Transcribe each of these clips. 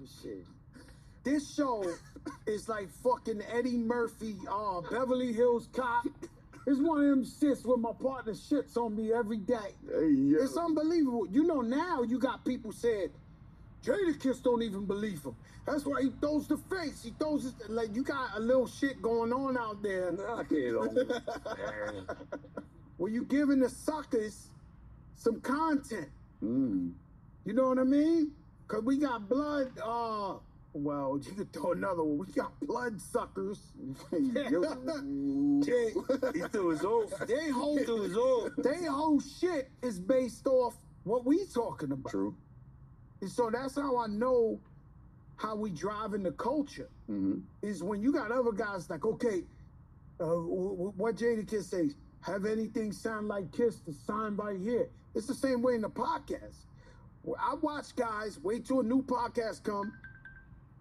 Shit. This show is like fucking Eddie Murphy, Beverly Hills Cop. It's one of them shits where my partner shits on me every day. Hey, yo. It's unbelievable. You know, now you got people saying, Jadakiss don't even believe him. That's why he throws the face. He throws it, like, you got a little shit going on out there. Knock it on. Well, you giving the suckers some content. Mm. You know what I mean? Because we got blood, well, you could throw another one. We got blood suckers. He threw his own. They whole shit is based off what we talking about. True. And so that's how I know how we driving the culture. Mm-hmm. Is when you got other guys like, okay, what Jadakiss says, have anything sound like Kiss to sign right here. It's the same way in the podcast. I watch guys wait till a new podcast come,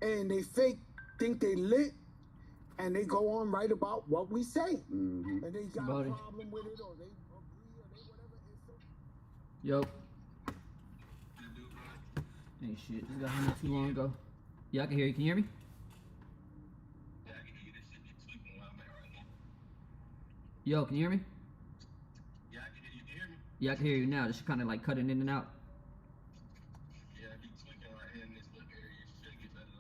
and they think they lit, and they go on right about what we say. Mm-hmm. And they got a problem with it, or they agree, or they whatever. Yo. Ain't shit. This got him not too long ago. Yeah, I can hear you. Can you hear me? Yeah, I can hear you. This shit be tweaking where I'm at right now. Yo, can you hear me? Yeah, I can hear you. Can you hear me? Yeah, I can hear you now. This shit kind of like cutting in and out. Yeah, I be tweaking right here in this little area. Should get better.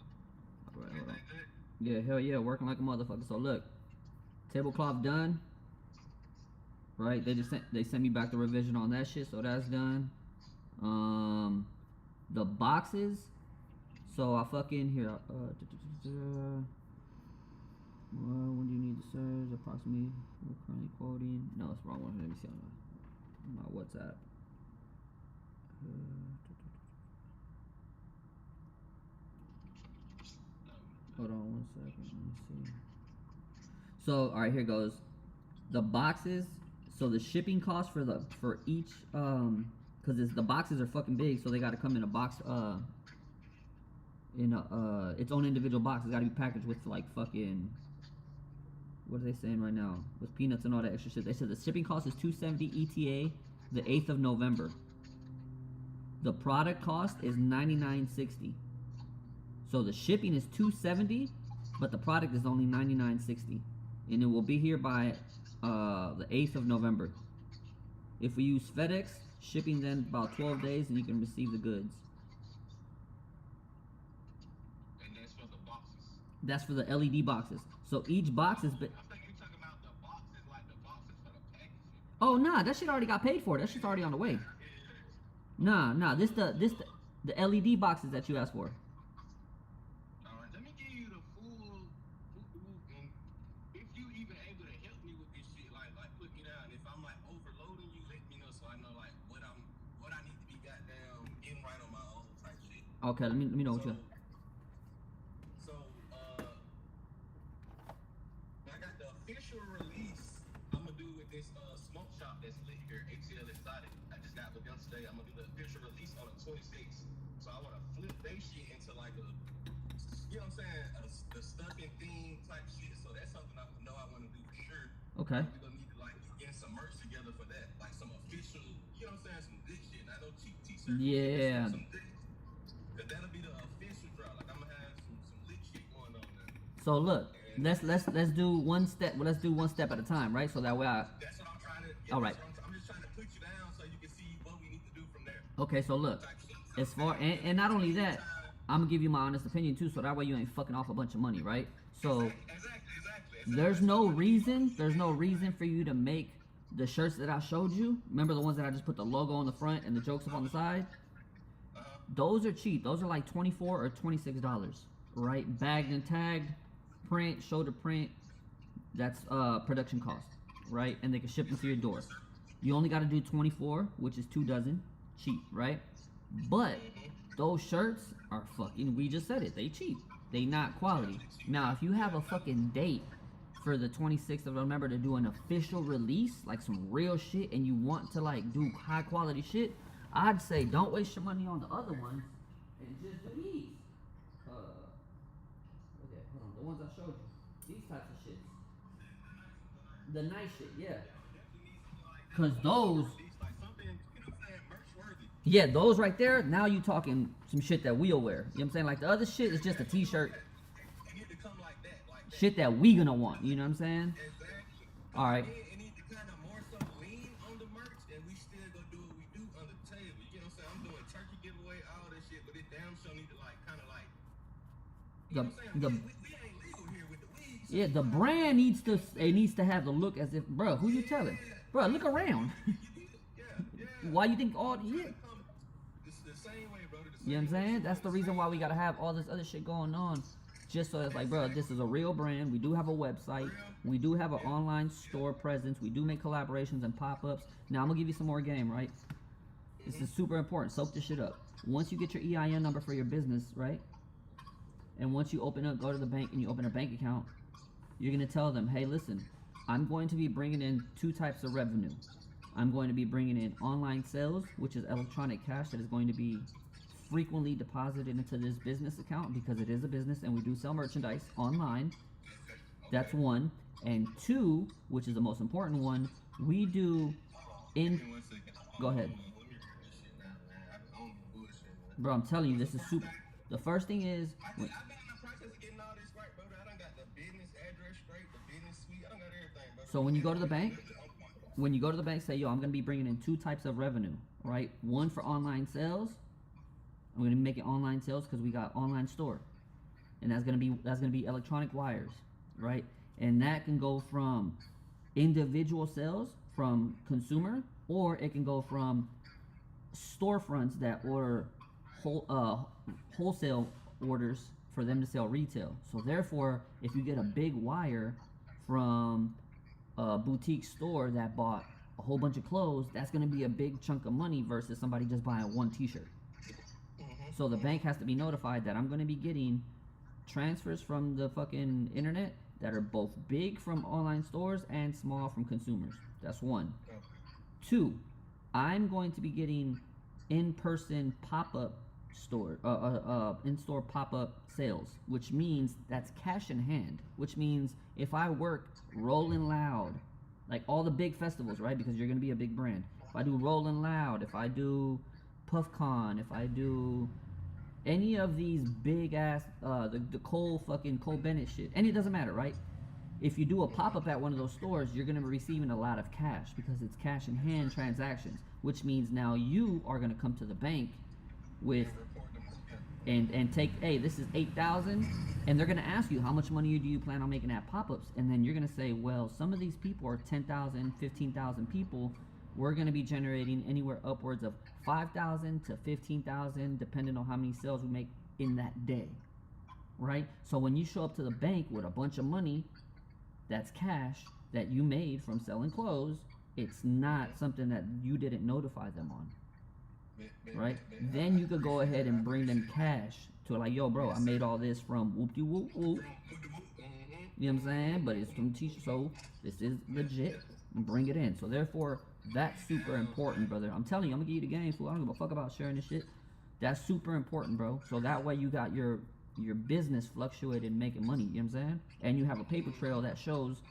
Alright, hold on. Everything good? Yeah, hell yeah, working like a motherfucker. So look, tablecloth done. Right, they sent me back the revision on that shit, so that's done. The boxes. So I fucking here. When do you need the surge? Approximately. We're currently quoting. No, it's the wrong one. Let me see on my WhatsApp. Hold on 1 second. Let me see. So, all right, here goes. The boxes. So the shipping cost for each because the boxes are fucking big, so they got to come in a box in its own individual box. It's got to be packaged with like fucking, what are they saying right now, with peanuts and all that extra shit. They said the shipping cost is $270 ETA the 8th of November. The product cost is $99.60. So the shipping is $270, but the product is only $99.60, and it will be here by the 8th of November. If we use FedEx, shipping then about 12 days, and you can receive the goods. And that's for the boxes. That's for the LED boxes. So each box is. I think you're talking about the boxes, like the boxes for the packaging. Oh nah, that shit already got paid for. That shit's already on the way. Nah, this the LED boxes that you asked for. Alright, let me give you the full and if you even able to help me with this shit, like put me down. If I'm like overloading you, let me know so I know like what I need to be goddamn getting right on my own type shit. Okay, let me know what you. So I got the official release I'm gonna do with this smoke shop that's lit here, ATL Exotic. I just got with them today. I'm gonna do the official release on the 26th. So I wanna flip that shit into like a, you know what I'm saying, a stuffing theme type shit. So that's something I know I wanna do for sure. Okay. We're gonna need to like get some merch together for that, like some official, you know what I'm saying, some good shit. Not no cheap t-shirts. Yeah. Some good. Cause that'll be the official drop. Like I'm gonna have some lit shit going on there. So look, let's do one step. Well, let's do one step at a time, right? So that way That's what I'm trying to. All right. I'm just trying to put you down so you can see what we need to do from there. Okay, so look, as far and not only that, I'm gonna give you my honest opinion too, so that way you ain't fucking off a bunch of money, right? So Exactly. there's no reason for you to make the shirts that I showed you. Remember the ones that I just put the logo on the front and the jokes up on the side? Those are cheap. Those are like $24 or $26, right? Bagged and tagged, print, shoulder print. That's production cost, right? And they can ship them to your door. You only got to do 24, which is 2 dozen, cheap, right? But those shirts are fucking, we just said it, they cheap. They not quality. Now, if you have a fucking date for the 26th of November to do an official release, like some real shit, and you want to like do high quality shit, I'd say don't waste your money on the other ones and just do these. Okay, hold on, the ones I showed you. These types of shits. The nice shit, yeah. Cause those, Yeah, those right there, now you talking some shit that we'll wear. You know what I'm saying? Like the other shit is just a t-shirt. It need to come like that. Shit that we gonna want, you know what I'm saying? Exactly. Alright. It need to kind of more so lean on the merch, and we still gonna do what we do on the table. You know what I'm saying? I'm doing turkey giveaway, all this shit, but it damn sure need to like kind of like. You know what I'm saying? We ain't legal here with the weed. So Yeah, the brand needs to have the look as if, bro, who you telling? Bro, look around. Why you think all yeah? It's the same way, bro. You know what I'm saying? That's the reason why we gotta have all this other shit going on. Just so it's like, bro, this is a real brand. We do have a website. We do have an online store presence. We do make collaborations and pop-ups. Now I'm gonna give you some more game, right? This is super important. Soak this shit up. Once you get your EIN number for your business, right? And once you go to the bank and you open a bank account, you're gonna tell them, hey, listen, I'm going to be bringing in 2 types of revenue. I'm going to be bringing in online sales, which is electronic cash that is going to be frequently deposited into this business account because it is a business and we do sell merchandise online. That's 1. And 2, which is the most important one, we do in. Go ahead. Bro, I'm telling you, this is super. The first thing is. I've been in the process of getting all this right, bro. I done got the business address straight, the business suite. I done got everything, bro. So when you go to the bank, say, yo, I'm gonna be bringing in 2 types of revenue, right? 1 for online sales. I'm gonna make it online sales because we got online store, and that's gonna be electronic wires, right? And that can go from individual sales from consumer, or it can go from storefronts that order wholesale orders for them to sell retail. So therefore, if you get a big wire from a boutique store that bought a whole bunch of clothes, that's going to be a big chunk of money versus somebody just buying 1 t-shirt. So the bank has to be notified that I'm going to be getting transfers from the fucking internet that are both big from online stores and small from consumers. That's 1. 2, I'm going to be getting in-person pop-up store, in-store pop-up sales, which means that's cash in hand, which means if I work Rolling Loud, like all the big festivals, right? Because you're going to be a big brand. If I do Rolling Loud, if I do PuffCon, if I do any of these big ass, the Cole Bennett shit, and it doesn't matter, right? If you do a pop-up at one of those stores, you're going to be receiving a lot of cash because it's cash in hand transactions, which means now you are going to come to the bank with and take, hey, this is 8,000, and they're going to ask you how much money do you plan on making at pop-ups, and then you're going to say, well, some of these people are 10,000, 15,000 people. We're going to be generating anywhere upwards of 5,000 to 15,000 depending on how many sales we make in that day, right? So when you show up to the bank with a bunch of money that's cash that you made from selling clothes, it's not something that you didn't notify them on, right? Then you could go ahead and bring them cash to like, yo, bro, I made all this from whoop-de-whoop-whoop. You know what I'm saying? But it's from t-shirt, so this is legit, and bring it in. So therefore, that's super important, brother. I'm telling you, I'm gonna give you the game, fool. I don't give a fuck about sharing this shit. That's super important, bro. So that way you got your business fluctuating and making money, you know what I'm saying? And you have a paper trail that shows,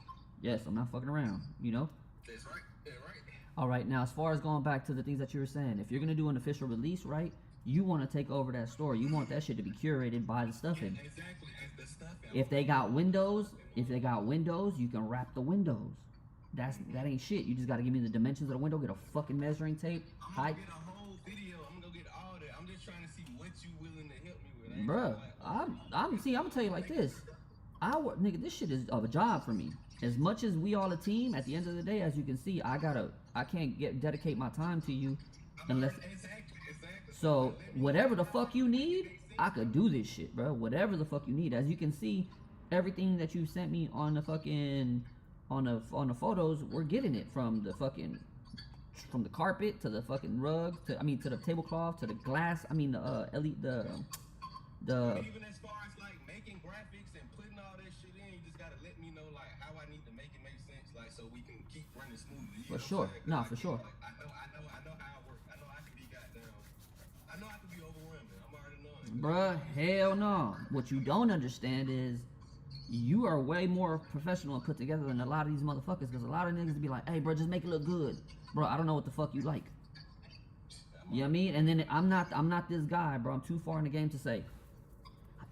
yes, I'm not fucking around, you know? That's right. That's right. All right, now as far as going back to the things that you were saying, if you're gonna do an official release, right, you want to take over that store. You want that shit to be curated by the stuffing. Exactly. That's the stuffing. If they got windows, you can wrap the windows. That ain't shit. You just gotta give me the dimensions of the window, get a fucking measuring tape, I'm height. gonna get a whole video. I'm gonna go get all that. I'm just trying to see what you willing to help me with. Bruh, I'm gonna tell you like this. Nigga, this shit is of a job for me. As much as we all a team, at the end of the day, as you can see, I can't dedicate my time to you unless. Exactly. So whatever the fuck you need, I could do this shit, bro. Whatever the fuck you need. As you can see, everything that you sent me on the fucking on the photos, we're getting it from the carpet to the fucking rug to the tablecloth to the glass. the Even as far as like making graphics and putting all that shit in, you just gotta let me know like how I need to make it make sense, like so we can keep running smoothly. For sure. Nah, for sure. Like, I know how it works. I know I can be goddamn. I know I can be overwhelming. I'm already knowing. Bruh, hell no. What you don't understand is you are way more professional and put together than a lot of these motherfuckers, because a lot of niggas be like, hey, bro, just make it look good. Bro, I don't know what the fuck you like. You know what I mean? And then I'm not this guy, bro. I'm too far in the game to say,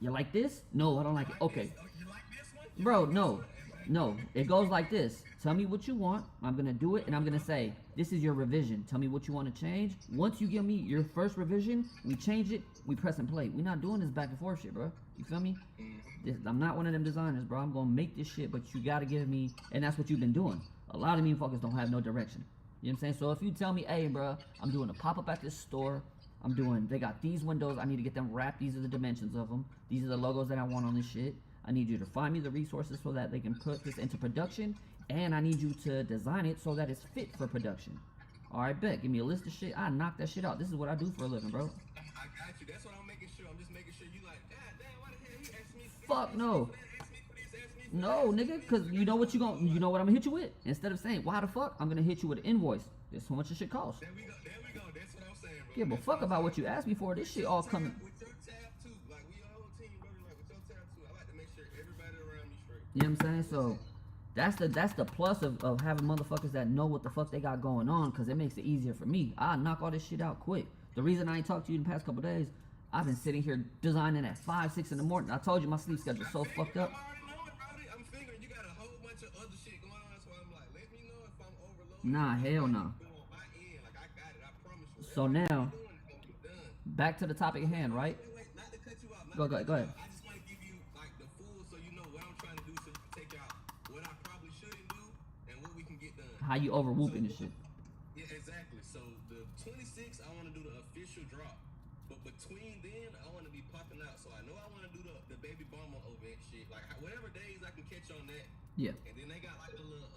you like this? No, I don't like it. Okay. You like this one? Bro, no. No. It goes like this. Tell me what you want. I'm gonna do it and I'm gonna say, this is your revision. Tell me what you want to change. Once you give me your first revision, we change it, we press and play. We're not doing this back and forth shit, bro. You feel me? I'm not one of them designers, bro. I'm gonna make this shit, but you gotta give me, and that's what you've been doing. A lot of me fuckers don't have no direction. You know what I'm saying? So if you tell me, hey, bro, I'm doing a pop-up at this store. They got these windows. I need to get them wrapped. These are the dimensions of them. These are the logos that I want on this shit. I need you to find me the resources so that they can put this into production. And I need you to design it so that it's fit for production. All right, bet. Give me a list of shit. I knock that shit out. This is what I do for a living, bro. I got you. That's what I'm making sure. I'm just making sure you like, God damn, why the hell he asked me? Fuck no. Ask me for this, ask me for No, that. nigga, because you know what I'm gonna hit you with. Instead of saying, why the fuck, I'm gonna hit you with an invoice. This how much this shit costs. There we go. That's what I'm saying, bro. Give a fuck about what you asked me for. This shit all coming. With your tab too, like we a whole team, brother. Like with your tab too, I like to make sure everybody around me straight. You know what I'm saying? So that's the plus of having motherfuckers that know what the fuck they got going on, because it makes it easier for me. I knock all this shit out quick. The reason I ain't talked to you in the past couple days, I've been sitting here designing at 5, 6 in the morning. I told you my sleep schedule's so fucked up. I'm already knowing, brother. I'm figuring you got a whole bunch of other shit going on, so I'm like, let me know if I'm overloaded. Nah, hell no. Doing my end, like I got it, I promise you. So now, Everything you're doing is gonna be done. back to the topic at hand, right? Wait, not to cut you off. Go ahead. I just want to give you like the full, so you know what I'm trying to do, so you can take out what I probably shouldn't do and what we can get done. How you over whooping this shit. Yeah, exactly. So the 26th, I want to do the official drop, but between then, I want to be popping out. So I know I want to do the baby bomber event shit, like whatever days I can catch on that. Yeah. And then they got like a little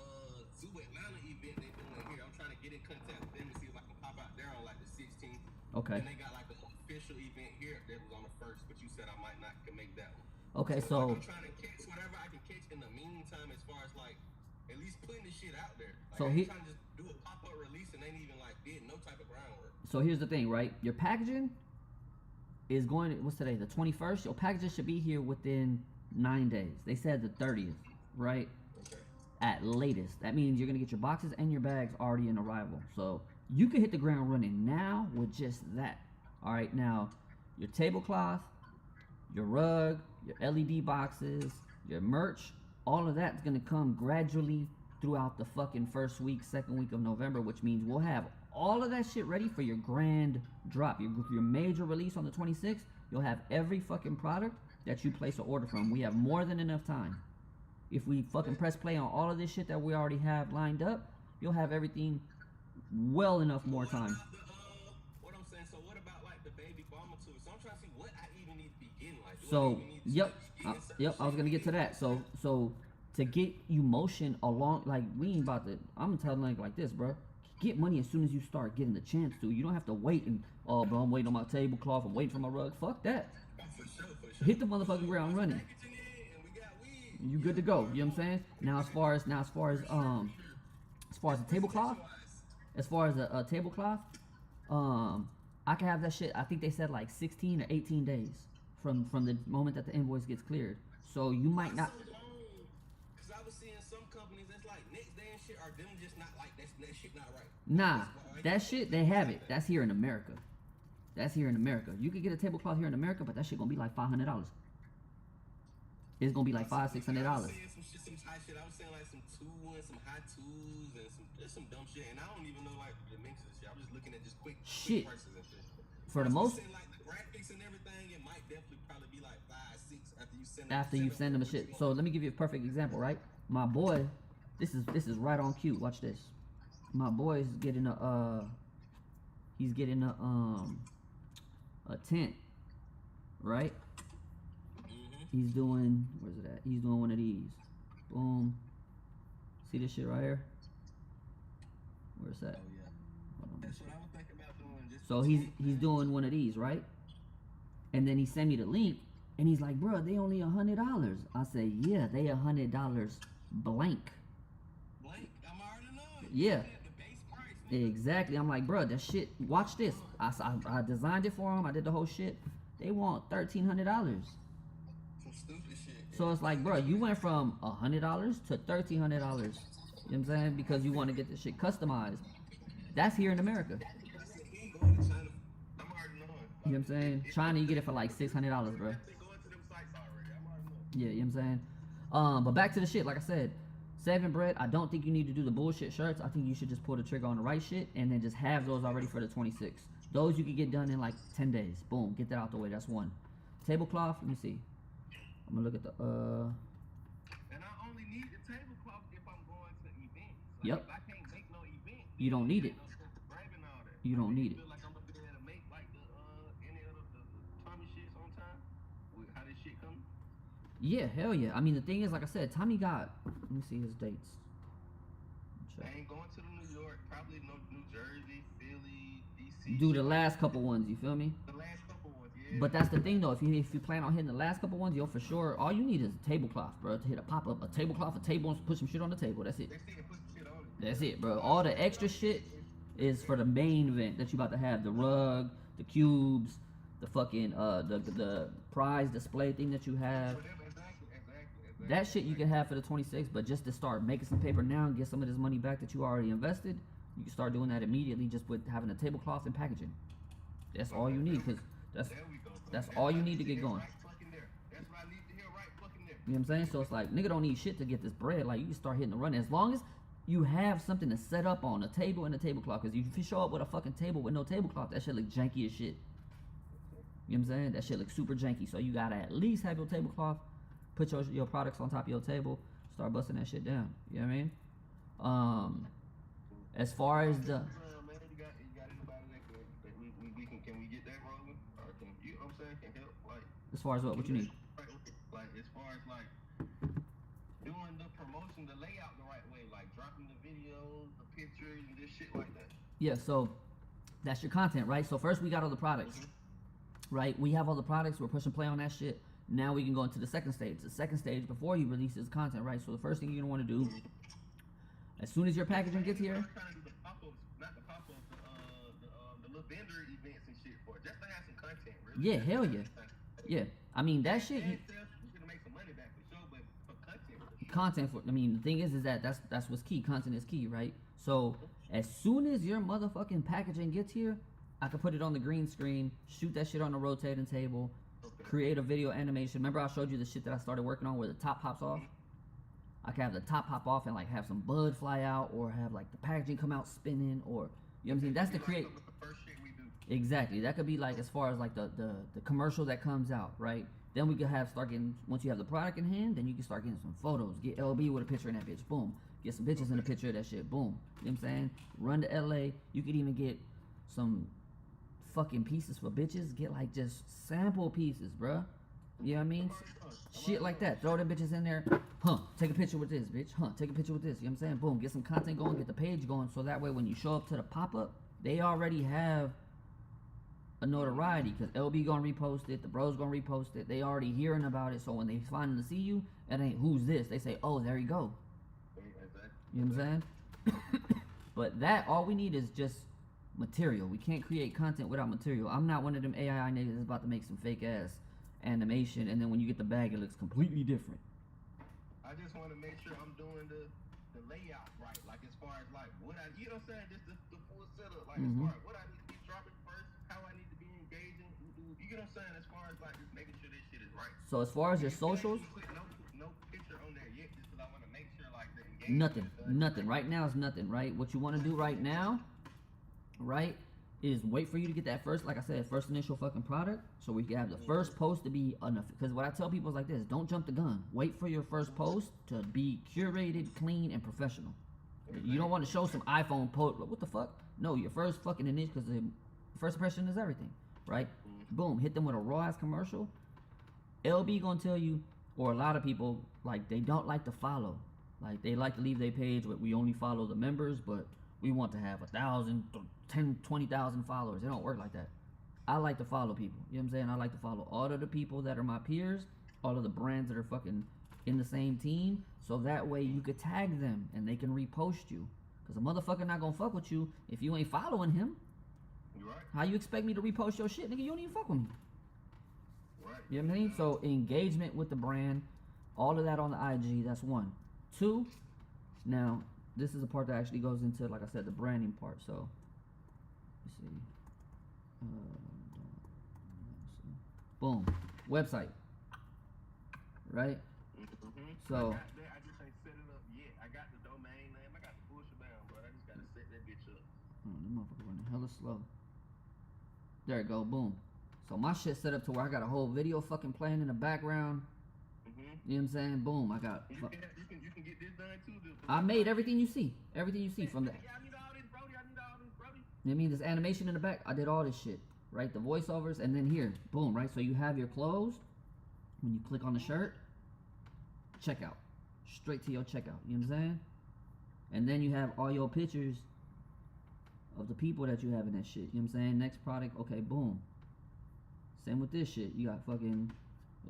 Zoo Atlanta event they doing here. I'm trying to get in contact with them to see if I can pop out there on like the 16th. Okay. And they got like an official event here that was on the 1st, but you said I might not can make that one. Okay, Like, so I'm trying to catch whatever I can catch in the meantime, as far as like at least putting this shit out there. Like, So I ain't he- trying to just do a pop-up release and ain't even like did no type of groundwork. So here's the thing, right? Your packaging is going. What's today? The 21st. Your packaging should be here within 9 days. They said the 30th, right? Okay. At latest. That means you're gonna get your boxes and your bags already in arrival. So you can hit the ground running now with just that. All right. Now, your tablecloth, your rug, your LED boxes, your merch, all of that's gonna come gradually throughout the fucking first week, second week of November, which means we'll have all of that shit ready for your grand drop. Your major release on the 26th, you'll have every fucking product that you place an order from. We have more than enough time. If we fucking press play on all of this shit that we already have lined up, you'll have everything well enough more time. What I'm saying, so what about like the baby bomber too? So I'm trying to see what I even need to be getting. Like, do I So, even need to yep, start getting certain I was shit? gonna get to that. So to get you motion along, like we ain't about to. I'm telling like this, bro. Get money as soon as you start getting the chance to. You don't have to wait and bro, I'm waiting on my tablecloth. I'm waiting for my rug. Fuck that. For sure. Hit the motherfucking ground running. Packaging in, and we got weed. You good to go. You know what I'm saying? Now as far as a tablecloth, as far as a tablecloth, I can have that shit. I think they said like 16 or 18 days from the moment that the invoice gets cleared. So you might not. Because I was seeing some companies that's like next day and shit, are them just not like that shit not right. Nah, that shit they have it. That's here in America. That's here in America. You could get a tablecloth here in America, but that shit gonna be like $500. It's gonna be like $500-$600. I was saying some high shit. I was saying like some tool and some high tools and some dumb shit. And I don't even know like the dimensions of shit. I'm just looking at just quick Shit. prices and shit. For the I was most, saying, like the graphics and everything, it might definitely probably be like 5, 6 after you send them a shit. So let me give you a perfect example, right? My boy, this is right on cue. Watch this. My boy is getting a tent, right? He's doing, where's it at? He's doing one of these. Boom. See this shit right here? Where's that? Oh yeah. Hold on. That's what I was thinking about doing. Just So he's doing one of these, right? And then he sent me the link, and he's like, bro, they only $100. I say, yeah, they $100 blank. blank. I'm already knowing. Yeah. The base price. Man. Exactly. I'm like, bro, that shit. Watch this. I designed it for him. I did the whole shit. They want $1,300. Some stupid shit. So it's like, bro, you went from $100 to $1,300. You know what I'm saying? Because you want to get this shit customized. That's here in America. I said he ain't going to China You know what I'm saying? China, you get it for like $600, bro. Going to them sites already. I'm already know. Yeah, you know what I'm saying? But back to the shit, like I said, saving bread, I don't think you need to do the bullshit shirts. I think you should just pull the trigger on the right shit and then just have those already for the 26. Those you can get done in like 10 days. Boom, get that out the way. That's one. Tablecloth, let me see. I'm gonna look at the And I only need the tablecloth if I'm going to events. Like, Yep. If I can't make no event, You don't need it. no sense of grabbing all that. You don't need it. Feel like I'm gonna be able to make like the any of the Tommy shits on time with how this shit coming. Yeah, hell yeah. I mean, the thing is, like I said, Tommy got. Let me see his dates. I Check. ain't going to the New York, probably no New Jersey, Philly, DC. Do the last couple ones. You feel me? The last couple ones, yeah. But that's the thing though. If you plan on hitting the last couple ones, yo, for sure, all you need is a tablecloth, bro, to hit a pop up, a tablecloth, a table, and put some shit on the table. That's it. They still put some shit on it. That's it, bro. All the extra shit is for the main event that you about to have. The rug, the cubes, the fucking the prize display thing that you have. Exactly. That shit you can have for the 26, but just to start making some paper now and get some of this money back that you already invested, you can start doing that immediately just with having a tablecloth and packaging. That's all you need, because that's There we go. that's all you need to get going. Right fucking there. That's what I need to hear right fucking there. You know what I'm saying? So it's like, nigga don't need shit to get this bread. Like, you can start hitting the run as long as you have something to set up on a table and a tablecloth. Because if you show up with a fucking table with no tablecloth, that shit look janky as shit. You know what I'm saying? That shit looks super janky. So you gotta at least have your tablecloth, put your products on top of your table, start busting that shit down. You know what I mean? As far as the Man, you got anybody that can we get that rolling? Or can you know what I'm saying? Can help like as far as what you need. Like as far as like doing the promotion, the layout the right way, like dropping the videos, the pictures, and this shit like that. Yeah, so that's your content, right? So first we got all the products, right? We have all the products. We're pushing play on that shit. Now we can go into the second stage. The second stage before you release is content, right? So the first thing you're gonna want to do, as soon as your packaging gets here. I'm trying to do the pop-ups, not the pop-ups, the little vendor events and shit for it, just to have some content, really. Yeah, hell yeah. Yeah, I mean that shit. And we're gonna make some money back for sure, but for content. For sure. Content for. I mean the thing is that's what's key. Content is key, right? So as soon as your motherfucking packaging gets here, I can put it on the green screen, shoot that shit on the rotating table, create a video animation. Remember I showed you the shit that I started working on where the top pops off? I can have the top pop off and like have some bud fly out, or have like the packaging come out spinning, or you know what I'm saying? That's the create. The first shit we do. Exactly. That could be like as far as like the commercial that comes out, right? Then we could start getting, once you have the product in hand, then you can start getting some photos. Get LB with a picture in that bitch. Boom. Get some bitches in a picture of that shit. Boom. You know what I'm saying? Run to LA. You could even get some fucking pieces for bitches. Get like just sample pieces, bruh. You know what I mean? Shit like that. Throw them bitches in there. Take a picture with this, bitch. Take a picture with this. You know what I'm saying? Boom. Get some content going. Get the page going. So that way when you show up to the pop-up, they already have a notoriety, because LB gonna repost it, the bros gonna repost it, they already hearing about it, so when they finally see you, it ain't who's this, they say, oh, there you go. You know what I'm saying? But that, all we need is just material. We can't create content without material. I'm not one of them AI niggas that's about to make some fake ass animation, and then when you get the bag, it looks completely different. I just want to make sure I'm doing the layout right, like as far as like what I, you know what I'm saying, just the full setup, like as far as what I need to be dropping first, how I need to be engaging, you get what I'm saying, as far as like just making sure this shit is right. So as far as your socials, no picture on there yet, just because I want to make sure like the engagement. nothing. Right now is nothing, right? What you want to do right now, right, is wait for you to get that first, like I said, first initial fucking product, so we can have the first post to be enough. Because what I tell people is like this: don't jump the gun. Wait for your first post to be curated, clean, and professional. You don't want to show some iPhone post. What the fuck? No, your first fucking initial, because the first impression is everything, right? Boom, hit them with a raw ass commercial. LB gonna tell you, or a lot of people, like, they don't like to follow. Like, they like to leave their page where we only follow the members, but we want to have 1,000, 10, 20,000 followers. It don't work like that. I like to follow people. You know what I'm saying? I like to follow all of the people that are my peers, all of the brands that are fucking in the same team, so that way you could tag them and they can repost you. Because a motherfucker not gonna fuck with you if you ain't following him. Right. How you expect me to repost your shit, nigga? You don't even fuck with me. Right. You know what I mean? So engagement with the brand, all of that on the IG, that's one. Two, now this is the part that actually goes into, like I said, the branding part. So let's see. Boom. Website. Right? So I got that. I just ain't set it up yet. I got the domain name. I got the full shebang, bro. I just gotta set that bitch up. oh, that motherfucker running hella slow. There it go, boom. So my shit set up to where I got a whole video fucking playing in the background. You know what I'm saying? Boom, I got. You can get this done too. I made everything you see. Everything you see from that. Yeah, I need all this, Brody. I need all this, Brody. You know what I mean? This animation in the back, I did all this shit. Right? The voiceovers, and then here, boom, right? So you have your clothes. When you click on the shirt, checkout. Straight to your checkout. You know what I'm saying? And then you have all your pictures of the people that you have in that shit. You know what I'm saying? Next product, okay, boom. Same with this shit. You got fucking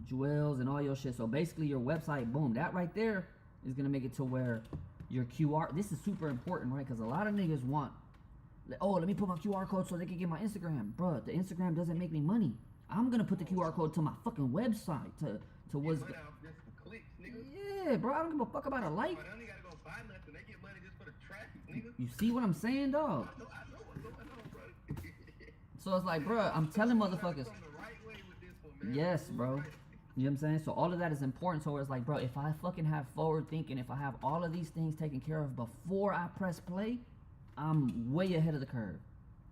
jewels and all your shit. So basically your website, boom, that right there is gonna make it to where your QR, this is super important, right? Because a lot of niggas want, oh, let me put my QR code so they can get my Instagram. Bruh, the Instagram doesn't make me money. I'm gonna put the QR code to my fucking website to what's Money off just for clicks, nigga. yeah, bro, I don't give a fuck about a like. They only gotta go buy nothing. They get money just for the traffic, nigga. You see what I'm saying, dog? I know what's going on, bro. So it's like, bruh, I'm telling motherfuckers, From the right way with this one, man. yes, bro. You know what I'm saying? So all of that is important. So it's like, bro, if I fucking have forward thinking, if I have all of these things taken care of before I press play, I'm way ahead of the curve.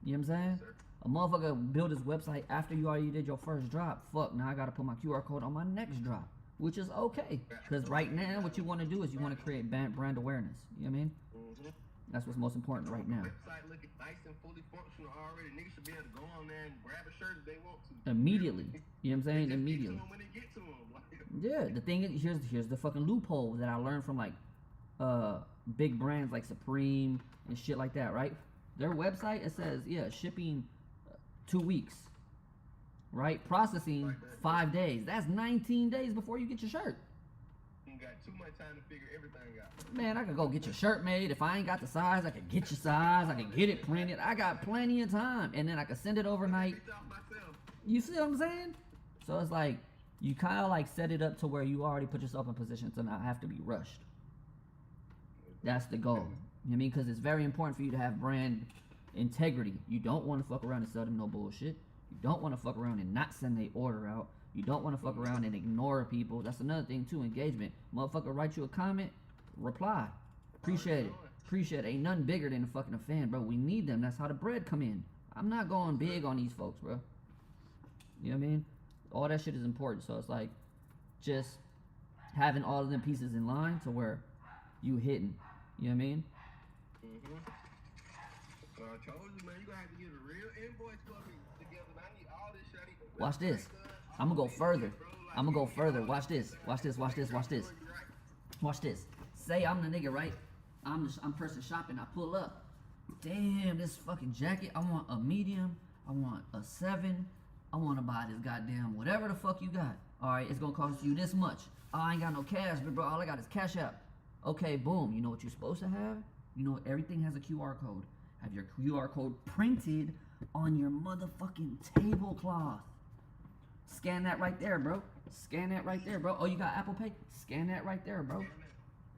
You know what I'm saying? Sir. A motherfucker build his website after you already did your first drop. Fuck, now I gotta put my QR code on my next drop, which is okay. Because right now, what you want to do is you want to create brand awareness. You know what I mean? That's what's most important right now. Website looking nice and fully functional already. Niggas should be able to go on there and grab a shirt if they want to. Immediately. You know what I'm saying? Just get to Immediately. 'em when they get to 'em. Like, Yeah, the thing is, here's the fucking loophole that I learned from like big brands like Supreme and shit like that, right? Their website, it says, yeah, shipping 2 weeks, right? Processing 5 days. That's 19 days before you get your shirt. you got too much time to figure everything out. Man, I could go get your shirt made. If I ain't got the size, I could get your size. I could get it printed. I got plenty of time. And then I could send it overnight. It's off myself. You see what I'm saying? So it's like, you kind of like set it up to where you already put yourself in position to not have to be rushed. That's the goal. You know what I mean? Because it's very important for you to have brand integrity. You don't want to fuck around and sell them no bullshit. You don't want to fuck around and not send their order out. You don't want to fuck around and ignore people. That's another thing too, engagement. Motherfucker write you a comment, reply. Appreciate it. Appreciate it. Ain't nothing bigger than fucking a fan, bro. We need them. That's how the bread come in. I'm not going big on these folks, bro. You know what I mean? All that shit is important. So it's like just having all of them pieces in line to where you hitting. You know what I mean? So I told you, man, you gonna have to get a real invoice for me together. I need all this shit. I need the Watch this. website done, I'm gonna all go this further. shit, bro. Like, I'm gonna go you get further. all Watch this. Watch this. Watch this. Watch this. Watch this. Say I'm the nigga, right? I'm person shopping. I pull up. Damn, this fucking jacket. I want a medium. I want a 7. I want to buy this goddamn whatever the fuck you got. All right, it's gonna cost you this much. Oh, I ain't got no cash, but bro, all I got is Cash App. Okay, boom. You know what you're supposed to have? You know everything has a QR code. Have your QR code printed on your motherfucking tablecloth. Scan that right there, bro. Scan that right there, bro. Oh, you got Apple Pay? Scan that right there, bro.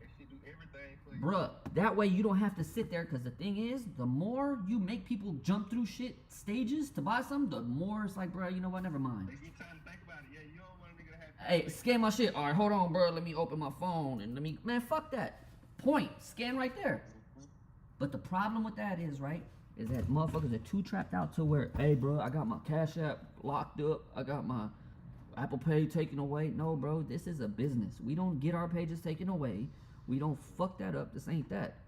That shit do everything for you. Bruh, that way you don't have to sit there, because the thing is, the more you make people jump through shit stages to buy something, the more it's like, bruh, you know what, never mind. They get time to think about it. Yeah, you don't want a nigga to have. Hey, scan my shit. All right, hold on, bro. Let me open my phone and man, fuck that. Point, scan right there. But the problem with that is, right, is that motherfuckers are too trapped out to where, hey, bro, I got my Cash App locked up. I got my Apple Pay taken away. No, bro, this is a business. We don't get our pages taken away. We don't fuck that up. This ain't that.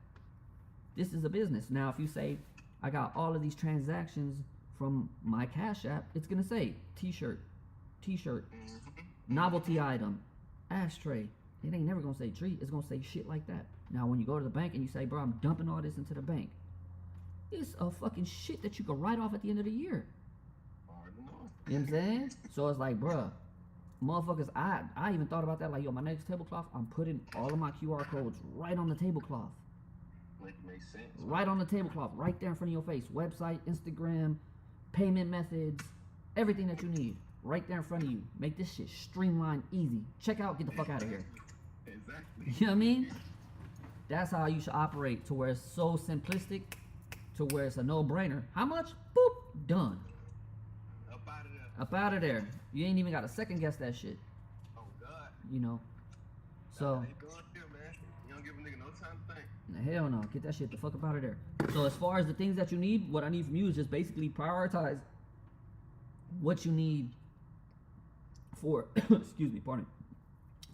This is a business. Now, if you say, I got all of these transactions from my Cash App, it's going to say t-shirt, novelty item, ashtray. It ain't never going to say tree. It's going to say shit like that. Now, when you go to the bank and you say, bro, I'm dumping all this into the bank, it's a fucking shit that you can write off at the end of the year. You know what I'm saying? So it's like, bruh, motherfuckers, I even thought about that. Like, yo, my next tablecloth, I'm putting all of my QR codes right on the tablecloth. Makes sense. Right on the tablecloth, right there in front of your face. Website, Instagram, payment methods, everything that you need. Right there in front of you. Make this shit streamlined, easy. Check out, get the fuck out of here. Exactly. You know what I mean? That's how you should operate, to where it's so simplistic, to where it's a no-brainer. How much? Boop, done. Up out of Up out of there. You ain't even got to second guess that shit. Oh God. You know. So. They doing here, man. You don't give a nigga no time to think. Hell no. Get that shit the fuck up out of there. So as far as the things that you need, what I need from you is just basically prioritize what you need for, excuse me, pardon,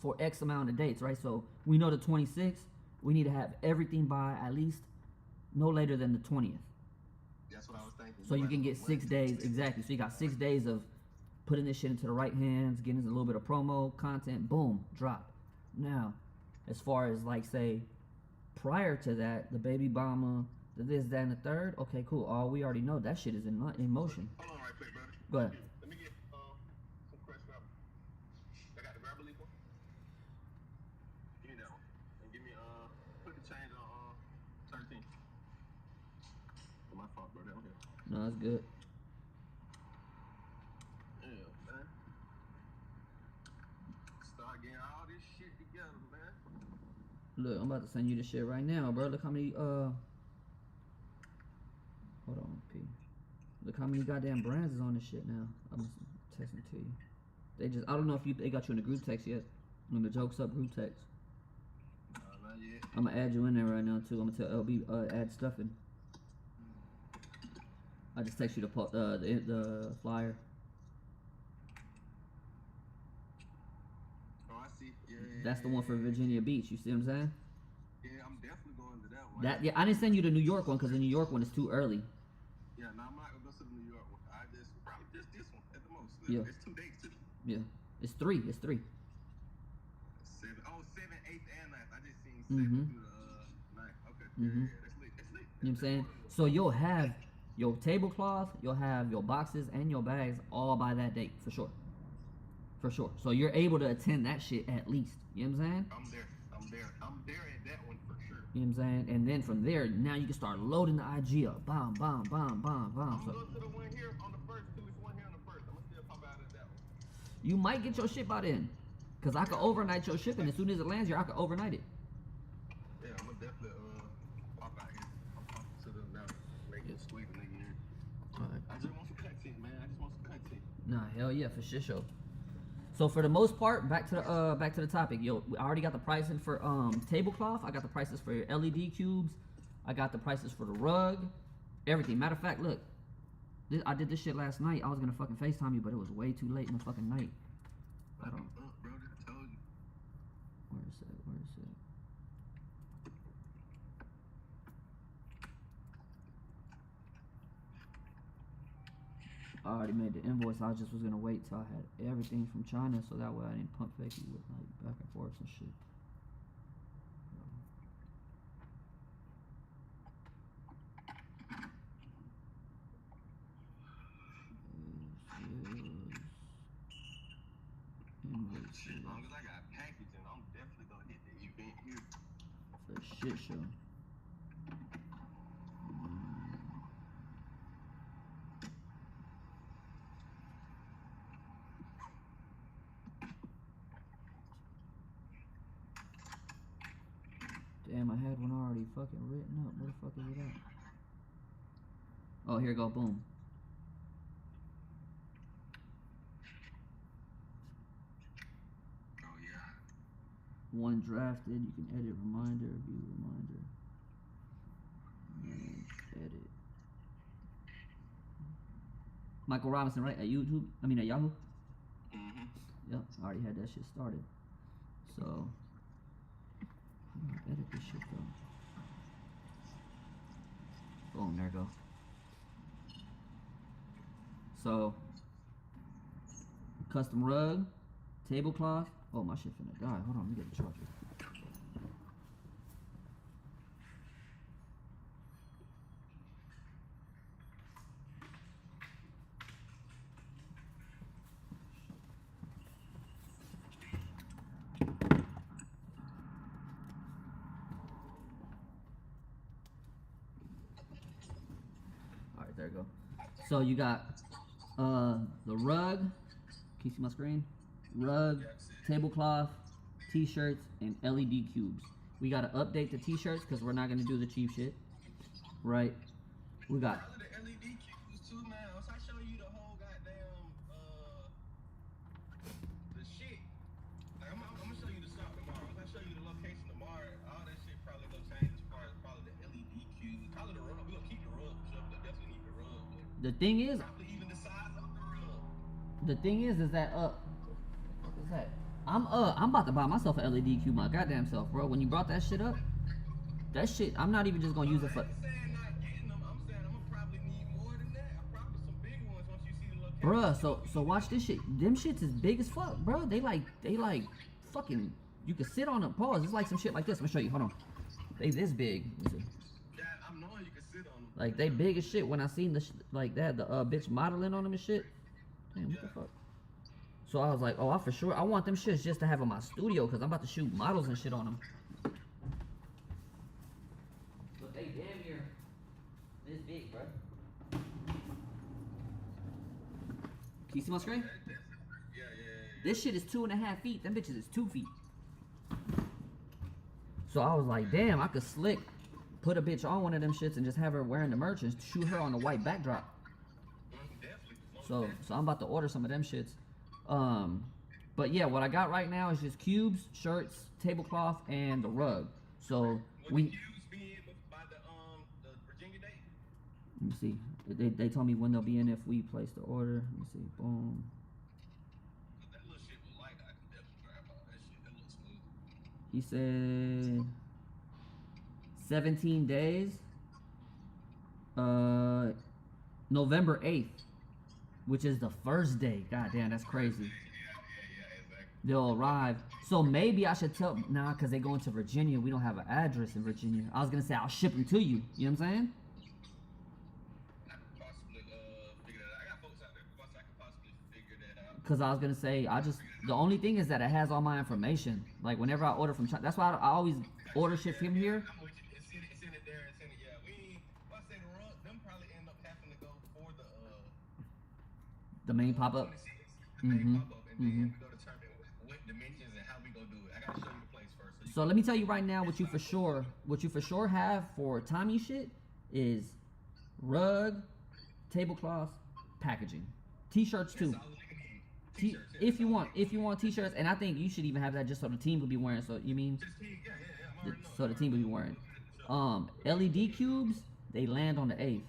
for X amount of dates, right? So we know the 26th. We need to have everything by at least no later than the 20th. That's what I was thinking. So you can get 6 days, exactly. So you got 6 days of putting this shit into the right hands, getting a little bit of promo content, boom, drop. Now, as far as like say, prior to that, the baby bomber, the this, that, and the third, okay, cool. All we already know, that shit is in motion. Hold on right quick, brother. Go ahead. Let me get some fresh grabber. I got the grabber leaf one. Give me that one. And give me put the change on 13. My fault, brother. Okay. No, that's good. Yeah, man. Start getting all this shit together, man. Look, I'm about to send you this shit right now, bro. Look how many hold on, P. Look how many goddamn brands is on this shit now. I'm just texting to you. They just, I don't know if they got you in the group text yet. In the Jokes Up group text. Not yet. I'm gonna add you in there right now too. I'm gonna tell LB add stuff in. I just text you the flyer. Oh, I see. Yeah. That's the one for Virginia Beach. You see what I'm saying? Yeah, I'm definitely going to that one. Yeah, I didn't send you the New York one because the New York one is too early. Yeah, no, I'm not gonna go to the New York one. I just probably just this one at the most. Yeah. It's 2 dates too. Yeah, it's three. It's three. 7, 7, 8th, and 9th. I just seen 7 Mhm. through the 9th. Okay. Mhm. Yeah, that's lit. That's lit. You know what I'm saying? So you'll have your tablecloth, you'll have your boxes and your bags all by that date for sure. For sure. So you're able to attend that shit at least. You know what I'm saying? I'm there. I'm there at that one for sure. You know what I'm saying? And then from there, now you can start loading the IG up. Bomb, bomb, bomb, bomb, bomb. I'm So gonna go to the one here on the first too. It's one here on the first. I'm gonna still pop out at that one. you might get your shit by then. Cause I could overnight your shipping. As soon as it lands here, I could overnight it. Yeah, I'm gonna definitely pop out here. I'm popping to the now. Make it squeak a nigga here. Alright. I just want some content, man. I just want some content. Nah, hell yeah, for shit show. So for the most part, back to the topic. Yo, I already got the pricing for tablecloth. I got the prices for your LED cubes. I got the prices for the rug. Everything. Matter of fact, look. I did this shit last night. I was gonna fucking FaceTime you, but it was way too late in the fucking night. I don't. Bro, I told you. Where is it? Where is it? I already made the invoice. I just was gonna wait till I had everything from China, so that way I didn't pump fake you with like back and forth and shit. Shit, as long as I got packaging, I'm definitely gonna hit the event here. For shit show. Damn, I had one already fucking written up. Where the fuck is it at? Oh, here you go. Boom. Oh yeah. One drafted. You can edit reminder, view reminder, and edit. Michael Robinson, right? At YouTube? I mean, at Yahoo? Mhm. Yep, I already had that shit started. So, I'm gonna edit this shit though. Boom, there we go. So, custom rug, tablecloth. Oh, my shit finna die. Hold on, let me get the charger. Alright, there you go. So you got the rug. Can you see my screen? Rug, tablecloth, t-shirts, and LED cubes. We gotta update the t-shirts because we're not gonna do the cheap shit. Right? We got All of the LED cubes too, man. Once I show you the whole goddamn The thing is, Probably even the size of the rug. the thing is that what is that? I'm about to buy myself an LED cube my goddamn self, bro. When you brought that shit up, that shit, I'm not even just gonna use it for. I ain't saying not getting them. I'm saying I'm gonna probably need more than that. Probably some big ones once you see the location. Bruh, so watch this shit. Them shits is big as fuck, bro. They like fucking. You can sit on them. Pause. It's like some shit like this. Let me show you. Hold on. They this big. Let me see. Yeah, I'm knowing you can sit on them. Like they big as shit. When I seen the like that, the bitch modeling on them and shit. Damn, what the fuck? So I was like, oh, I want them shits just to have in my studio because I'm about to shoot models and shit on them. But they damn near this big, bro. Can you see my screen? Yeah. This shit is 2.5 feet. Them bitches is 2 feet. So I was like, damn, I could slick put a bitch on one of them shits and just have her wearing the merch and shoot her on the white backdrop. So I'm about to order some of them shits. But yeah, what I got right now is just cubes, shirts, tablecloth, and the rug. So Will the cubes be in by the Virginia date? let me see. They told me when they'll be in if we place the order. Let me see. Boom. That little shit was light. I can definitely grab all that shit. That looks smooth. He said 17 days. November 8th, which is the first day. God damn, that's crazy. Yeah, exactly. They'll arrive. So maybe I should tell, nah, because they going to Virginia. We don't have an address in Virginia. I was going to say I'll ship them to you. You know what I'm saying? I could possibly figure that out. I got folks out there. I could possibly figure that out. Because I was going to say, the only thing is that it has all my information. Like whenever I order from China, that's why I always order shit from here. I'm with you. It's in it there. It's in it. Yeah, I say the rug, them probably end up having to go for The main pop-up. 26. The main pop-up. And then we go determine what dimensions and how we gonna do it. I gotta show you the place first. So let me tell you right now what you for sure have for Tommy shit is rug, tablecloth, packaging, t-shirts too. If you want t-shirts, and I think you should even have that just so the team will be wearing. So you mean? So the team will be wearing. LED cubes, they land on the 8th.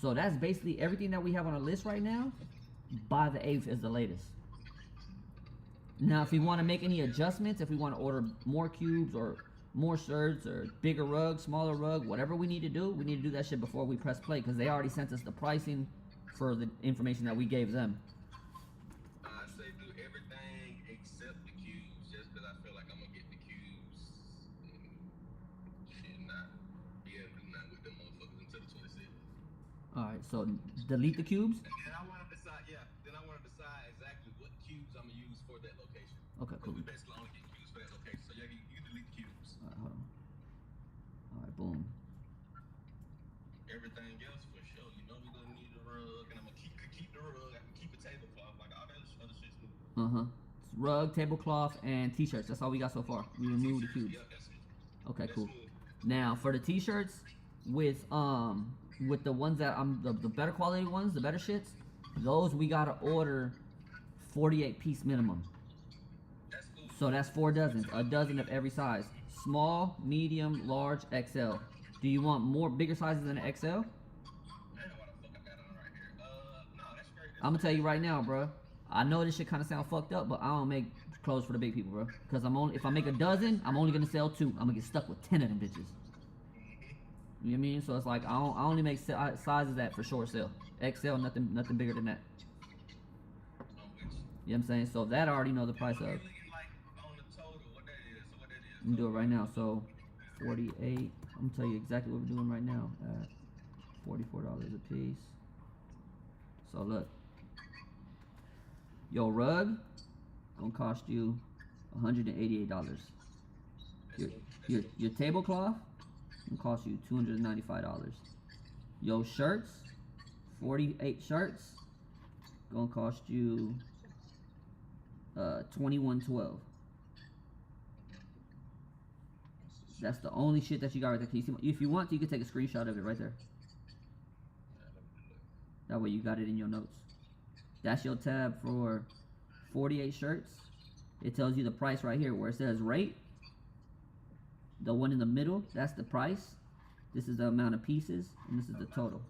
So that's basically everything that we have on our list right now. By the 8th is the latest. Now, if we want to make any adjustments, if we want to order more cubes or more shirts or bigger rug, smaller rug, whatever we need to do that shit before we press play because they already sent us the pricing for the information that we gave them. I say do everything except the cubes, just because I feel like I'm gonna get the cubes and shit not be able to do nothing with them motherfuckers until the 26th. Alright, so delete the cubes. And I want to decide, then I want to decide exactly what cubes I'm gonna use for that location. Okay, cool. We basically only get cubes for that location, so yeah, you delete the cubes. Alright, hold on. Alright, boom. Everything else for sure, you know we're gonna need a rug, and I'm gonna keep the rug. I can keep a tablecloth, like all that other shit's new. It's rug, tablecloth, and t-shirts. That's all we got so far. We removed the cubes. Yep, that's it. Okay, That's cool. smooth. Now for the t-shirts with the ones that the better quality ones, the better shits, those we gotta order 48 piece minimum. That's cool. So that's 4 dozens, a dozen of every size. Small, medium, large, XL. Do you want more bigger sizes than an XL? Man, what the fuck I got on right here? No, that's great. I'm gonna tell you right now, bro. I know this shit kind of sound fucked up, but I don't make clothes for the big people, bro. Cause if I make a dozen, I'm only gonna sell 2. I'm gonna get stuck with 10 of them bitches. You know what I mean? So it's like I only make sizes that for short sale. XL, nothing bigger than that. You know what I'm saying? So that I already know the price of. Looking like on the total, what that is. So what that is. I'm gonna do it right now. So 48. I'm gonna tell you exactly what we're doing right now at $44 a piece. So look, your rug gonna cost you $188. Your tablecloth gonna cost you $295. Your shirts, 48 shirts, gonna cost you $21.12. That's the only shit that you got right there. Can you see if you want to, you can take a screenshot of it right there. That way you got it in your notes. That's your tab for 48 shirts. It tells you the price right here where it says rate. The one in the middle, that's the price. This is the amount of pieces, and this is the total.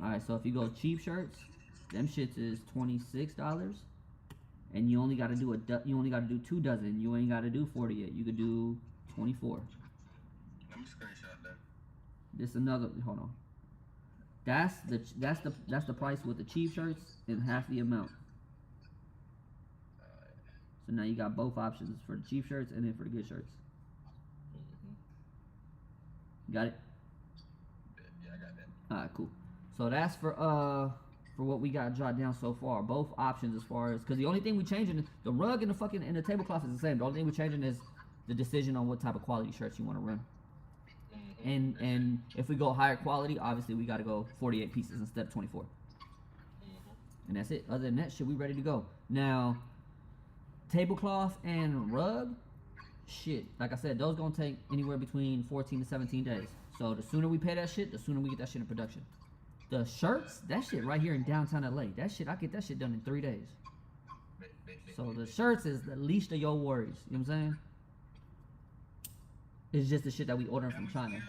All right, so if you go cheap shirts, them shits is $26, and you only got to do you only got to do 2 dozen. You ain't got to do 48. You could do 24. Let me screenshot that. This another. Hold on. That's the price with the cheap shirts and half the amount. So now you got both options for the cheap shirts and then for the good shirts. Got it? Yeah, I got that. All right, cool. So that's for what we got jotted down so far. Both options as far as, because the only thing we changing, the rug and the tablecloth is the same. The only thing we're changing is the decision on what type of quality shirts you want to run. And if we go higher quality, obviously we got to go 48 pieces instead of 24. And that's it. Other than that shit, we ready to go. Now, tablecloth and rug, shit, like I said, those gonna take anywhere between 14 to 17 days. So the sooner we pay that shit, the sooner we get that shit in production. The shirts, that shit right here in downtown LA, that shit, I get that shit done in 3 days. So the shirts is the least of your worries. You know what I'm saying? It's just the shit that we ordering from China.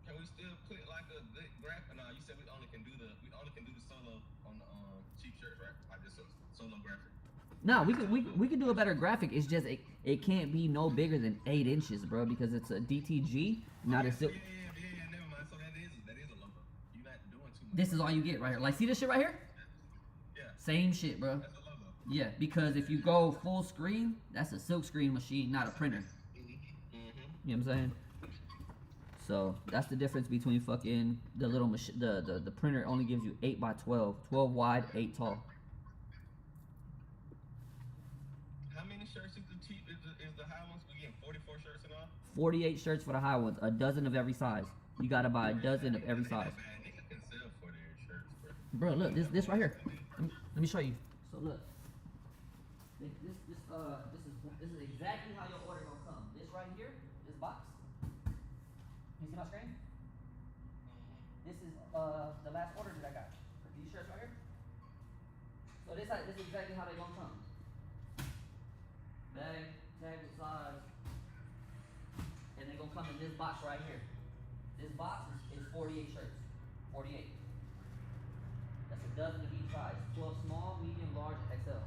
Can we still put like a good graphic? No, you said we only can do the solo on the cheap shirts, right? Like this solo graphic. No, we could do a better graphic. It's just it can't be no bigger than 8 inches, bro, because it's a DTG, not a silk. Yeah, never mind. So that is a logo. You're not doing too much. This is all you get right here. Like, see this shit right here? Yeah. Same shit, bro. That's a logo. Yeah, because if you go full screen, that's a silk screen machine, not a printer. You know what I'm saying? So that's the difference between fucking the little machine. The printer only gives you 8 by 12, 12 wide, 8 tall. How many shirts is the cheap? Is the high ones? We getting 44 shirts and all? 48 shirts for the high ones, a dozen of every size. You gotta buy a dozen of every size. Niggas can sell 48 shirts, bro. Bro, look, this right here. Let me show you. So look, this is exactly how your order gonna come. This right here, this box. You see my screen? This is the last order that I got. These shirts right here. So this is exactly how they gonna come. Bag, tag with size, and they gonna come in this box right here. This box is 48 shirts. 48. That's a dozen of each size. 12 small, medium, large, XL.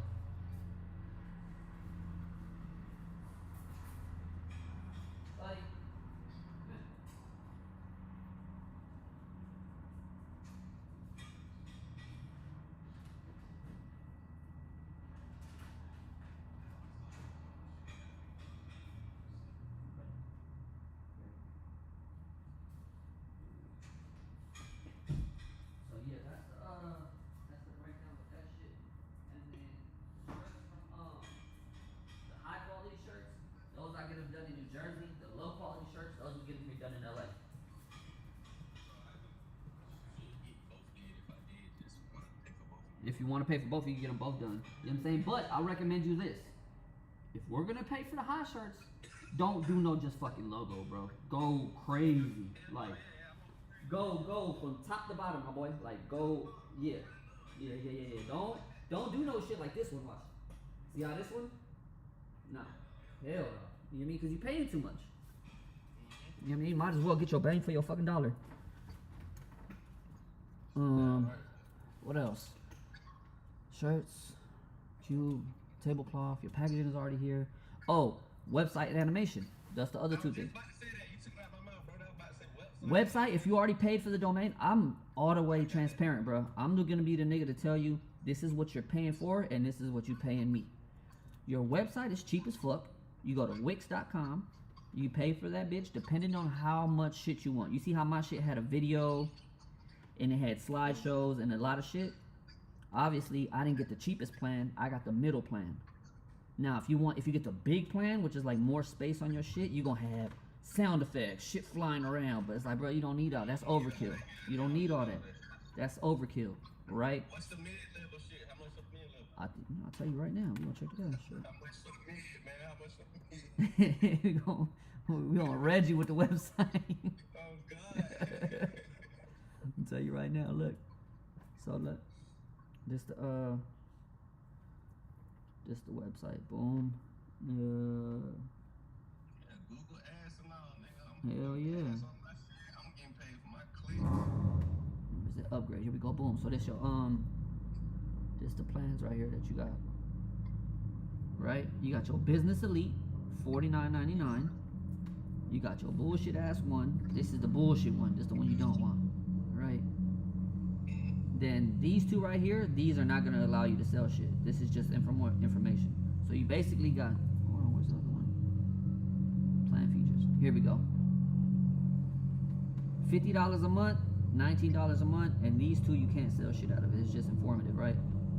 Buddy. So yeah, that's the breakdown with that shit. And then shirts from the high quality shirts, those I get them done in New Jersey. The low quality shirts, those we get them done in LA. If you want to pay for both, you can get them both done. You know what I'm saying? But I recommend you this. If we're gonna pay for the high shirts, don't do no just fucking logo, bro. Go crazy. Like, go from top to bottom, my boy. Like, go, yeah. Don't do no shit like this one, watch. See how this one? Nah. Hell no. You know what I mean? Because you're paying too much. You know what I mean? Might as well get your bang for your fucking dollar. What else? Shirts, cube, tablecloth, your packaging is already here. Oh, website and animation. That's the other two things. Website, if you already paid for the domain, I'm all the way transparent, bro. I'm gonna be the nigga to tell you this is what you're paying for and this is what you're paying me. Your website is cheap as fuck. You go to Wix.com. You pay for that bitch depending on how much shit you want. You see how my shit had a video and it had slideshows and a lot of shit? Obviously, I didn't get the cheapest plan. I got the middle plan. Now, if you get the big plan, which is like more space on your shit, you're gonna have sound effects, shit flying around. But it's like, bro, you don't need all that. That's overkill. You don't need all that. That's overkill, right? What's the mid-level shit? How much for the mid-level? I'll tell you right now. We're gonna check it out. Sure. How much for the mid, man? How much for the mid? we gonna read you with the website. Oh, God. I'll tell you right now. Look. So look. This the website. Boom. Google ads and all, nigga. Hell yeah. I'm getting paid for my clicks. upgrade. Here we go. Boom. So this your this the plans right here that you got. Right? You got your business elite, $49.99. You got your bullshit ass one. This is the bullshit one. This is the one you don't want. Right? Then these two right here, these are not gonna allow you to sell shit. This is just information. So you basically got, hold on, where's the other one? Plan features. Here we go. $50 a month, $19 a month, and these two you can't sell shit out of it. It's just informative, right?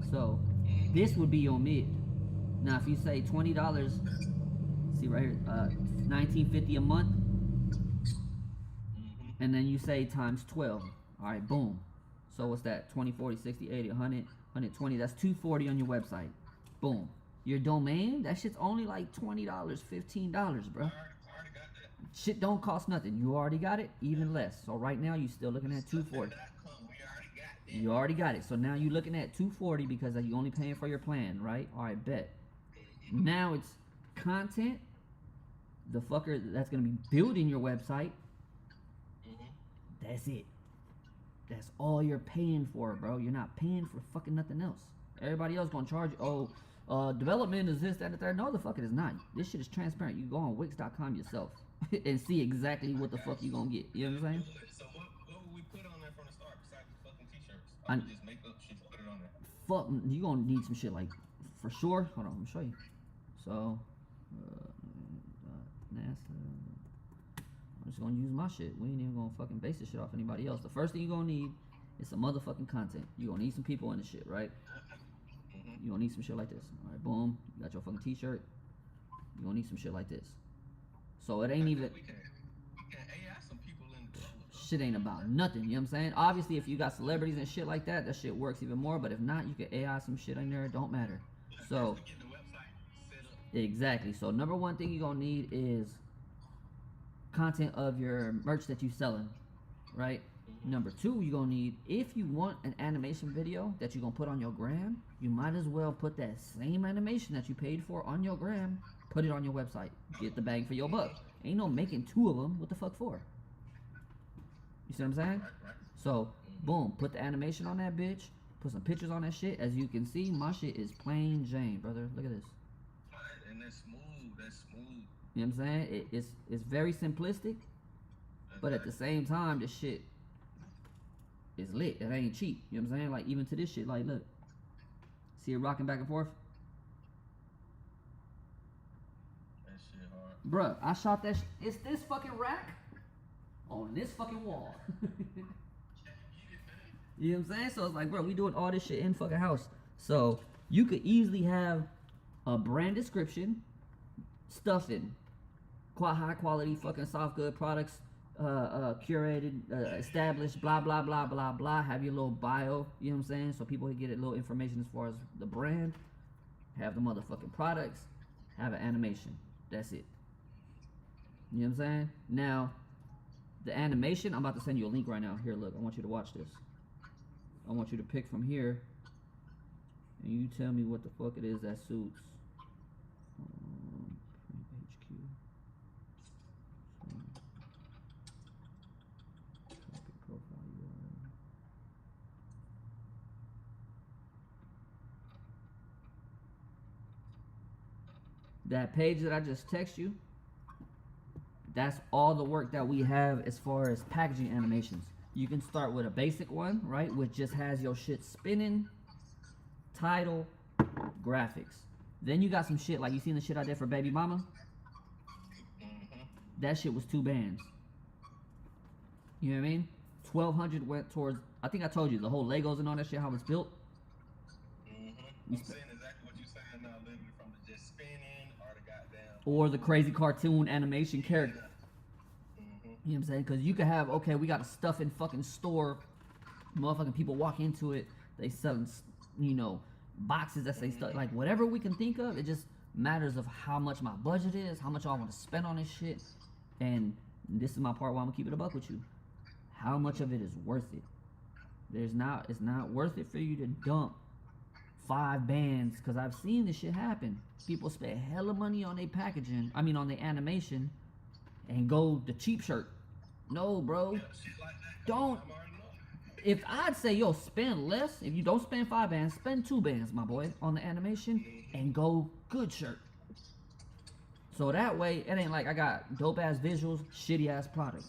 So this would be your mid. Now if you say $20, see right here, $19.50 a month, and then you say times 12. All right, boom. So what's that? 20, 40, 60, 80, 100, 120. That's $240 on your website. Boom. Your domain, that shit's only like $20, $15, bro. I already got that. Shit don't cost nothing. You already got it, even less. So right now you still looking at $240. We already got that. You already got it. So now you're looking at $240 because you only paying for your plan, right? All right, bet. Now it's content. The fucker that's gonna be building your website. That's it. That's all you're paying for, bro. You're not paying for fucking nothing else. Everybody else gonna charge you. Oh, development is this, that, and the third. No, the fuck it is not. This shit is transparent. You go on Wix.com yourself and see exactly what the fuck you gonna get. You know what I'm saying? So what would we put on there from the start besides the fucking t-shirts? I would just make up shit to put it on there. Fuck, you gonna need some shit like, for sure. Hold on, let me show you. So, Nasuh. I'm just gonna use my shit. We ain't even gonna fucking base this shit off anybody else. The first thing you're gonna need is some motherfucking content. You're gonna need some people in the shit, right? You're gonna need some shit like this. Alright, boom. You got your fucking t-shirt. You're gonna need some shit like this. So it ain't even. We can AI some people in the Shit ain't about nothing, you know what I'm saying? Obviously, if you got celebrities and shit like that, that shit works even more. But if not, you can AI some shit in there. It don't matter. So, get the website set up. exactly. So, number one thing you're gonna need is content of your merch that you selling, right? Number two, you're gonna need, if you want an animation video that you're gonna put on your gram, you might as well put that same animation that you paid for on your gram, put it on your website. Get the bang for your buck. Ain't no making two of them. What the fuck for? You see what I'm saying? Right. So, boom, put the animation on that bitch, put some pictures on that shit. As you can see, my shit is plain Jane, brother. Look at this. And that's smooth. That's smooth. You know what I'm saying? It's very simplistic, but at the same time, this shit is lit. It ain't cheap. You know what I'm saying? Like, even to this shit, like, look. See it rocking back and forth? That shit hard. Bruh, I shot that it's this fucking rack on this fucking wall. You know what I'm saying? So it's like, bro, we doing all this shit in fucking house. So you could easily have a brand description, stuffing, quite high quality fucking soft good products, curated, established, blah blah blah blah blah. Have your little bio, you know what I'm saying? So people can get a little information as far as the brand. Have the motherfucking products. Have an animation. That's it. You know what I'm saying? Now, the animation, I'm about to send you a link right now. Here, look, I want you to watch this. I want you to pick from here, and you tell me what the fuck it is that suits. HQ. Copy profile URL. That page that I just text you, that's all the work that we have as far as packaging animations. You can start with a basic one, right, which just has your shit spinning, title, graphics. Then you got some shit, like you seen the shit I did for Baby Mama? That shit was 2 bands. You know what I mean? 1,200 went towards, I think I told you, the whole Legos and all that shit, how it's built. I'm saying exactly what you're saying now, literally from the just spinning or the goddamn. Or the crazy cartoon animation character. You know what I'm saying? Because you could have, okay, we got a stuff in fucking store. Motherfucking people walk into it. They selling, you know, boxes that say stuff. Like, whatever we can think of, it just matters of how much my budget is, how much I want to spend on this shit. And this is my part where I'm going to keep it a buck with you. How much of it is worth it? It's not worth it for you to dump 5 bands. Because I've seen this shit happen. People spend hella money on their packaging. I mean, on their animation. And go the cheap shirt. No, bro. Shit like that. Don't. I'm already if I'd say, yo, spend less, if you don't spend 5 bands, spend 2 bands, my boy, on the animation and go good shirt. So that way, it ain't like I got dope ass visuals, shitty ass product.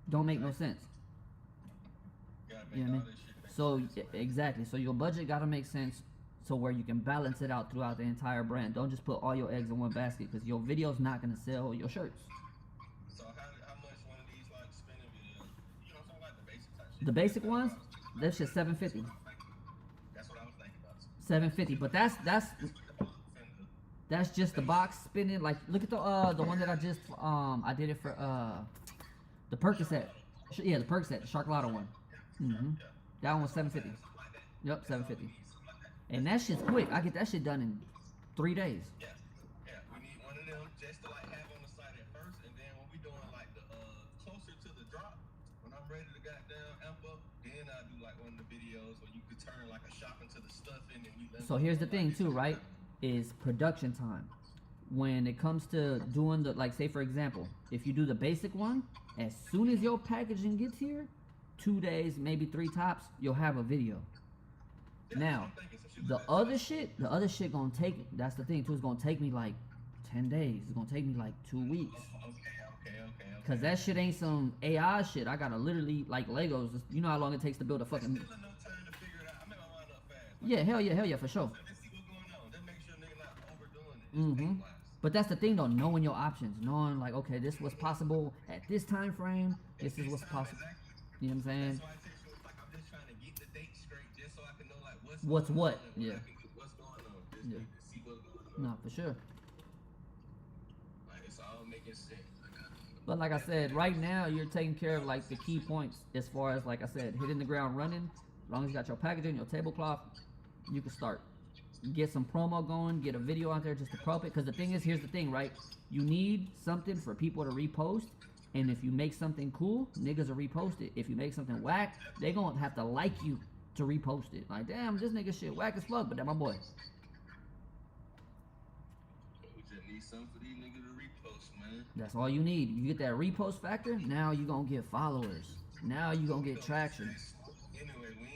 Don't make no sense. You know what I mean? So, exactly. So your budget gotta make sense so where you can balance it out throughout the entire brand. Don't just put all your eggs in one basket because your video's not gonna sell your shirts. So how much one of these like spinning videos? You know, something like the basic type shit. The basic ones, that's just $750. That's what I was thinking about. $750, but that's just the box spinning. Like, look at the one that I just I did it for the Percocet. Yeah, the Percocet, the Shark Lotto one. That one was $750. Yep, $750. And that shit's quick. I get that shit done in 3 days. Yeah, we need one of them just to like have on the site at first, and then when we doing like the closer to the drop, when I'm ready to goddamn amp up, then I do like one of the videos where you could turn like a shop into the stuffing and we. So here's the thing too, right? Is production time. When it comes to doing the, like, say for example, if you do the basic one, as soon as your packaging gets here, 2 days, maybe 3 tops, you'll have a video. Now, the other shit gonna take, that's the thing too, it's gonna take me like 10 days. It's gonna take me like 2 weeks. Okay. Cause that shit ain't some AI shit. I gotta literally, like Legos, you know how long it takes to build a fucking... Still enough time to figure it out. I made my mind up fast. Yeah, hell yeah, for sure. Let's see what's going on. Just make sure nigga not overdoing it. Mm-hmm. But that's the thing though, knowing your options, knowing like, okay, this was possible at this time frame, this is what's possible. You know what I'm saying? That's why I text you, like, I'm just trying to get the date straight just so I can know like What's going what? on and Yeah. I can get what's going on. Just Yeah. need to see what's going on. No, for sure. Like, it's all making sense. But like I said, right now you're taking care of like the key points as far as, like I said, hitting the ground running. As long as you got your packaging, your tablecloth, you can start. Get some promo going, get a video out there just to prop it. Because the thing is, here's the thing, right? You need something for people to repost. And if you make something cool, niggas will repost it. If you make something whack, they gonna have to like you to repost it. Like, damn, this nigga shit whack as fuck, but that my boy. We just need something for these niggas to repost, man. That's all you need. You get that repost factor, now you gonna get followers. Now you gonna get traction. Anyway, we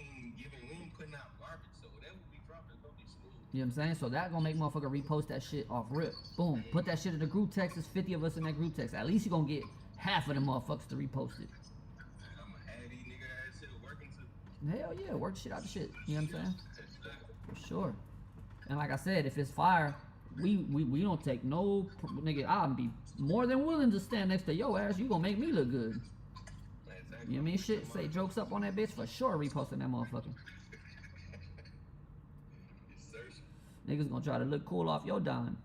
ain't putting out garbage, so whatever we dropping, gonna be smooth. You know what I'm saying? So that gonna make motherfucker repost that shit off rip. Boom. Put that shit in the group text. There's 50 of us in that group text. At least you gonna get half of them motherfuckers to repost it. I'm gonna have these nigga ass shit working too. Hell yeah, work shit out the shit. You know what I'm saying? For sure. And like I said, if it's fire, we don't take no nigga. I'll be more than willing to stand next to your ass. You gonna make me look good. Exactly. You know what I mean? Shit, say jokes up on that bitch for sure. Reposting that motherfucker. It's searching. Niggas gonna try to look cool off your dime.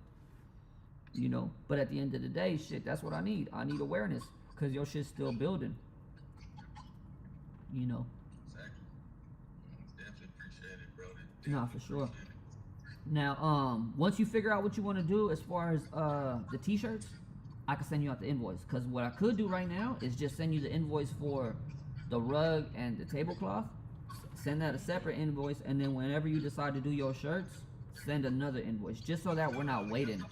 You know, but at the end of the day, shit, that's what I need. I need awareness, cause your shit's still building. You know. Exactly. Definitely appreciate it, bro. Nah, for sure. Now, once you figure out what you want to do as far as the t-shirts, I can send you out the invoice. Cause what I could do right now is just send you the invoice for the rug and the tablecloth. Send that a separate invoice, and then whenever you decide to do your shirts, send another invoice, just so that we're not waiting.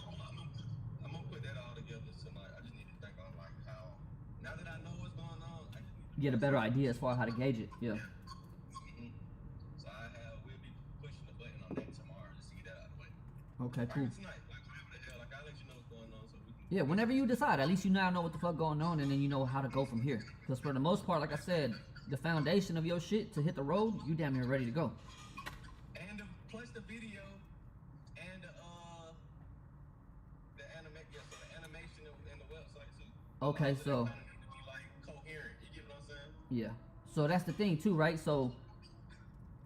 I'm gonna put that all together tonight. I just need to think on like how. Now that I know what's going on, I just need to Get a better idea as far as how to gauge it. Yeah. So we'll be pushing the button on that tomorrow to see that out of the way. Okay, cool. Tonight, like whatever the hell, like I'll let you know what's going on so we can. Yeah, whenever you decide, at least you now know what the fuck going on, and then you know how to go from here. Because for the most part, like I said, the foundation of your shit to hit the road, you damn near ready to go. And plus the video and the animation and the website too. Okay, So so they kinda need to be like coherent. You get what I'm saying? yeah, so that's the thing too, right? So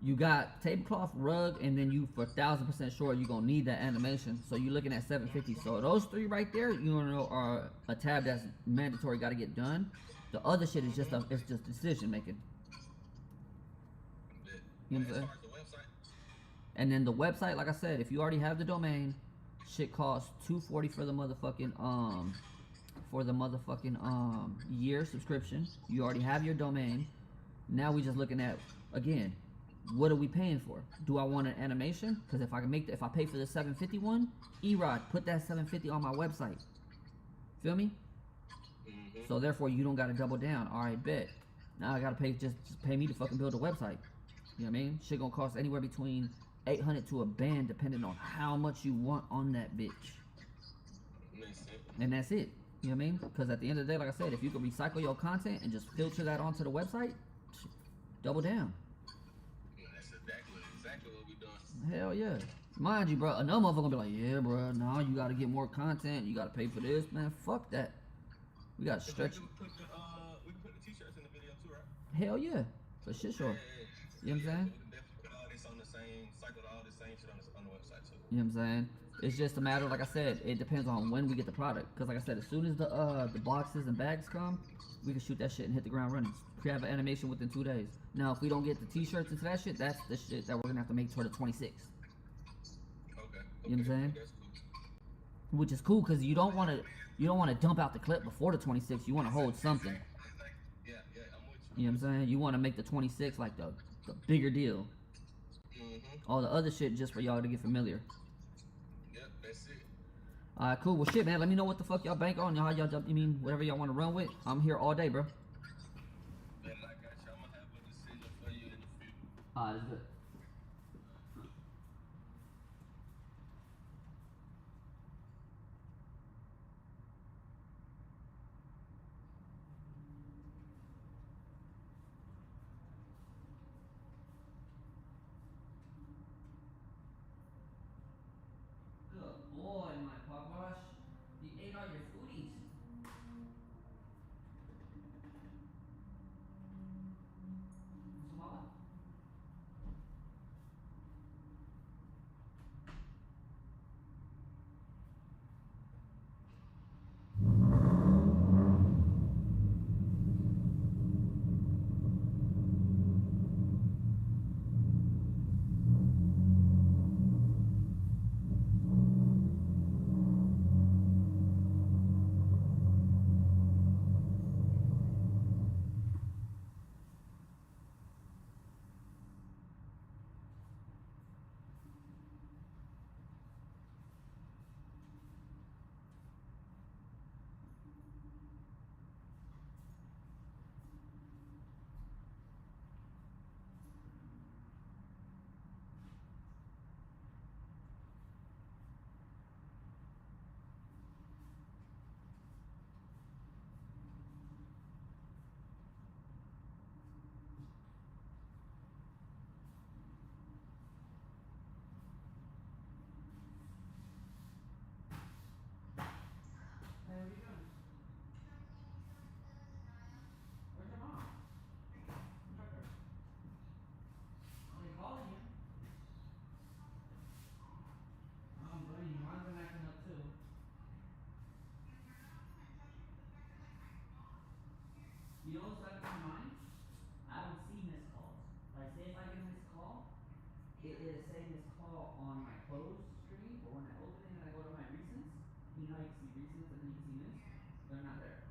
you got tablecloth, rug, and then you for 1000% sure you're gonna need that animation. So you're looking at 750. So those three right there, you know, are a tab that's mandatory, got to get done. The other shit is just it's just decision making. You know what I'm As saying? far as the website, And then the website, like I said, if you already have the domain, shit costs $240 for the motherfucking year subscription. You already have your domain. Now we just looking at, again, what are we paying for? Do I want an animation? Because if I pay for the 751, Erod, put that 750 on my website. Feel me? So therefore you don't gotta double down. Alright, bet. Now I gotta pay just pay me to fucking build a website. You know what I mean? Shit gonna cost anywhere between 800 to a band, depending on how much you want on that bitch. And that's it. You know what I mean? Because at the end of the day, like I said, if you can recycle your content and just filter that onto the website, double down. That's exactly what we doing. Hell yeah. Mind you, bro, another motherfucker gonna be like, yeah, bro, no, you gotta get more content, you gotta pay for this, man. Fuck that. We gotta stretch. We can put the t-shirts in the video too, right? Hell yeah. For shit sure. You know what I'm saying? We can definitely put all this on the same, cycle all this same shit on the website too. You know what I'm saying? It's just a matter, like I said, it depends on when we get the product. Cause like I said, as soon as the boxes and bags come, we can shoot that shit and hit the ground running. Have an animation within 2 days. Now, if we don't get the t-shirts into that shit, that's the shit that we're gonna have to make toward the 26th. Okay. You know what I'm saying? That's cool. Which is cool, cause you don't want to dump out the clip before the 26th. You want to hold something. Yeah, I'm with you. You know what I'm saying? You want to make the 26th like the bigger deal. All the other shit just for y'all to get familiar. Yep, that's it. Alright, cool. Well, shit, man. Let me know what the fuck y'all bank on. Y'all, you mean whatever y'all want to run with. I'm here all day, bro. Man, I got you. I'm gonna have a decision for you in the future. Alright, that's good. Good boy, my pop-wash. You ate all your foodies. Samala? Hey, what are you doing? Where's your mom? Check her. Are they calling you? I don't blame you. Mine's been acting up too. You know what's happening to mine? I don't see missed calls. Like, say if I get a missed call, it is saying missed call on my closed screen, but when I open it and I go to my recents, you know, you can see recents and then you can see missed. They're not there.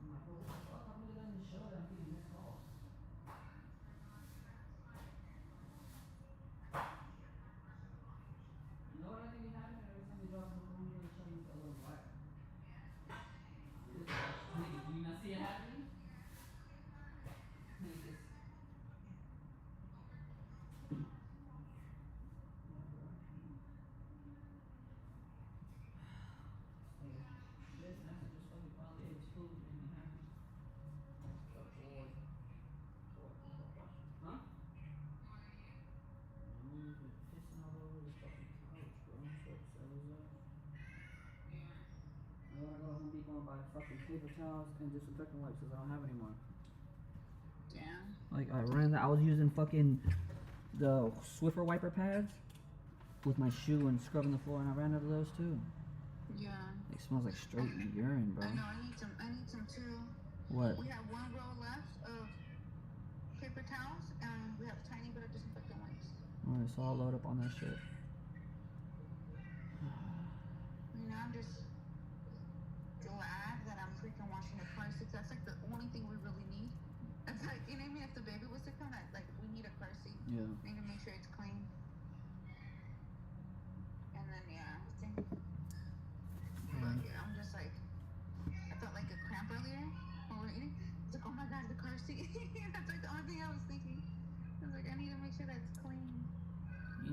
I'm like, well, what the fuck? I'm looking at the show that I'm getting missed calls. You know what I think is happening? Every time we drop the phone, the show is a little black. Do you not see it happening? This message was fucking probably ate his food and made me happy. Good boy. Huh? He's been pissing all over the fucking couch, bro. I'm so upset with that. I gotta go to Home Depot and buy fucking paper towels and disinfectant wipes because I don't have any more. Damn. Like I was using fucking the Swiffer wiper pads with my shoe and scrubbing the floor, and I ran out of those too. Yeah. It smells like straight urine, bro. I know. I need some too. What? We have one roll left of paper towels, and we have a tiny bit of disinfectant wipes. Alright, so I'll load up on that shit. You know, I'm just glad that I'm freaking washing the car seats. That's like the only thing we really need. It's like, you know what I mean? If the baby was to come, like we need a car seat. Yeah. We need to make sure it's clean. And then yeah, I think. But yeah, I'm just like, I felt like a cramp earlier when we were eating. It's like, oh my god, the car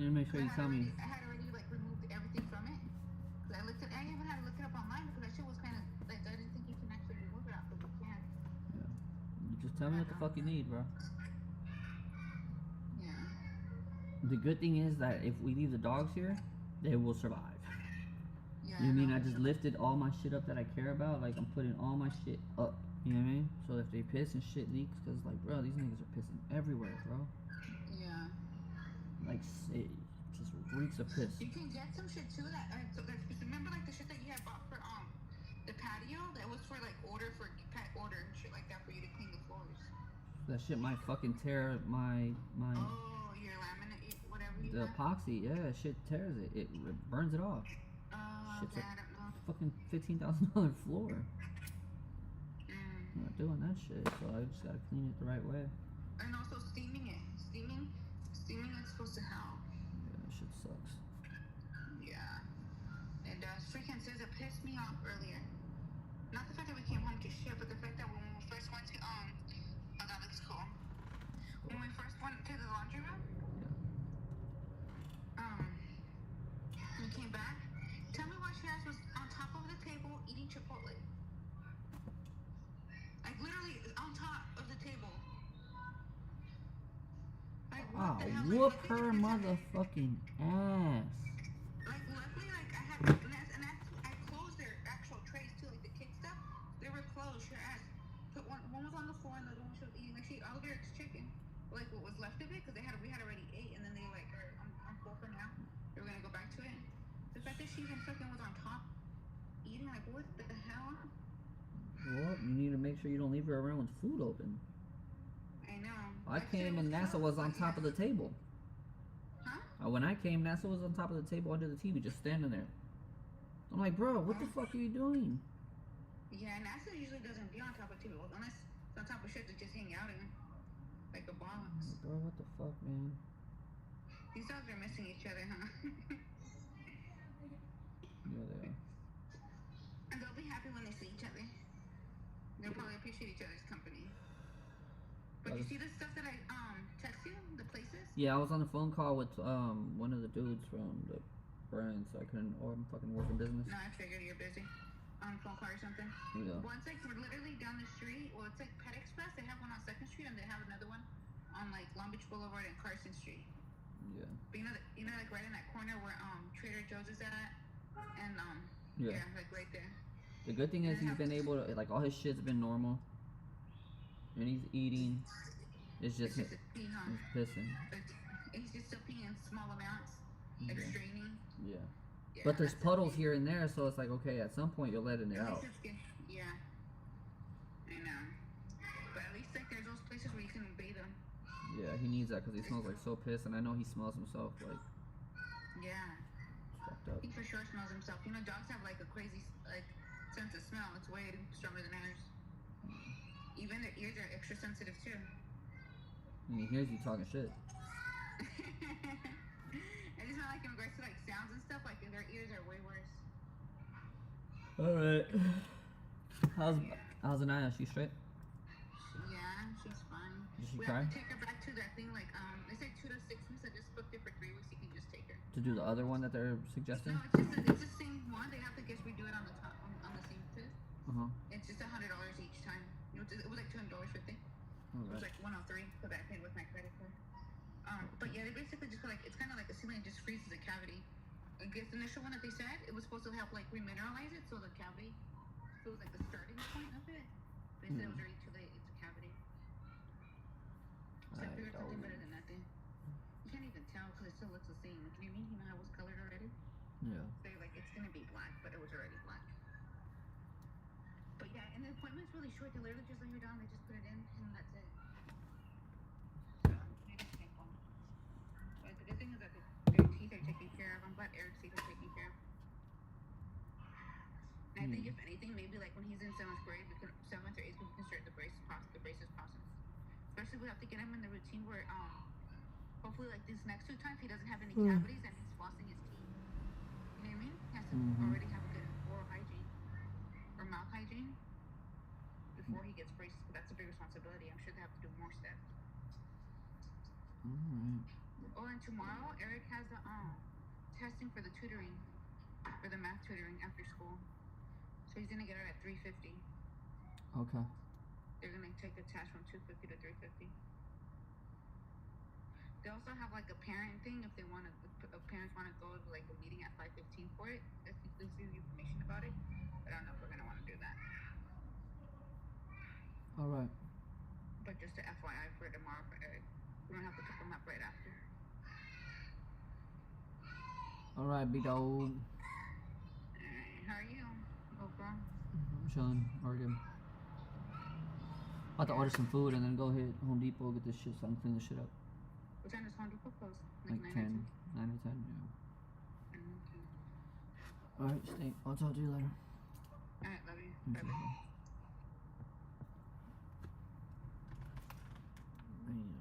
You need to make sure you tell me. I had already like removed everything from it. Cause I looked at, I even had to look it up online because that shit was kind of like I didn't think you can actually remove it out, but you can. Yeah. You just tell me what the fuck you need, bro. Yeah. The good thing is that if we leave the dogs here, they will survive. Yeah. You mean I just lifted all my shit up that I care about? Like I'm putting all my shit up. You know what I mean? So if they piss and shit leaks, cause like bro, these niggas are pissing everywhere, bro. Yeah. Like it just reeks of piss. You can get some shit too that so like, remember like the shit that you had bought for the patio that was for like pet order and shit like that for you to clean the floors. That shit might fucking tear my Oh, your laminate, whatever you the have? epoxy. Yeah, shit tears it. It burns it off. Shit's Okay, a I don't know. fucking $15,000 floor. Mm. I'm not doing that shit, so I just gotta clean it the right way. And also steaming it. Steaming is supposed to help. Yeah, that shit sucks. Yeah. And freaking SZA pissed me off earlier. Not the fact that we came home to shit, but the fact that when we first went to oh that looks cool. When we first went to the laundry room, we came back. Tell me why she was on top of the table eating Chipotle. Like literally on top of the table. Like what the hell? Whoop her motherfucking ass. Like luckily, like I had, I closed their actual trays too, like the kid stuff. They were closed. Her ass. Put one was on the floor and the other one she was eating. Like she ate all of Eric's chicken, like what was left of it, because we had already ate, and then they like are I'm full for now. They were gonna go back to it. The fact that she even fucking was on top eating, like what the hell? Well, you need to make sure you don't leave her around with food open. I know. I came and Nasuh was on top of the table. Huh? When I came, Nasuh was on top of the table under the TV, just standing there. I'm like, bro, what the fuck are you doing? Yeah, Nasuh usually doesn't be on top of tables unless it's on top of shit to just hang out in, like a box. Bro, what the fuck, man? These dogs are missing each other, huh? Yeah, they are. And they'll be happy when they see each other. They'll probably appreciate each other's company. But you see the stuff that I text you, the places? Yeah, I was on a phone call with one of the dudes from the brand, so I couldn't. Or I'm fucking working business. No, I figured you're busy. On phone call or something. Yeah. One's like we're literally down the street. Well, it's like Pet Express. They have one on 2nd Street, and they have another one on like Long Beach Boulevard and Carson Street. Yeah. But you know, like right in that corner where Trader Joe's is at, and Yeah. like right there. The good thing is he's been able to, like, all his shit's been normal. And he's eating. It's just a pee, huh? he's pissing. He's just still peeing in small amounts, like Yeah. straining. Yeah. Yeah, But there's that's puddles here and there, so it's like, okay, at some point you're letting it At out. least it's good. Yeah. I know. But at least like there's those places where you can bathe them. Yeah, he needs that because he smells like so pissed, and I know he smells himself like Yeah. fucked up. He for sure smells himself. You know, dogs have like a crazy like sense of smell. It's way stronger than ours. Even their ears are extra sensitive too. And he hears you talking shit. I just feel like in regards to like sounds and stuff, like their ears are way worse. Alright. How's Anaya? She straight? Yeah, she's fine. Did she We cry? have to take her back to that thing like they said 2 to 6 weeks. I just booked it for 3 weeks. You can just take her. To do the other one that they're suggesting? No, it's the same one. They have to just redo it on the top on the same tooth. It's just $100 each time. It was like $250. It was like 103 because I paid with my credit card. But yeah, they basically just feel like it's kind of like a ceiling just freezes the cavity. I guess the initial one that they said it was supposed to help like remineralize it, so the cavity, so it was like the starting point of it. They said it was already too late. It's a cavity. So I figured something better than nothing. You can't even tell because it still looks the same. Like, you know how it was colored already? Yeah. They're like it's gonna be black, but it was already black. But yeah, and the appointment's really short. They literally just lay her down. They just put it in, and that's it. So it is simple. But the good thing is that their teeth are taken care of. I'm glad Eric's teeth are taken care of. And I think if anything, maybe like when he's in 7th grade, 7th or 8th, we can start the braces process. Especially we have to get him in the routine where hopefully like these next 2 times he doesn't have any cavities and he's flossing his teeth. You know what I mean? He has to already have a good oral hygiene or mouth hygiene before he gets braces. But that's a big responsibility. I'm sure they have to do more steps. Alright. Oh, and tomorrow Eric has the testing for the tutoring, for the math tutoring after school. So he's gonna get her at 350. Okay. They're gonna take the test from 250 to 350. They also have like a parent thing if they want to. If parents want to go to like a meeting at 5:15 for it. That's inclusive information about it. But I don't know if we're gonna want to do that. All right. But just a FYI for tomorrow for Eric. We're gonna have to pick him up right after. All right, big dog. Alright, how are you, Oprah? I'm chilling. Working. About to order some food and then go hit Home Depot, get this shit so I can clean this shit up. What time does Home Depot close? Like 9 10. 9 or 10, yeah. Alright, stay. I'll talk to you later. Alright, love you. Bye bye. Man.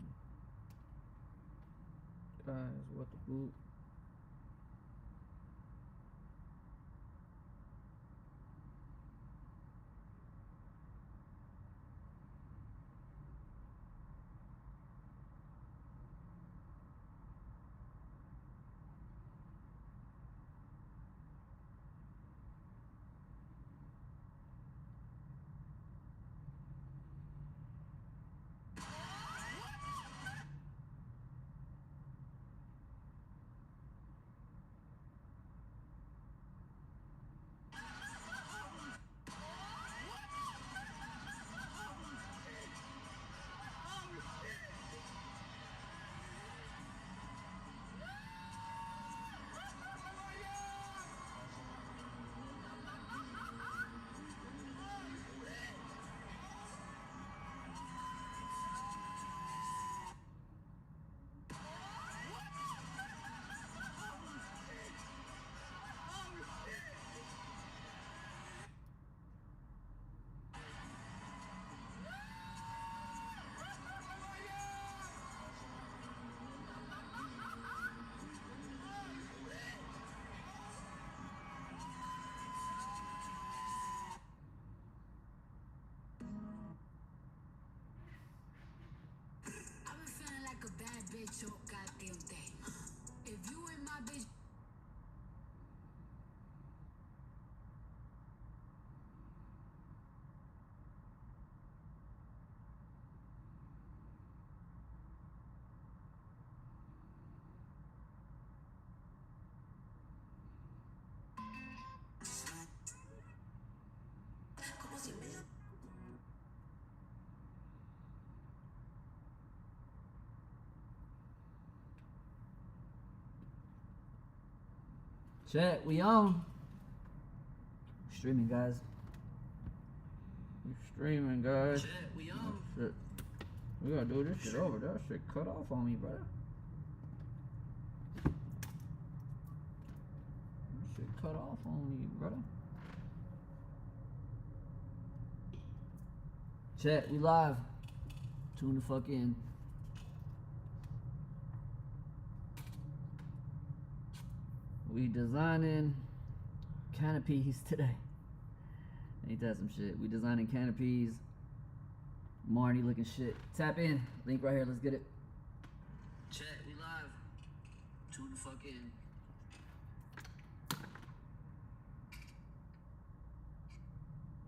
Guys, what the food? Like a bad bitch all goddamn day. If you ain't my bitch. Chat, we on. Streaming, guys. We streaming, guys. Shit, we on. Shit. We gotta do this shit over. That shit cut off on me, brother. That shit cut off on me, brother. Chat, we live. Tune the fuck in. We designing canopies today. Ain't that some shit? We designing canopies. Marnie looking shit. Tap in. Link right here. Let's get it. Chat, we live. Tune the fuck in.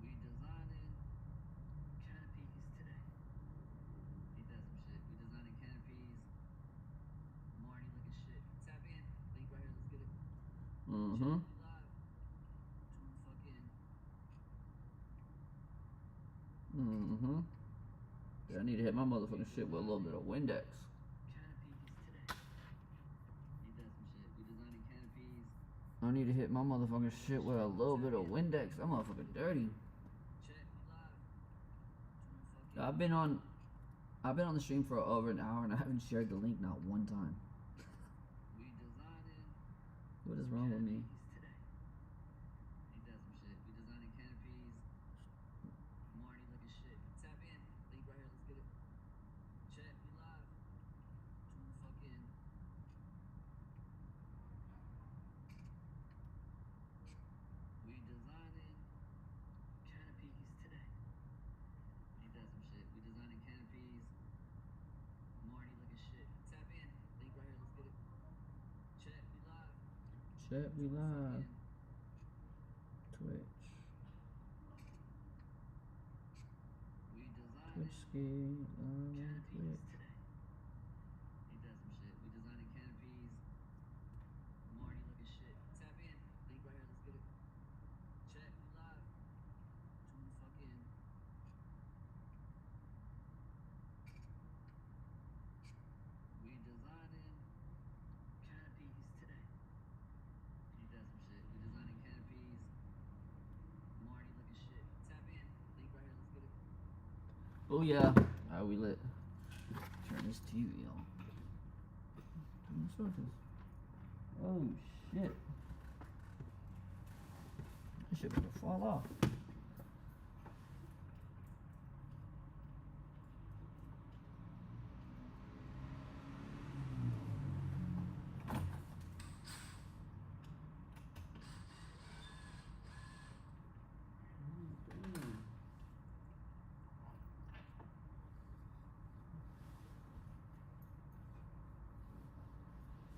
We designing canopies today. Ain't that some shit? We designing canopies. Marnie looking shit. Tap in. Link right here. Let's get it. Mm-hmm. Mm-hmm. Yeah, I need to hit my motherfucking shit with a little bit of Windex. I need to hit my motherfucking shit with a little bit of Windex. I'm motherfucking dirty. I've been on the stream for over an hour and I haven't shared the link not one time. What is wrong with me? Chat, we live. Twitch. Twitch ski, live Twitch. He does some shit. We designing canopies. Marty looking shit. Tap in. Link right here. Let's get it. Chat, we live. Tune the fuck in. We designing canopies today. He does some shit. We designing canopies. Marty looking shit. Tap in. Link right here. Let's get it. Oh yeah. Alright, we lit. Turn this TV on. Turn the switches. Oh shit. That shit gonna fall off.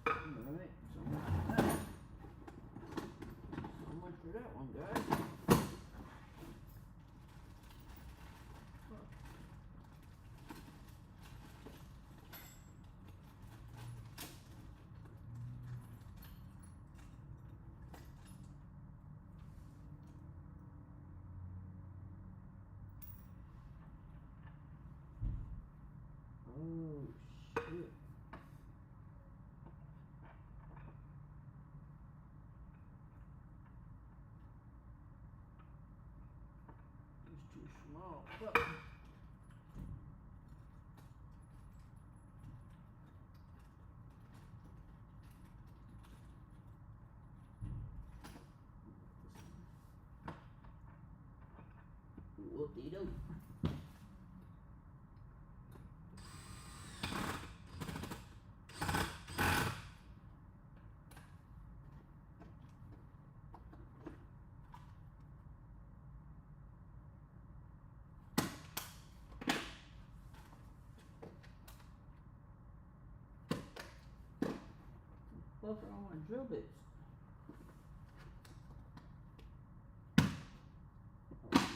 Alright, so much for that. So much for that one, guys. Oh shit. It's too small. Fuck. Whoop-de-doo. Fuck are all my drill bits? Oh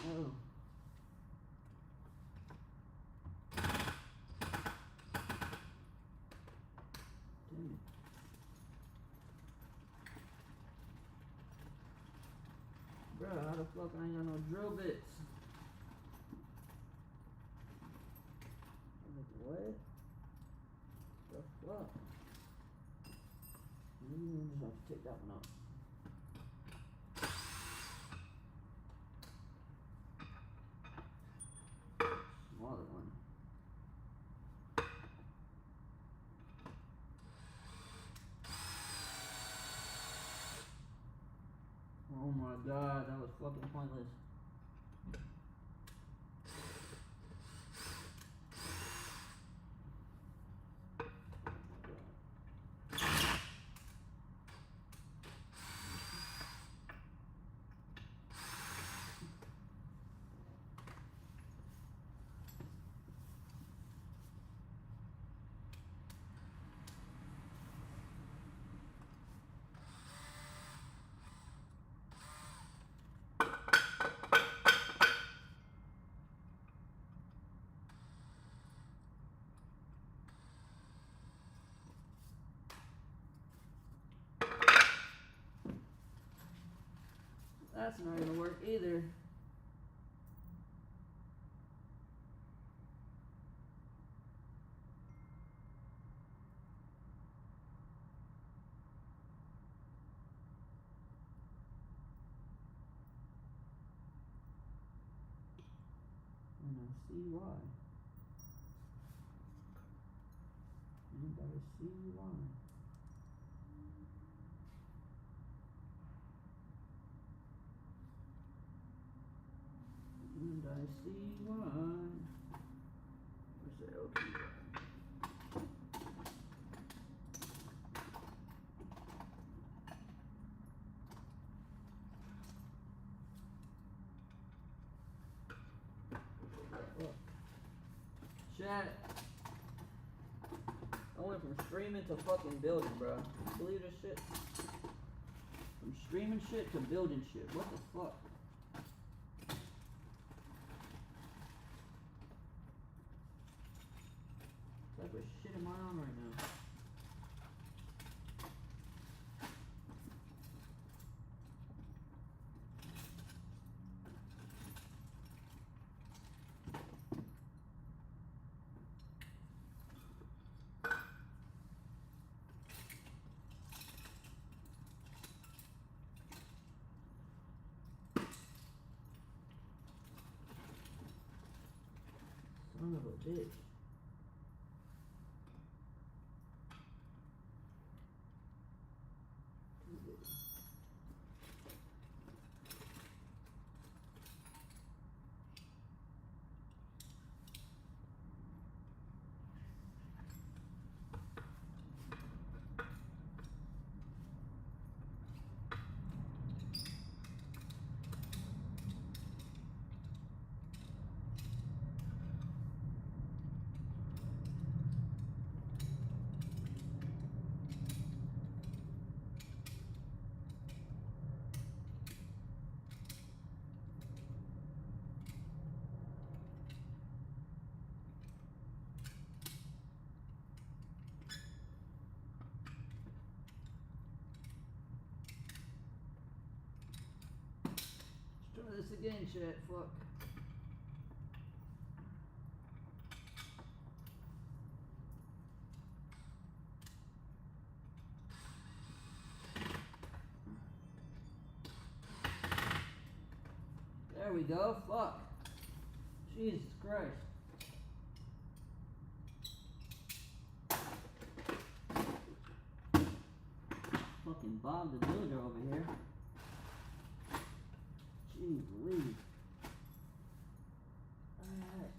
no. Damn it. Bro, how the fuck I ain't got no drill bits? I'm like, what? The fuck? Just have to take that one out. Smaller one. Oh my god, that was fucking pointless. That's not gonna work either. And I see why. And I see why. And I see why. Where's the LP? Chat. I went from streaming to fucking building, bro. Believe this shit? From streaming shit to building shit. What the fuck? What type of shit am I on right now? Son of a bitch. Let's try this again, chat. Fuck. There we go. Fuck. Jesus Christ. Fucking Bob the Builder over here. Jeez Louise. Alright.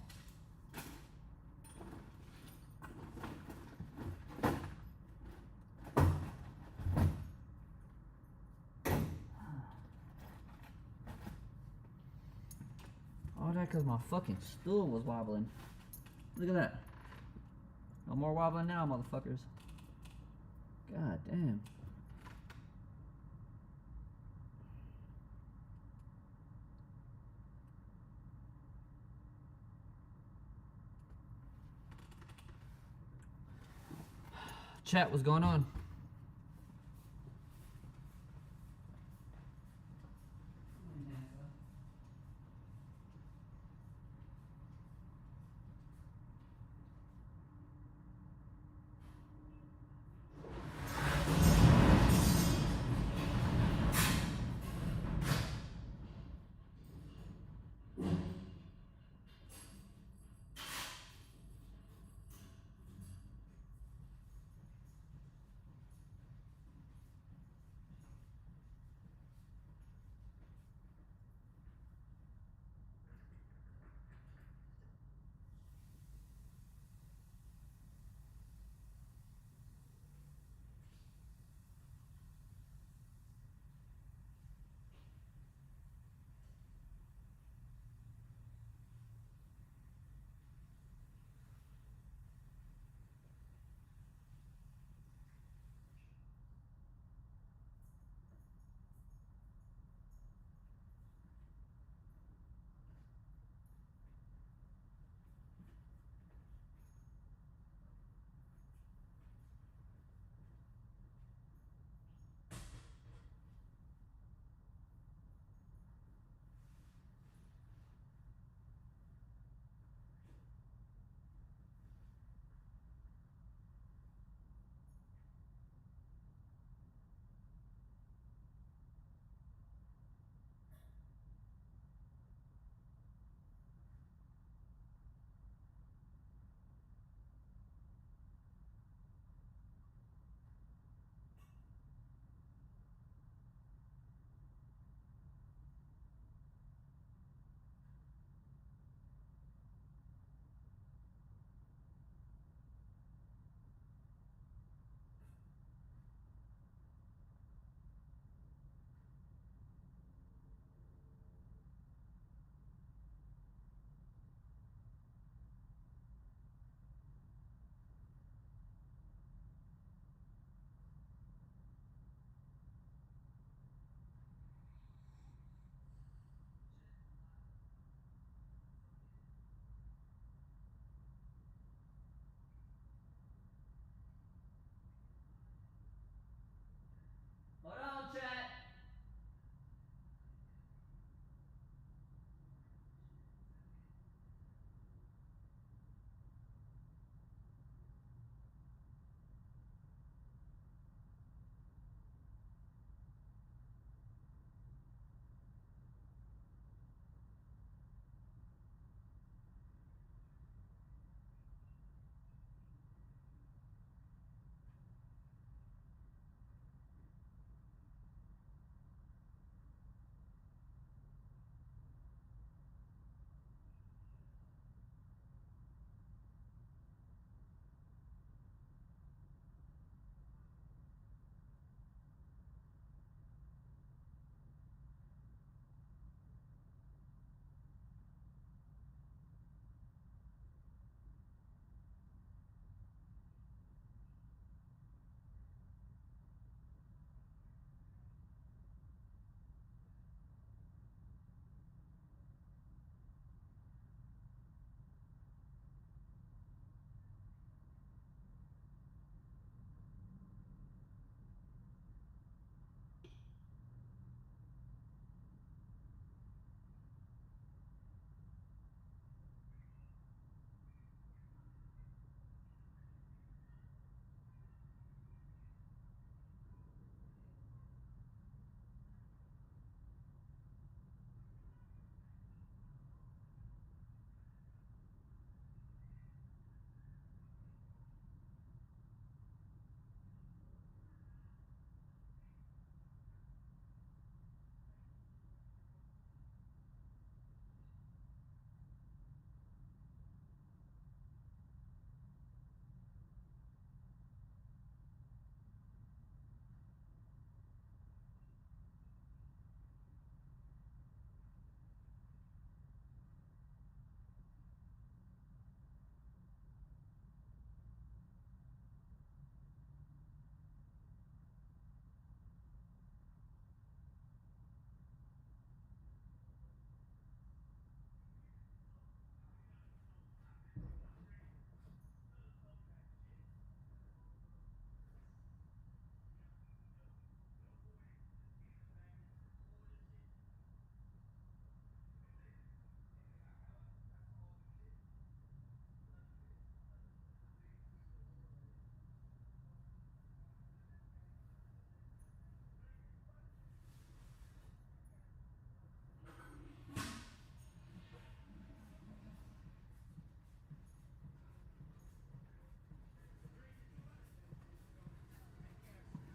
All that because my fucking stool was wobbling. Look at that. No more wobbling now, motherfuckers. God damn. Chat, what's going on?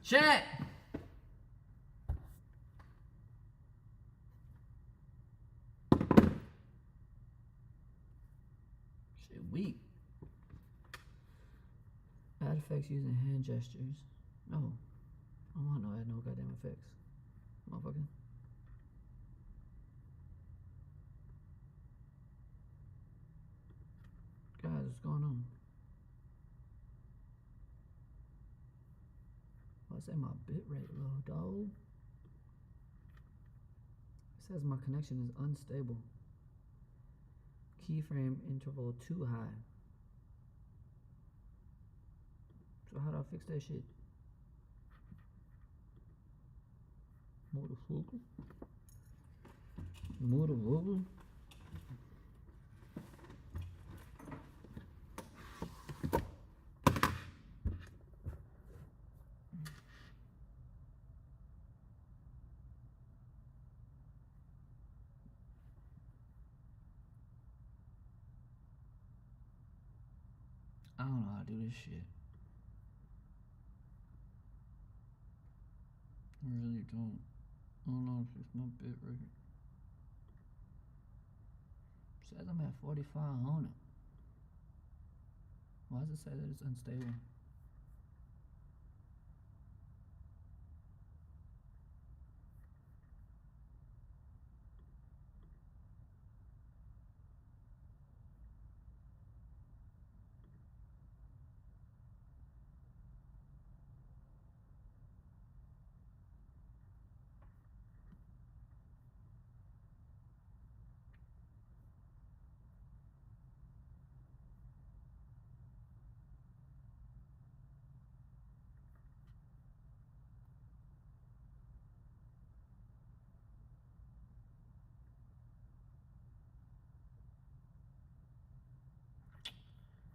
Shit! Shit, weak. Add effects using hand gestures. No. I don't want no add no goddamn effects. Motherfucker. Guys, what's going on? Why say my bit rate low, dog? It says my connection is unstable. Keyframe interval too high. So how do I fix that shit? Motherfucker. Motherfucker. I don't know how to do this shit. I really don't. I don't know if it's my bit rate. Says I'm at 4500. Why does it say that it's unstable?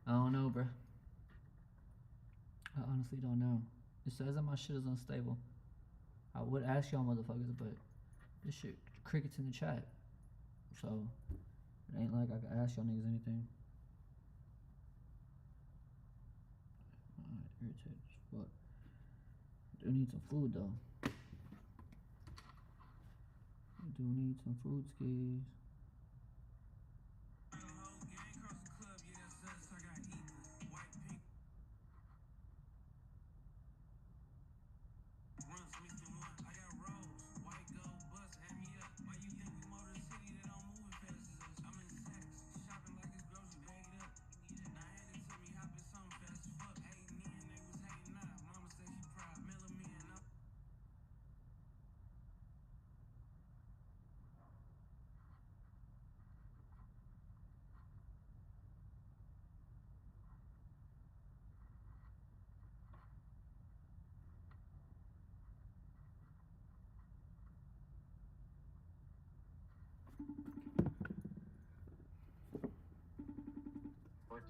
I don't know, bruh. I honestly don't know. It says that my shit is unstable. I would ask y'all motherfuckers, but this shit crickets in the chat. So it ain't like I can ask y'all niggas anything. Alright, irritated as fuck. Do need some food though. I do need some food skis. What?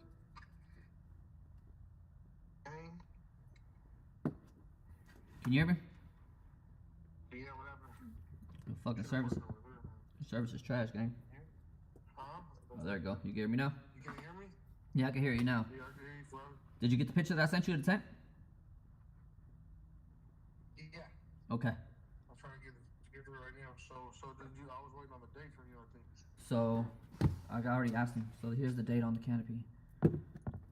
Can you hear me? Yeah, what happened? The fucking service. The service is trash, gang. Huh? Oh, there you go. You can hear me now? You can hear me? Yeah, I can hear you now. Yeah, I can hear you, bro. Did you get the picture that I sent you at the tent? Yeah. Okay. I'm trying to get it right now. So did you? I was waiting on the date from you, I think. So I already asked them. So here's the date on the canopy.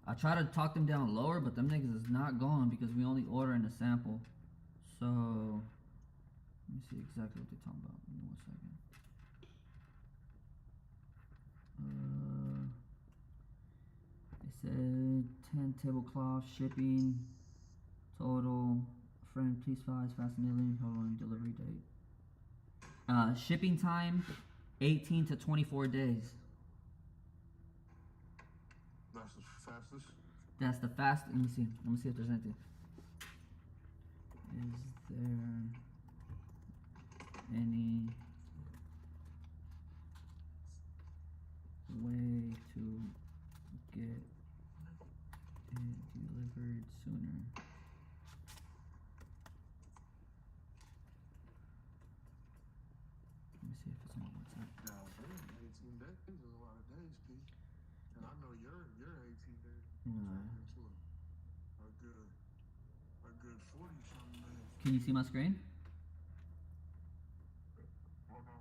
I try to talk them down lower, but them niggas is not going because we only ordering a sample. So let me see exactly what they're talking about. Give me 1 second. They said 10 tablecloth shipping total. Friend, please find fascinating. Hold on, delivery date. Shipping time 18 to 24 days. That's the fastest. That's the fast. Let me see. Let me see if there's anything. Is there any way to get it delivered sooner? Let me see if it's on WhatsApp. No, 18 days is a lot of days, P. And I know you're 18 days. Nah. A good 40 something days. Can you see my screen? Hold on.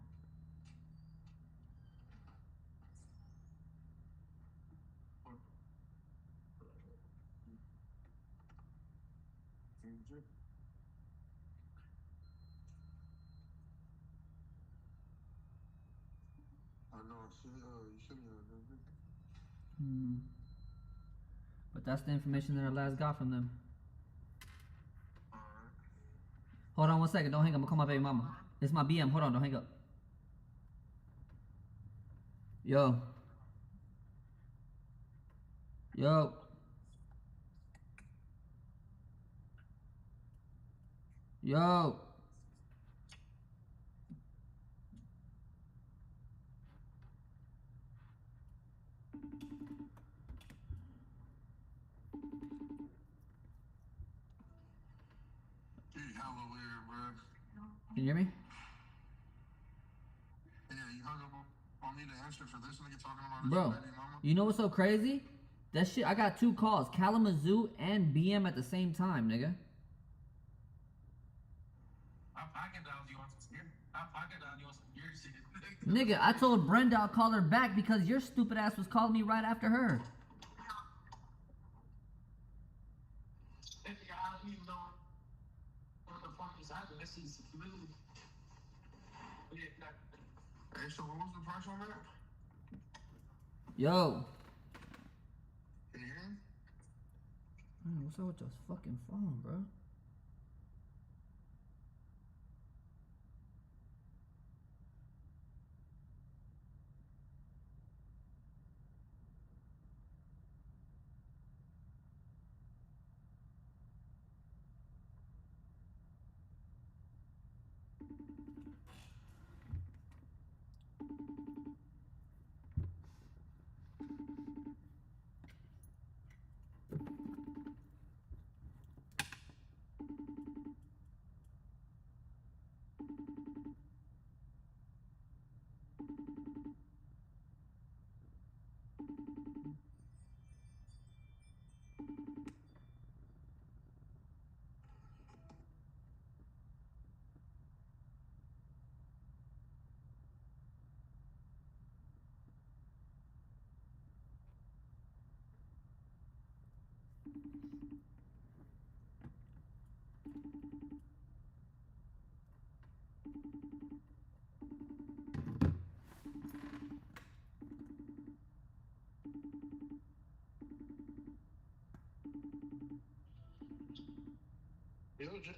What? Change it. I know. You sent me that, didn't you? Hmm. But that's the information that I last got from them. Alright. Hold on 1 second. Don't hang up. I'm gonna call my baby mama. It's my BM. Hold on. Don't hang up. Yo. Yo. Yo. You hella weird, bro. Can you hear me? Yeah, you hung up on me to answer for this nigga talking about his Bro, baby mama. you know what's so crazy? That shit, I got 2 calls. Kalamazoo and BM at the same time, nigga. I pocket dialed you on some scary. I pocket dialed you on some weird shit. Nigga, I told Brenda I'll call her back because your stupid ass was calling me right after her. I don't even know what the fuck is happening. This is literally. Hey, so what was the price on that? Yo. Can you hear me? Man, what's up with your fucking phone, bro?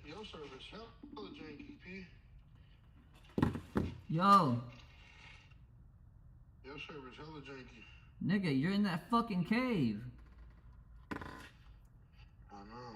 Your service hella janky, P. Yo. Your service hella janky. Nigga, you're in that fucking cave. I know.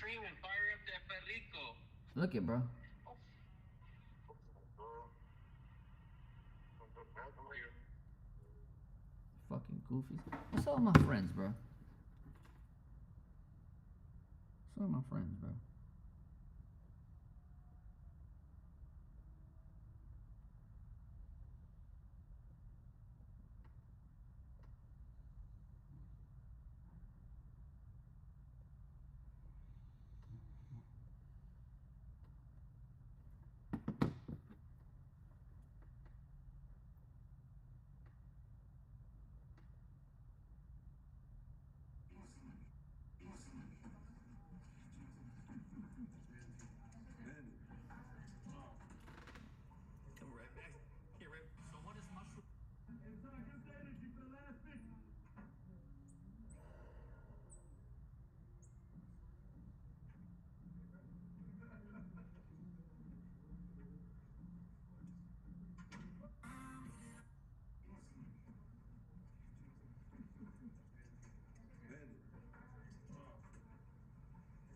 stream and fire up that perrico. Look it, bro. Fucking goofies. What's up with my friends, bro? What's up with my friends, bro? Come right back. Here, right. So what is mushroom?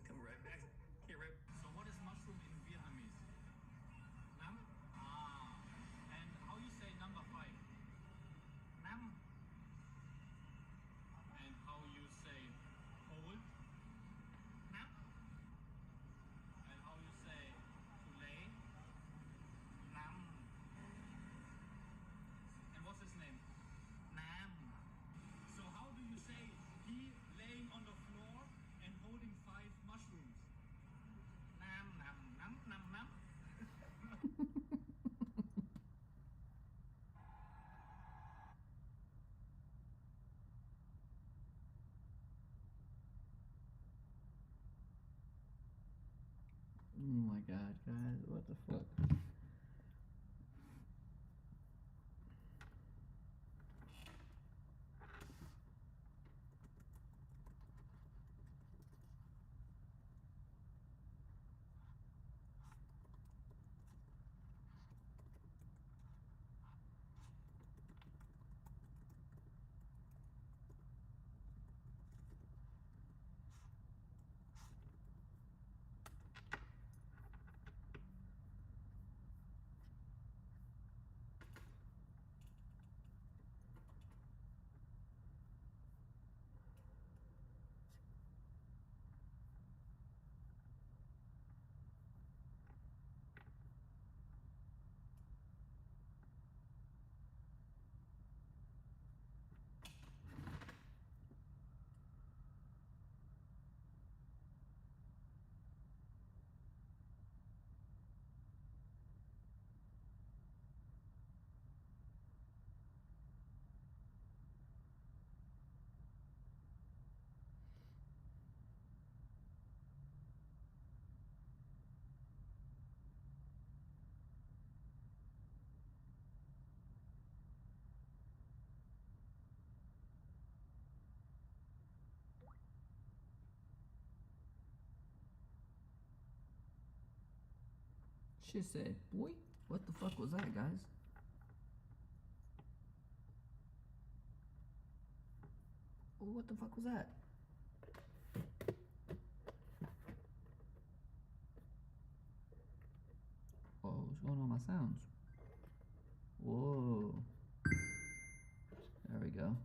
Come right back. Here, right. So what is mushroom in Vietnamese? Nam? Ah. And how you say number 5? Nam. And how you say hold? Nam. And how you say to lay? Nam. And what's his name? Nam. So how do you say he laying on the floor and holding 5 mushrooms? Nam, nam, nam, nam, nam. Oh my god, guys, what the fuck? Shit said, boy, what the fuck was that, guys? Oh, what the fuck was that? Oh, what's going on with my sounds? Whoa. There we go.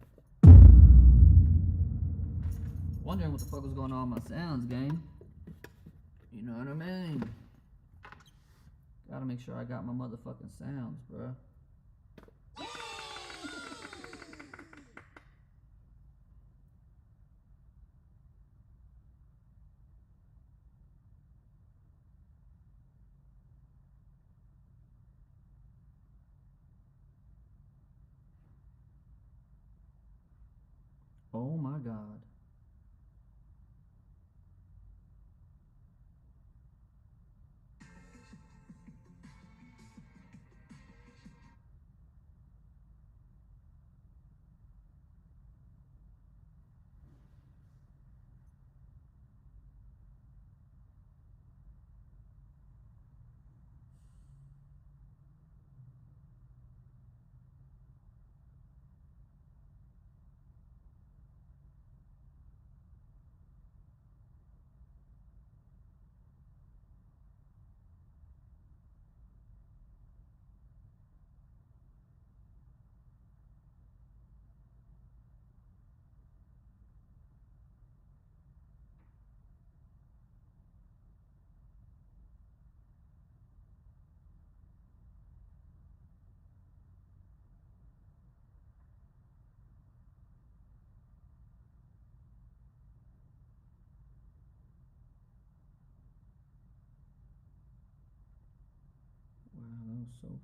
Wondering what the fuck was going on with my sounds, gang. You know what I mean? Gotta make sure I got my motherfucking sounds, bruh. Oh my god.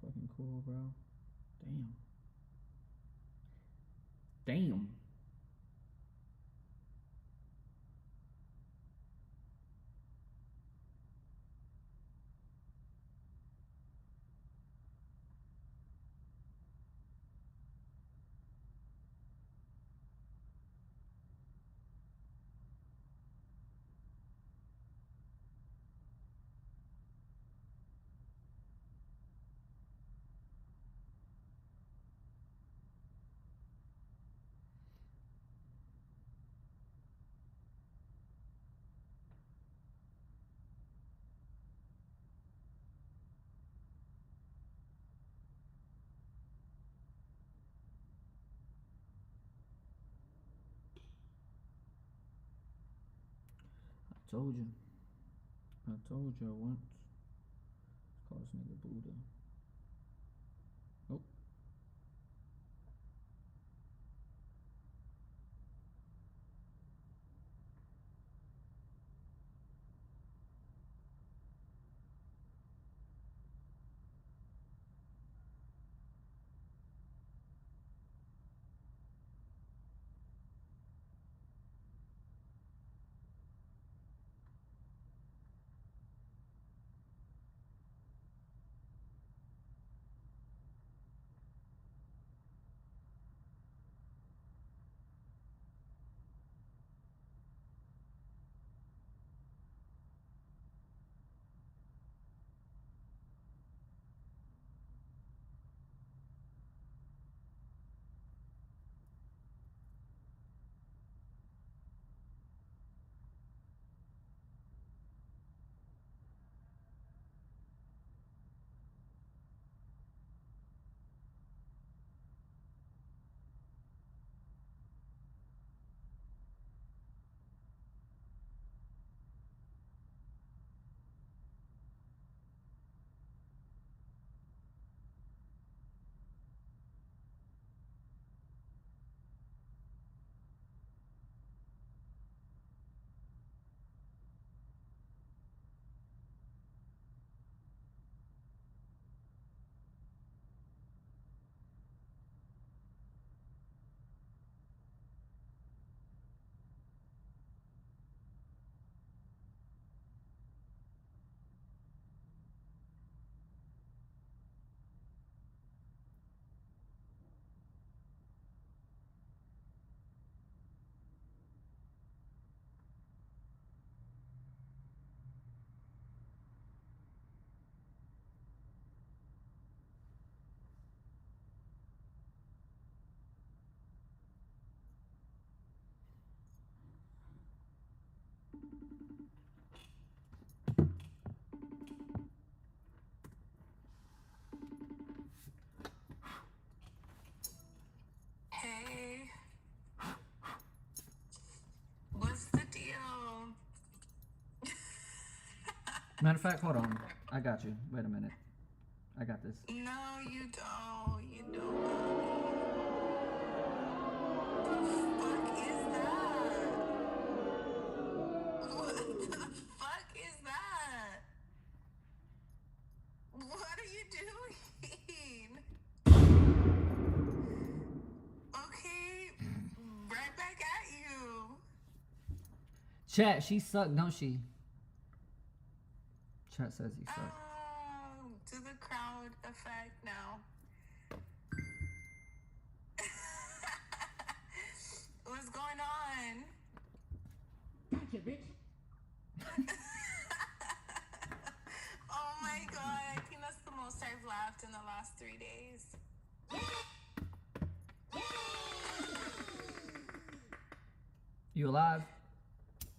fucking cool, bro. Damn. Damn. I told you. I told you once. Let's call this nigga Buddha. Oh. Hey, what's the deal? Matter of fact, hold on. I got you. Wait a minute. I got this. No, you don't. You don't. What the fuck is that? What are you doing? Okay, right back at you. Chat, she sucked, don't she? Chat says you suck. Do the crowd effect now. What's going on? Gotcha, bitch. Oh my god, I think that's the most I've laughed in the last 3 days. You alive?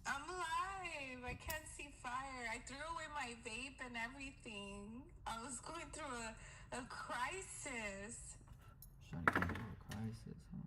I'm alive. I can't see fire. I threw away my vape and everything. I was going through a crisis. Trying to get through a crisis, huh?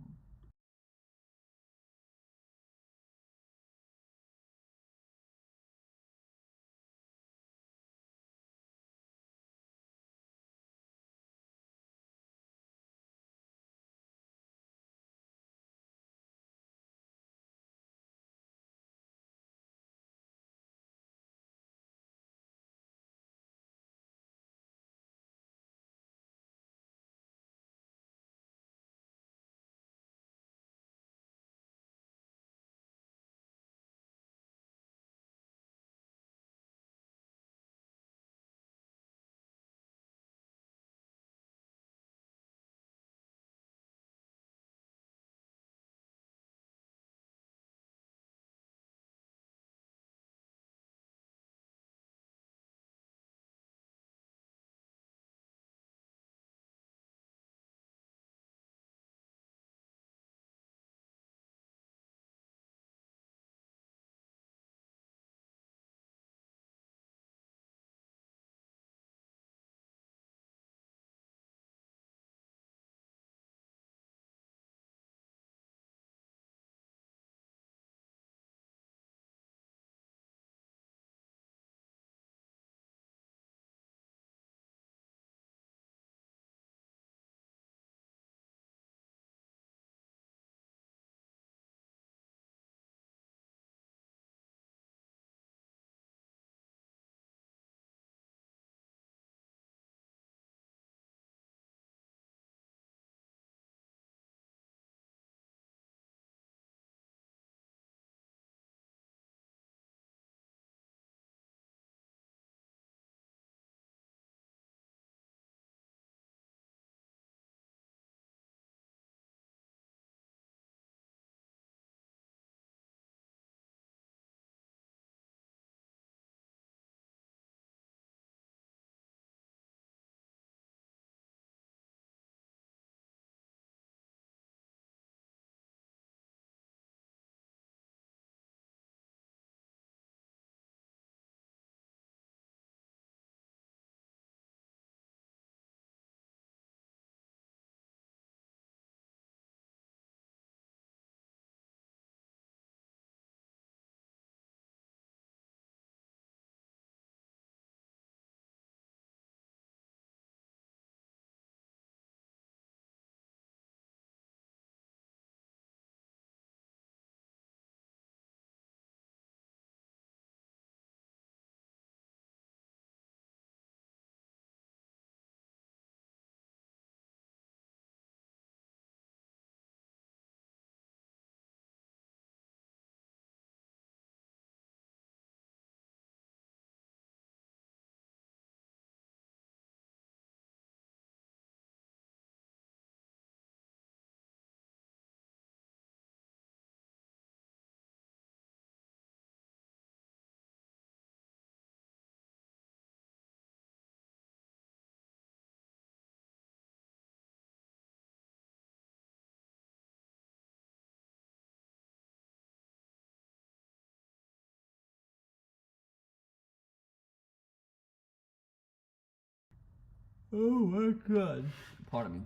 Oh my god. Pardon me.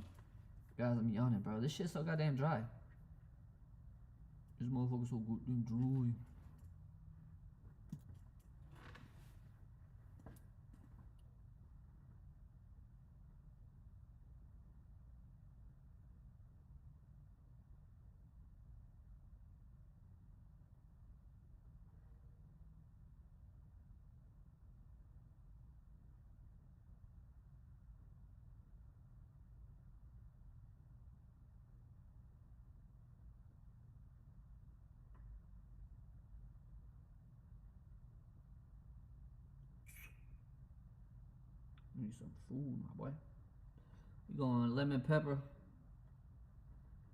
Guys, I'm yawning, bro. This shit's so goddamn dry. This motherfucker's so goddamn dry. Need some food, my boy. We going lemon pepper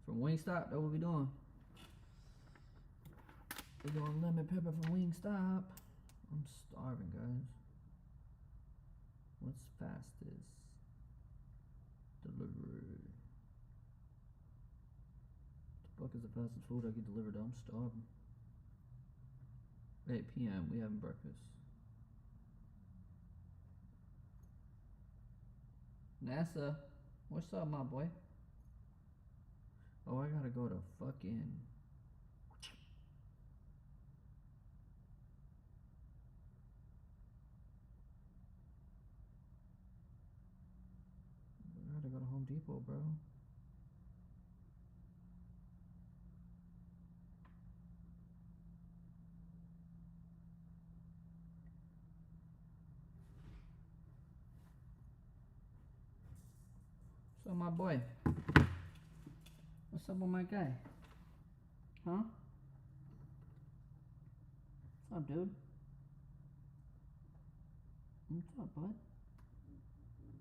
from Wingstop. That's what we doing. We going lemon pepper from Wingstop. I'm starving, guys. What's fastest? Delivery. What the fuck is the fastest food I get delivered? I'm starving. 8 p.m. We having breakfast. Nasuh, what's up, my boy? Oh, I gotta go to fucking. I gotta go to Home Depot, bro. So, my boy, what's up with my guy? Huh? What's up, dude? What's up, bud?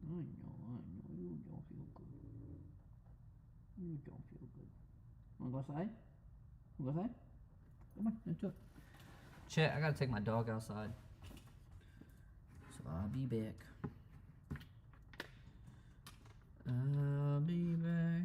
I know, you don't feel good. You don't feel good. Wanna go outside? Wanna go outside? Come on, let's do it. Chat, I gotta take my dog outside. So I'll be back. I'll be back.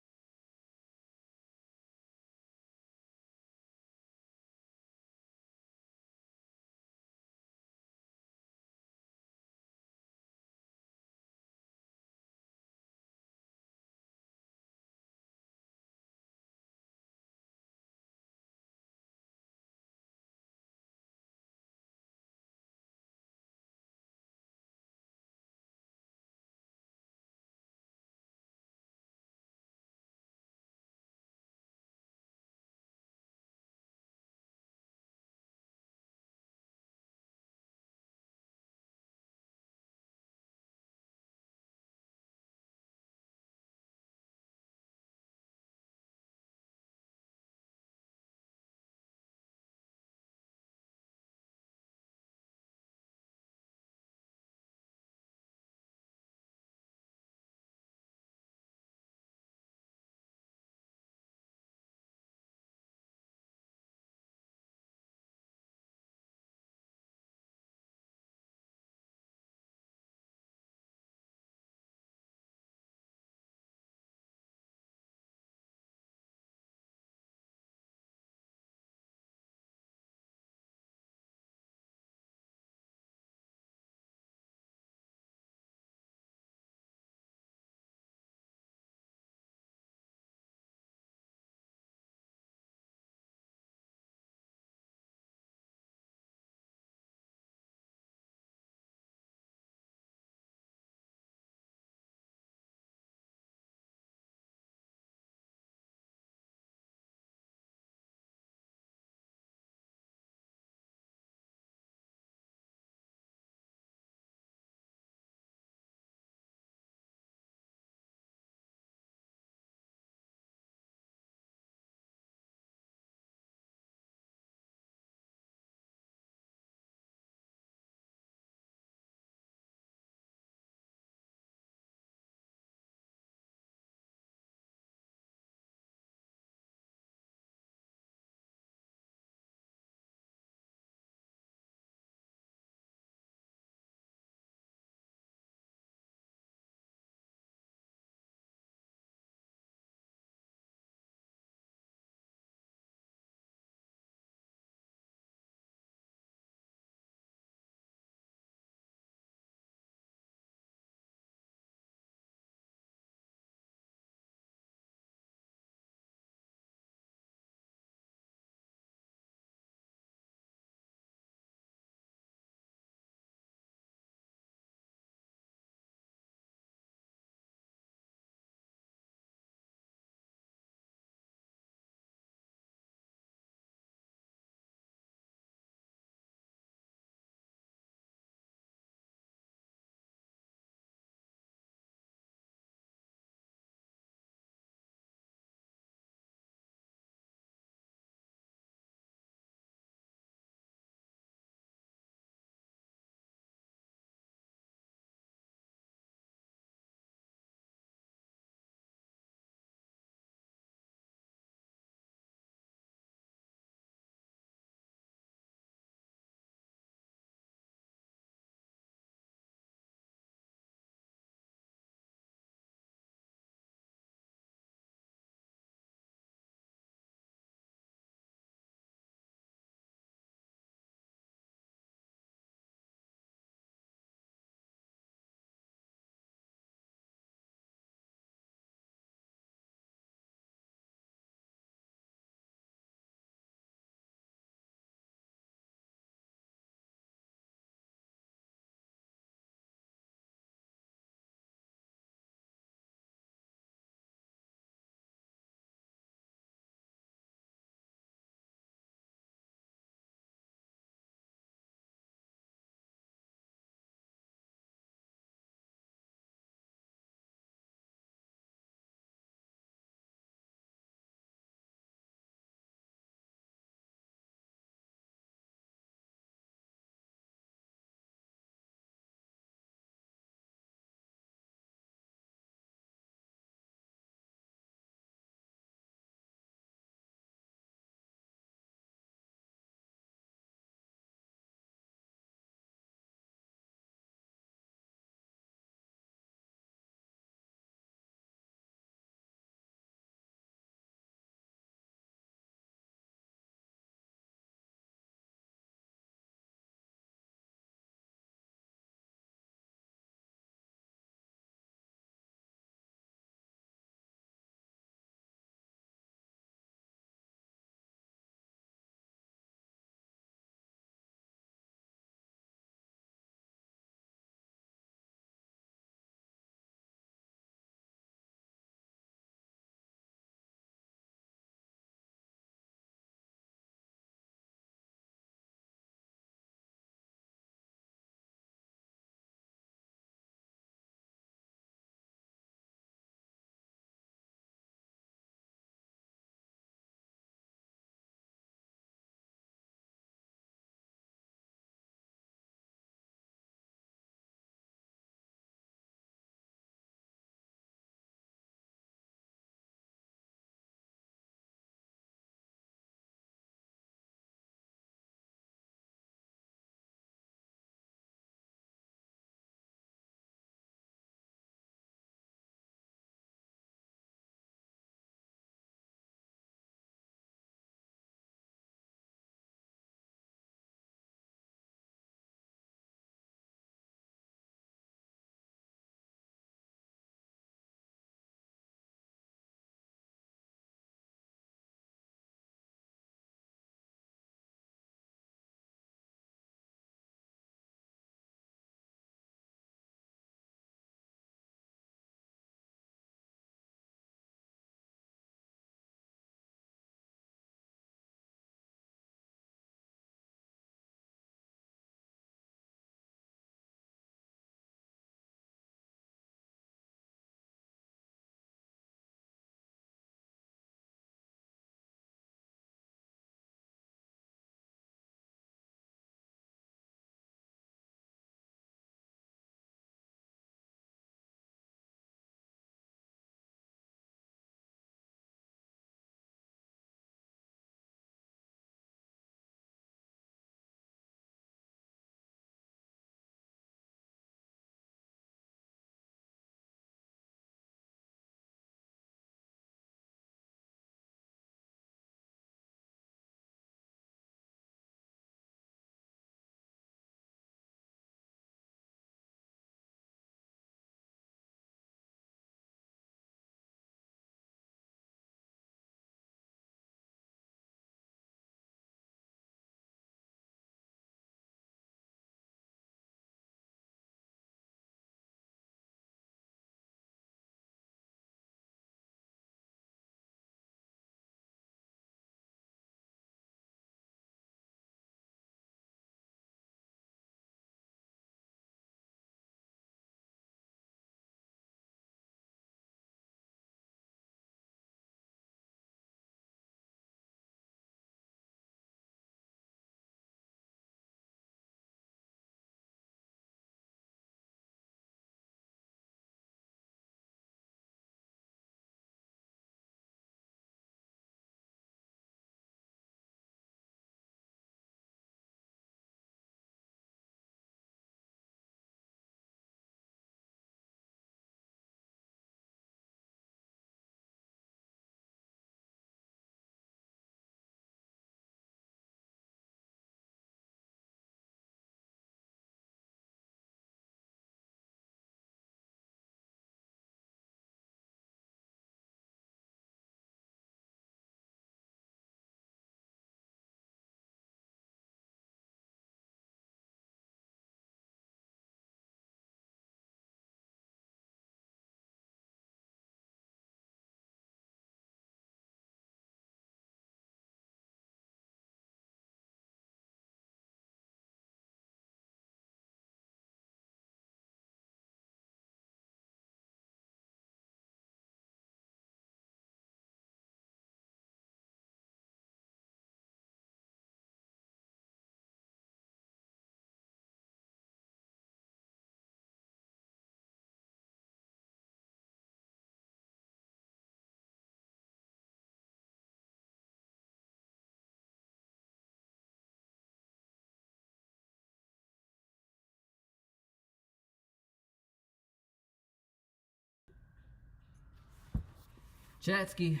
Jetski.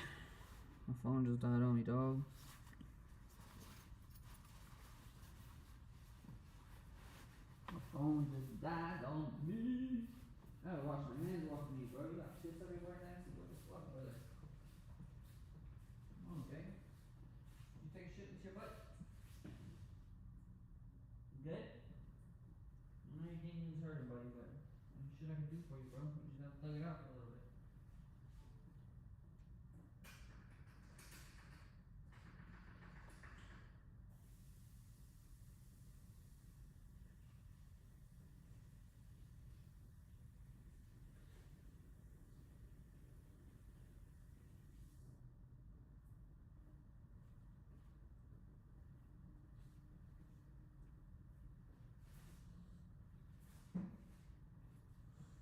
My phone just died on me, dog. My phone just died on me. I gotta wash my hands off me, bro. You got piss everywhere, nasty. What the fuck, brother? Come on, Jay. You take a shit with your butt? You good? I know you can't use hurting, buddy, but there's shit I can do for you, bro. You just have to thug it out for a little bit.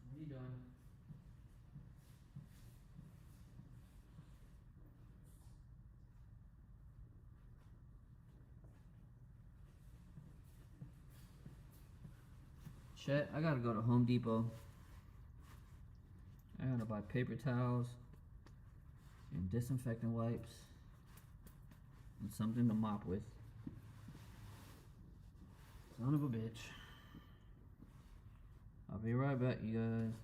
What are you doing? Chet, I gotta go to Home Depot. I gotta buy paper towels and disinfectant wipes and something to mop with. Son of a bitch. I'll be right back, you guys.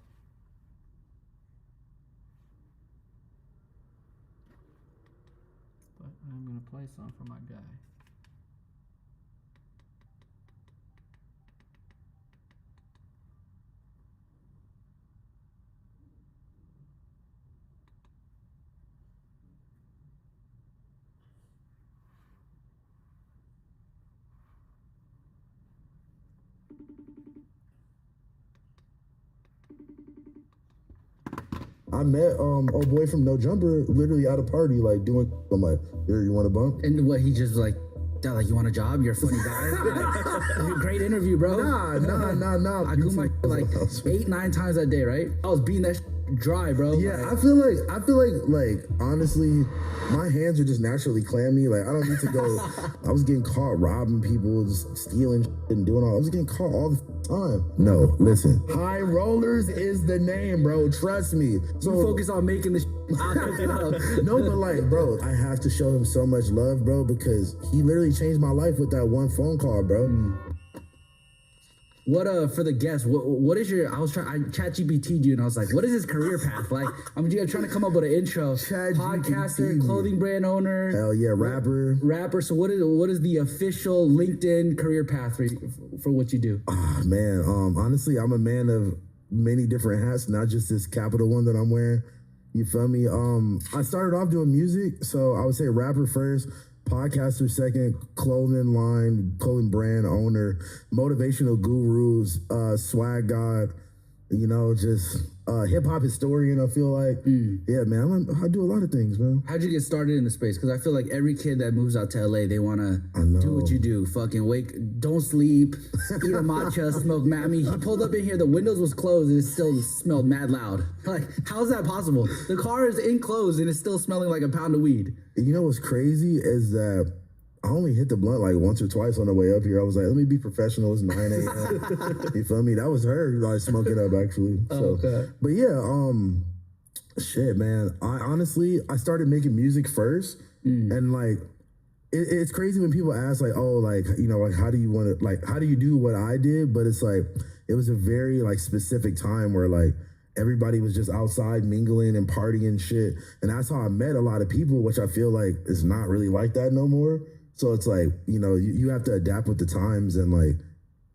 But I'm gonna play something for my guy. I met old boy from No Jumper literally at a party, like doing. I'm like, here, you want a bump? And what, he just like, "Dad, like, you want a job? You're a funny guy." Like, great interview, bro. Nah. I do my like 8-9 times a day, right? I was beating that dry, bro. Yeah, like, I feel like honestly, my hands are just naturally clammy. Like I don't need to go. I was getting caught robbing people, just stealing and doing all. I was getting caught all the time. No, listen. High Rollers is the name, bro. Trust me. So you focus on making the I'll cook it up. No, but like, bro, I have to show him so much love, bro, because he literally changed my life with that one phone call, bro. What for the guests? What is your? I chat GPT'd you and I was like, what is his career path? Like, I'm trying to come up with an intro. Podcaster, clothing brand owner. Hell yeah, rapper. So what is the official LinkedIn career path for what you do? Oh, man, honestly, I'm a man of many different hats, not just this capital one that I'm wearing. You feel me? I started off doing music, so I would say rapper first. Podcaster second, clothing brand owner, motivational gurus, swag god, just hip hop historian. I feel like, yeah, man, I do a lot of things, man. How'd you get started in the space? Because I feel like every kid that moves out to LA, they want to do what you do. Fucking don't sleep, eat a matcha, smoke mammy. He pulled up in here, the windows was closed, and it still smelled mad loud. Like, how's that possible? The car is enclosed and it's still smelling like a pound of weed. You know what's crazy is that I only hit the blunt like once or twice on the way up here. I was like, let me be professional. It's 9 a.m. You feel me? That was her like smoking up actually. So, okay. But yeah, shit, man. I started making music first, and like, it's crazy when people ask like, oh, like, like how do you do what I did? But it's like, it was a very like specific time where like everybody was just outside mingling and partying and shit. And that's how I met a lot of people, which I feel like is not really like that no more. So it's like, you have to adapt with the times. And like,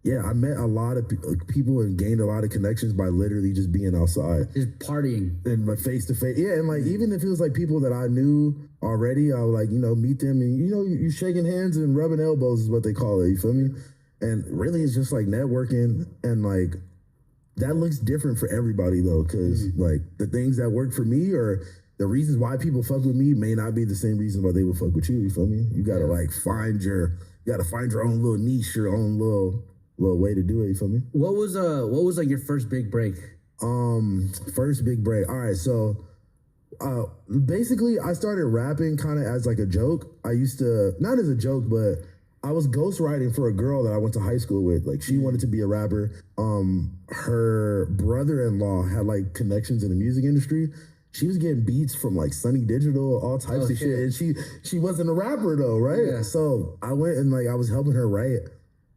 yeah, I met a lot of people and gained a lot of connections by literally just being outside. Just partying. And like face to face. Yeah, and like even if it was like people that I knew already, I would like, meet them and, you shaking hands and rubbing elbows is what they call it. You feel me? And really it's just like networking and like, that looks different for everybody though, because like the things that work for me or the reasons why people fuck with me may not be the same reason why they would fuck with you. You feel me? You gotta like find your own little niche, your own little way to do it. You feel me? What was like your first big break? First big break. All right, so basically I started rapping kind of as like a joke. I used to, not as a joke, but I was ghostwriting for a girl that I went to high school with. Like she wanted to be a rapper. Her brother-in-law had like connections in the music industry. she was getting beats from like Sunny Digital, all types of shit. And she wasn't a rapper though, right? Yeah. So I went and like I was helping her write,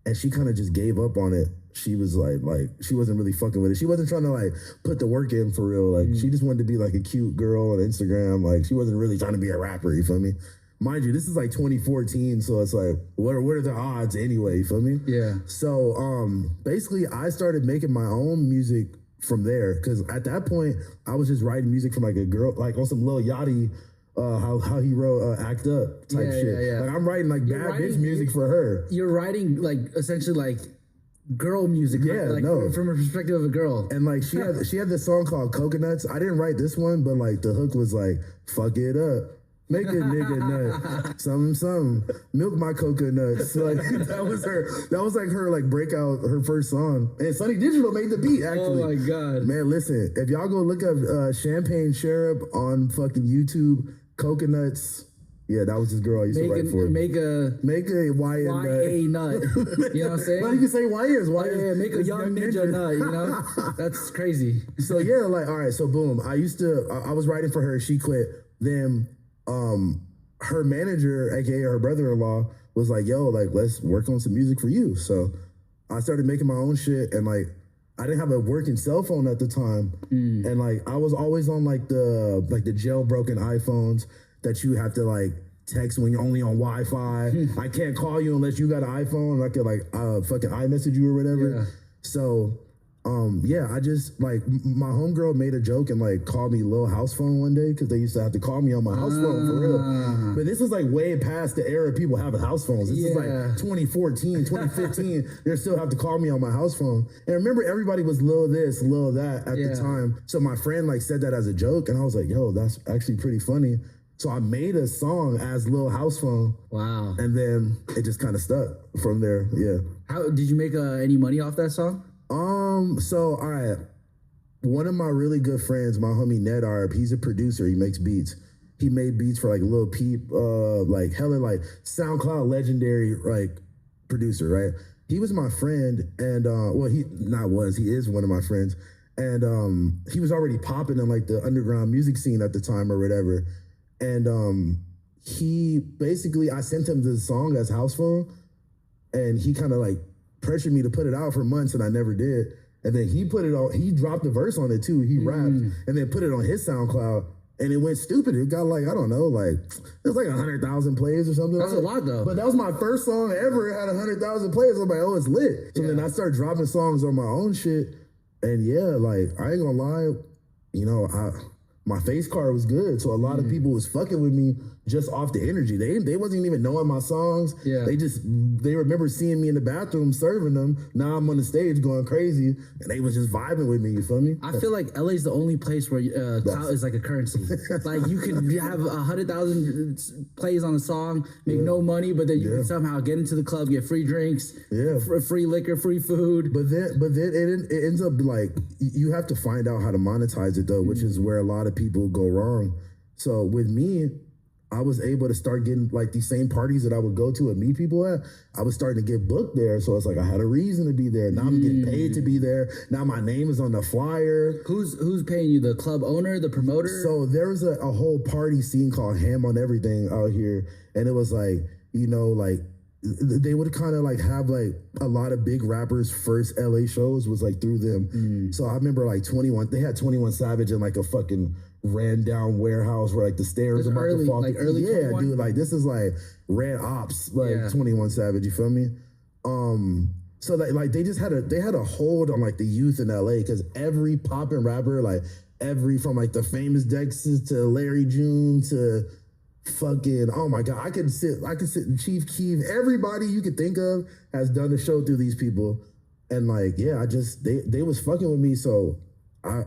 and she kind of just gave up on it. She was like she wasn't really fucking with it. She wasn't trying to like put the work in for real. Like she just wanted to be like a cute girl on Instagram. Like she wasn't really trying to be a rapper, you feel me? Mind you, this is like 2014, so it's like, what are the odds anyway, you feel me? Yeah. So basically I started making my own music from there, because at that point I was just writing music from like a girl, like on some Lil Yachty, how he wrote Act Up type shit. Yeah. Like I'm writing like bad bitch music for her. You're writing like essentially like girl music, like from a perspective of a girl. And like she had this song called Coconuts. I didn't write this one, but like the hook was like, fuck it up. Make a nigga nut, something, milk my coconuts. Like that was like her like breakout, her first song. And Sunny Digital made the beat actually. Oh my god, man! Listen, if y'all go look up Champagne Cherub on fucking YouTube, Coconuts. Yeah, that was this girl I used to write for. Make a YA nut. You know what I'm saying? Well, you can say YA. Yeah, make a young ninja nut. You know, that's crazy. So yeah, like all right, so boom. I was writing for her. She quit. Then her manager, aka her brother-in-law, was like, yo, like let's work on some music for you. So I started making my own shit, and like I didn't have a working cell phone at the time. And like I was always on like the jailbroken iPhones that you have to like text when you're only on Wi-Fi. I can't call you unless you got an iPhone. I could like fucking iMessage you or whatever. Yeah. So I just like my homegirl made a joke and like called me Lil House Phone one day, because they used to have to call me on my house phone for real. But this was like way past the era of people having house phones. This is like 2014, 2015. They still have to call me on my house phone. And remember, everybody was Lil this, Lil that at the time. So my friend like said that as a joke, and I was like, yo, that's actually pretty funny. So I made a song as Lil House Phone. Wow. And then it just kind of stuck from there. Yeah. How did you make any money off that song? So all right, one of my really good friends, my homie Ned Arb, he's a producer. He makes beats. He made beats for like Lil Peep, like hella like SoundCloud legendary like producer, right? He was my friend, and he is one of my friends, and he was already popping in like the underground music scene at the time or whatever, and he basically, I sent him the song as House Phone, and he kind of like pressured me to put it out for months, and I never did. And then he put it on, he dropped a verse on it too. He rapped and then put it on his SoundCloud, and it went stupid. It got like, I don't know, like, it was like 100,000 plays or something. That's a lot though. But that was my first song ever. It had 100,000 plays. I was like, oh, it's lit. So then I started dropping songs on my own shit. And yeah, like, I ain't gonna lie, you know, my face card was good. So a lot of people was fucking with me just off the energy. They wasn't even knowing my songs. Yeah. They remember seeing me in the bathroom serving them. Now I'm on the stage going crazy, and they was just vibing with me, you feel me? I feel like LA's the only place where clout is like a currency. Like you could have 100,000 plays on a song, make no money, but then you can somehow get into the club, get free drinks, free liquor, free food. But then it ends up like, you have to find out how to monetize it though, which is where a lot of people go wrong. So with me, I was able to start getting like these same parties that I would go to and meet people at. I was starting to get booked there. So it's like I had a reason to be there. Now I'm getting paid to be there. Now my name is on the flyer. Who's paying you? The club owner, the promoter? So there was a whole party scene called Ham on Everything out here. And it was like, you know, like they would kind of like have like a lot of big rappers' first LA shows was like through them. So I remember like 21, they had 21 Savage in like a fucking ran down warehouse where like the stairs are about to fall. Like early yeah, 21? Dude, like this is like red ops, like 21 Savage, you feel me? So like they just had a hold on like the youth in LA, because every poppin' rapper, like from like the famous Dexys to Larry June to fucking, oh my God, I could sit in Chief Keef, everybody you could think of has done the show through these people. And like, yeah, they was fucking with me. So I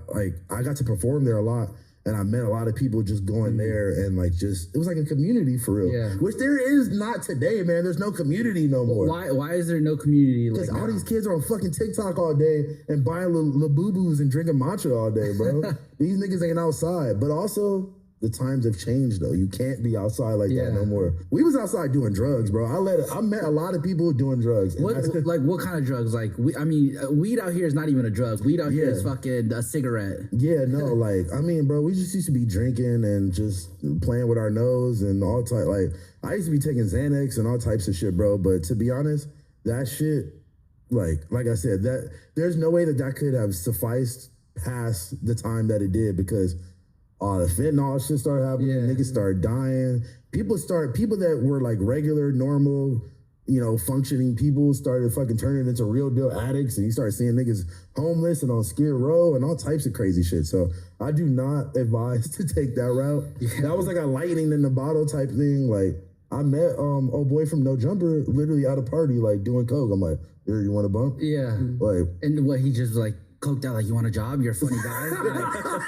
got to perform there a lot. And I met a lot of people just going there, and like it was like a community for real. Yeah. Which there is not today, man. There's no community no more. Why is there no community? Because all these kids are on fucking TikTok all day and buying little boo-boos and drinking matcha all day, bro. These niggas ain't outside. But also, the times have changed though. You can't be outside like that no more. We was outside doing drugs, bro. I met a lot of people doing drugs. What kind of drugs? Like weed out here is not even a drug. Weed out here is fucking a cigarette. Yeah, no, like I mean, bro, we just used to be drinking and just playing with our nose and all type. Like I used to be taking Xanax and all types of shit, bro. But to be honest, that shit, like I said, that there's no way that could have sufficed past the time that it did because. The fentanyl shit started happening. Niggas started dying. People that were like regular, normal, functioning people started fucking turning into real deal addicts, and you start seeing niggas homeless and on Skid Row and all types of crazy shit. So I do not advise to take that route. That was like a lightning in the bottle type thing. Like I met old boy from No Jumper literally at a party like doing coke. I'm like, here, you want a bump? Yeah. Like, and what he just like. Coked out like you want a job? You're a funny guy.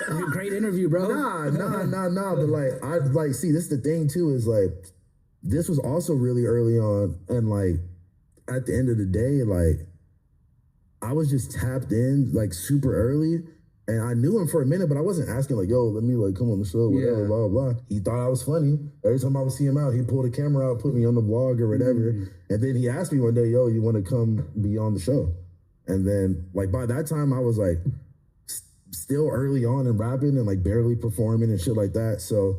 Like, great interview, bro. Nah. But see, this is the thing too. Is like, this was also really early on, and like, at the end of the day, like, I was just tapped in like super early, and I knew him for a minute, but I wasn't asking like, yo, let me like come on the show, whatever, blah blah. He thought I was funny. Every time I would see him out, he pulled a camera out, put me on the vlog or whatever, and then he asked me one day, yo, you want to come be on the show? And then, like, by that time, I was, like, still early on in rapping and, like, barely performing and shit like that. So,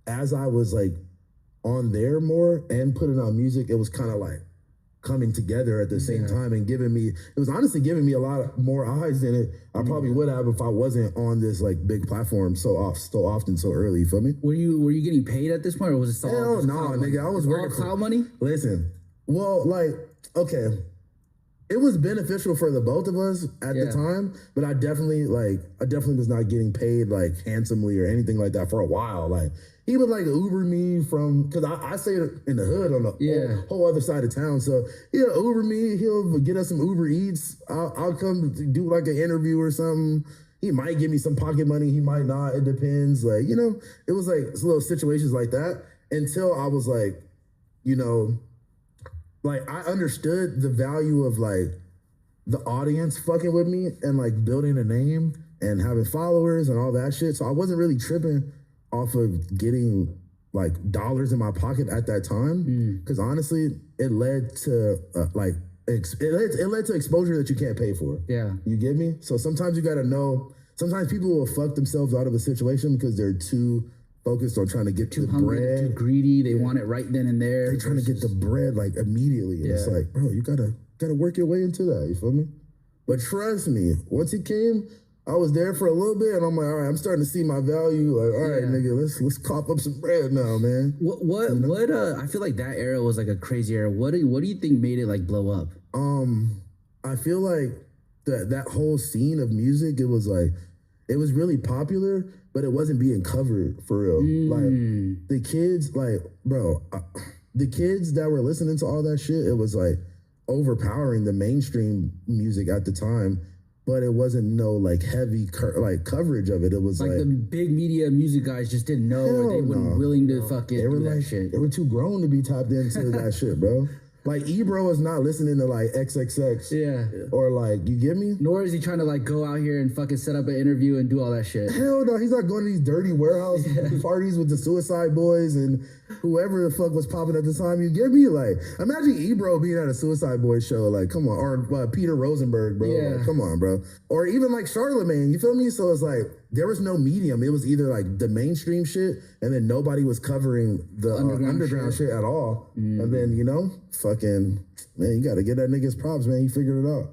as I was, like, on there more and putting out music, it was kind of, like, coming together at the same time and it was honestly giving me a lot more eyes than it I probably would have if I wasn't on this, like, big platform so often, so early, you feel me? Were you getting paid at this point, or was it Hell no, nigga. I was working for cloud money? Listen, well, like, okay. It was beneficial for the both of us at the time, but I definitely was not getting paid like handsomely or anything like that for a while. Like he would like Uber me because I stayed in the hood on the whole other side of town. So he'll Uber me, he'll get us some Uber Eats. I'll come do like an interview or something. He might give me some pocket money, he might not. It depends. Like, it was like little situations like that until I was like, like, I understood the value of, like, the audience fucking with me and, like, building a name and having followers and all that shit. So I wasn't really tripping off of getting, like, dollars in my pocket at that time. Because, honestly, it led to, it led to exposure that you can't pay for. Yeah. You get me? So sometimes you got to know, sometimes people will fuck themselves out of a situation because they're too focused on trying to get too the hungry, bread. too greedy. They want it right then and there. They're trying to get the bread like immediately. And it's like, bro, you gotta work your way into that. You feel me? But trust me, once it came, I was there for a little bit, and I'm like, all right, I'm starting to see my value. Like, all right, nigga, let's cough up some bread now, man. What? I feel like that era was like a crazy era. What do you think made it like blow up? I feel like that whole scene of music, it was really popular, but it wasn't being covered for real. Like the kids, like, bro, the kids that were listening to all that shit, it was like overpowering the mainstream music at the time, but it wasn't no like heavy coverage of it. It was like the big media music guys just didn't know, or they weren't willing to fucking do that shit. They were too grown to be tapped into that shit, bro. Like, Ebro is not listening to, like, XXX. Or, like, you get me? Nor is he trying to, like, go out here and fucking set up an interview and do all that shit. Hell no, he's not going to these dirty warehouse parties with the Suicide Boys and whoever the fuck was popping at the time. You get me? Like, imagine Ebro being at a Suicide Boys show. Like, come on. Or Peter Rosenberg, bro. Like, come on, bro. Or even, like, Charlemagne. You feel me? So it's like, there was no medium. It was either, like, the mainstream shit, and then nobody was covering the underground shit at all. And then, fucking, man, you got to get that nigga's props, man. He figured it out.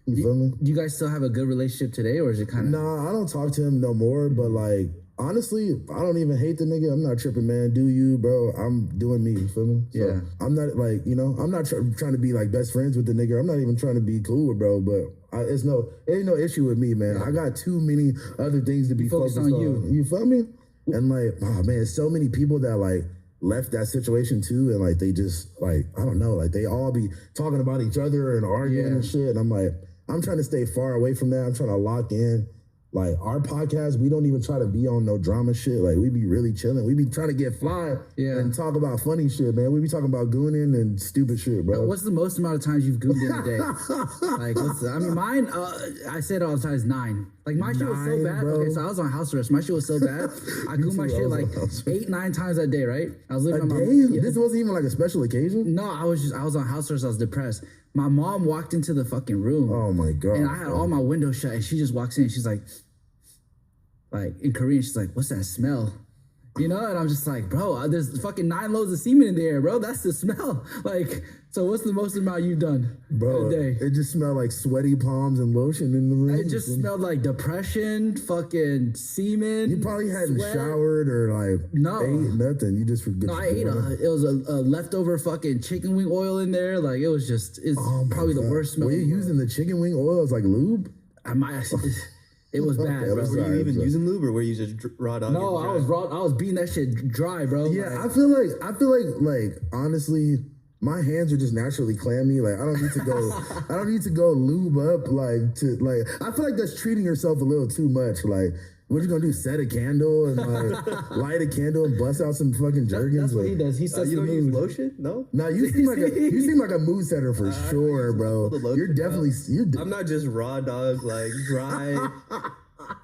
You feel me? Do you guys still have a good relationship today, or is it kind of... Nah, I don't talk to him no more, but, like, honestly, I don't even hate the nigga. I'm not tripping, man. Do you, bro? I'm doing me, you feel me? So I'm not, like, I'm not trying to be, like, best friends with the nigga. I'm not even trying to be cool with bro, but it ain't no issue with me, man. I got too many other things to be focused on. You feel me? And, like, oh, man, so many people that, like, left that situation too, and like they just like, I don't know, like they all be talking about each other and arguing and shit. And I'm like, I'm trying to stay far away from that. I'm trying to lock in Like our podcast, we don't even try to be on no drama shit. Like we be really chilling. We be trying to get fly and talk about funny shit, man. We be talking about gooning and stupid shit, bro. What's the most amount of times you've gooned in a day? Like, I mean, mine. I say it all the time is 9. Like my shit was so bad. Bro. Okay, so I was on house arrest. My shit was so bad. I gooned my shit like 8-9 times a day. Right? I was living on my. This wasn't even like a special occasion. No, I was on house arrest. I was depressed. My mom walked into the fucking room. Oh my god! And I had all my windows shut, and she just walks in. She's like in Korean, she's like, "What's that smell?" You know, and I'm just like, bro, there's fucking 9 loads of semen in the air, bro. That's the smell. Like, so what's the most amount you've done, bro? A day? It just smelled like sweaty palms and lotion in the room. It just smelled like depression, fucking semen. You probably hadn't sweat. showered or like ate nothing. You just forget. No, I ate it was a leftover fucking chicken wing oil in there. Like it was just, probably the worst smell. Were you using the chicken wing oil as like lube? I might. It was bad. Bro. Were you even using lube, or were you just raw dog? No, I was raw. I was beating that shit dry, bro. Yeah, I feel like honestly, my hands are just naturally clammy. Like I don't need to go lube up I feel like that's treating yourself a little too much. Like what you gonna do? Set a candle and like light a candle and bust out some fucking jergens? That's what he does. He sets you the don't mood. use lotion? No. No, you seem like a mood setter for sure, bro. You're definitely. I'm not just raw dog, like dry.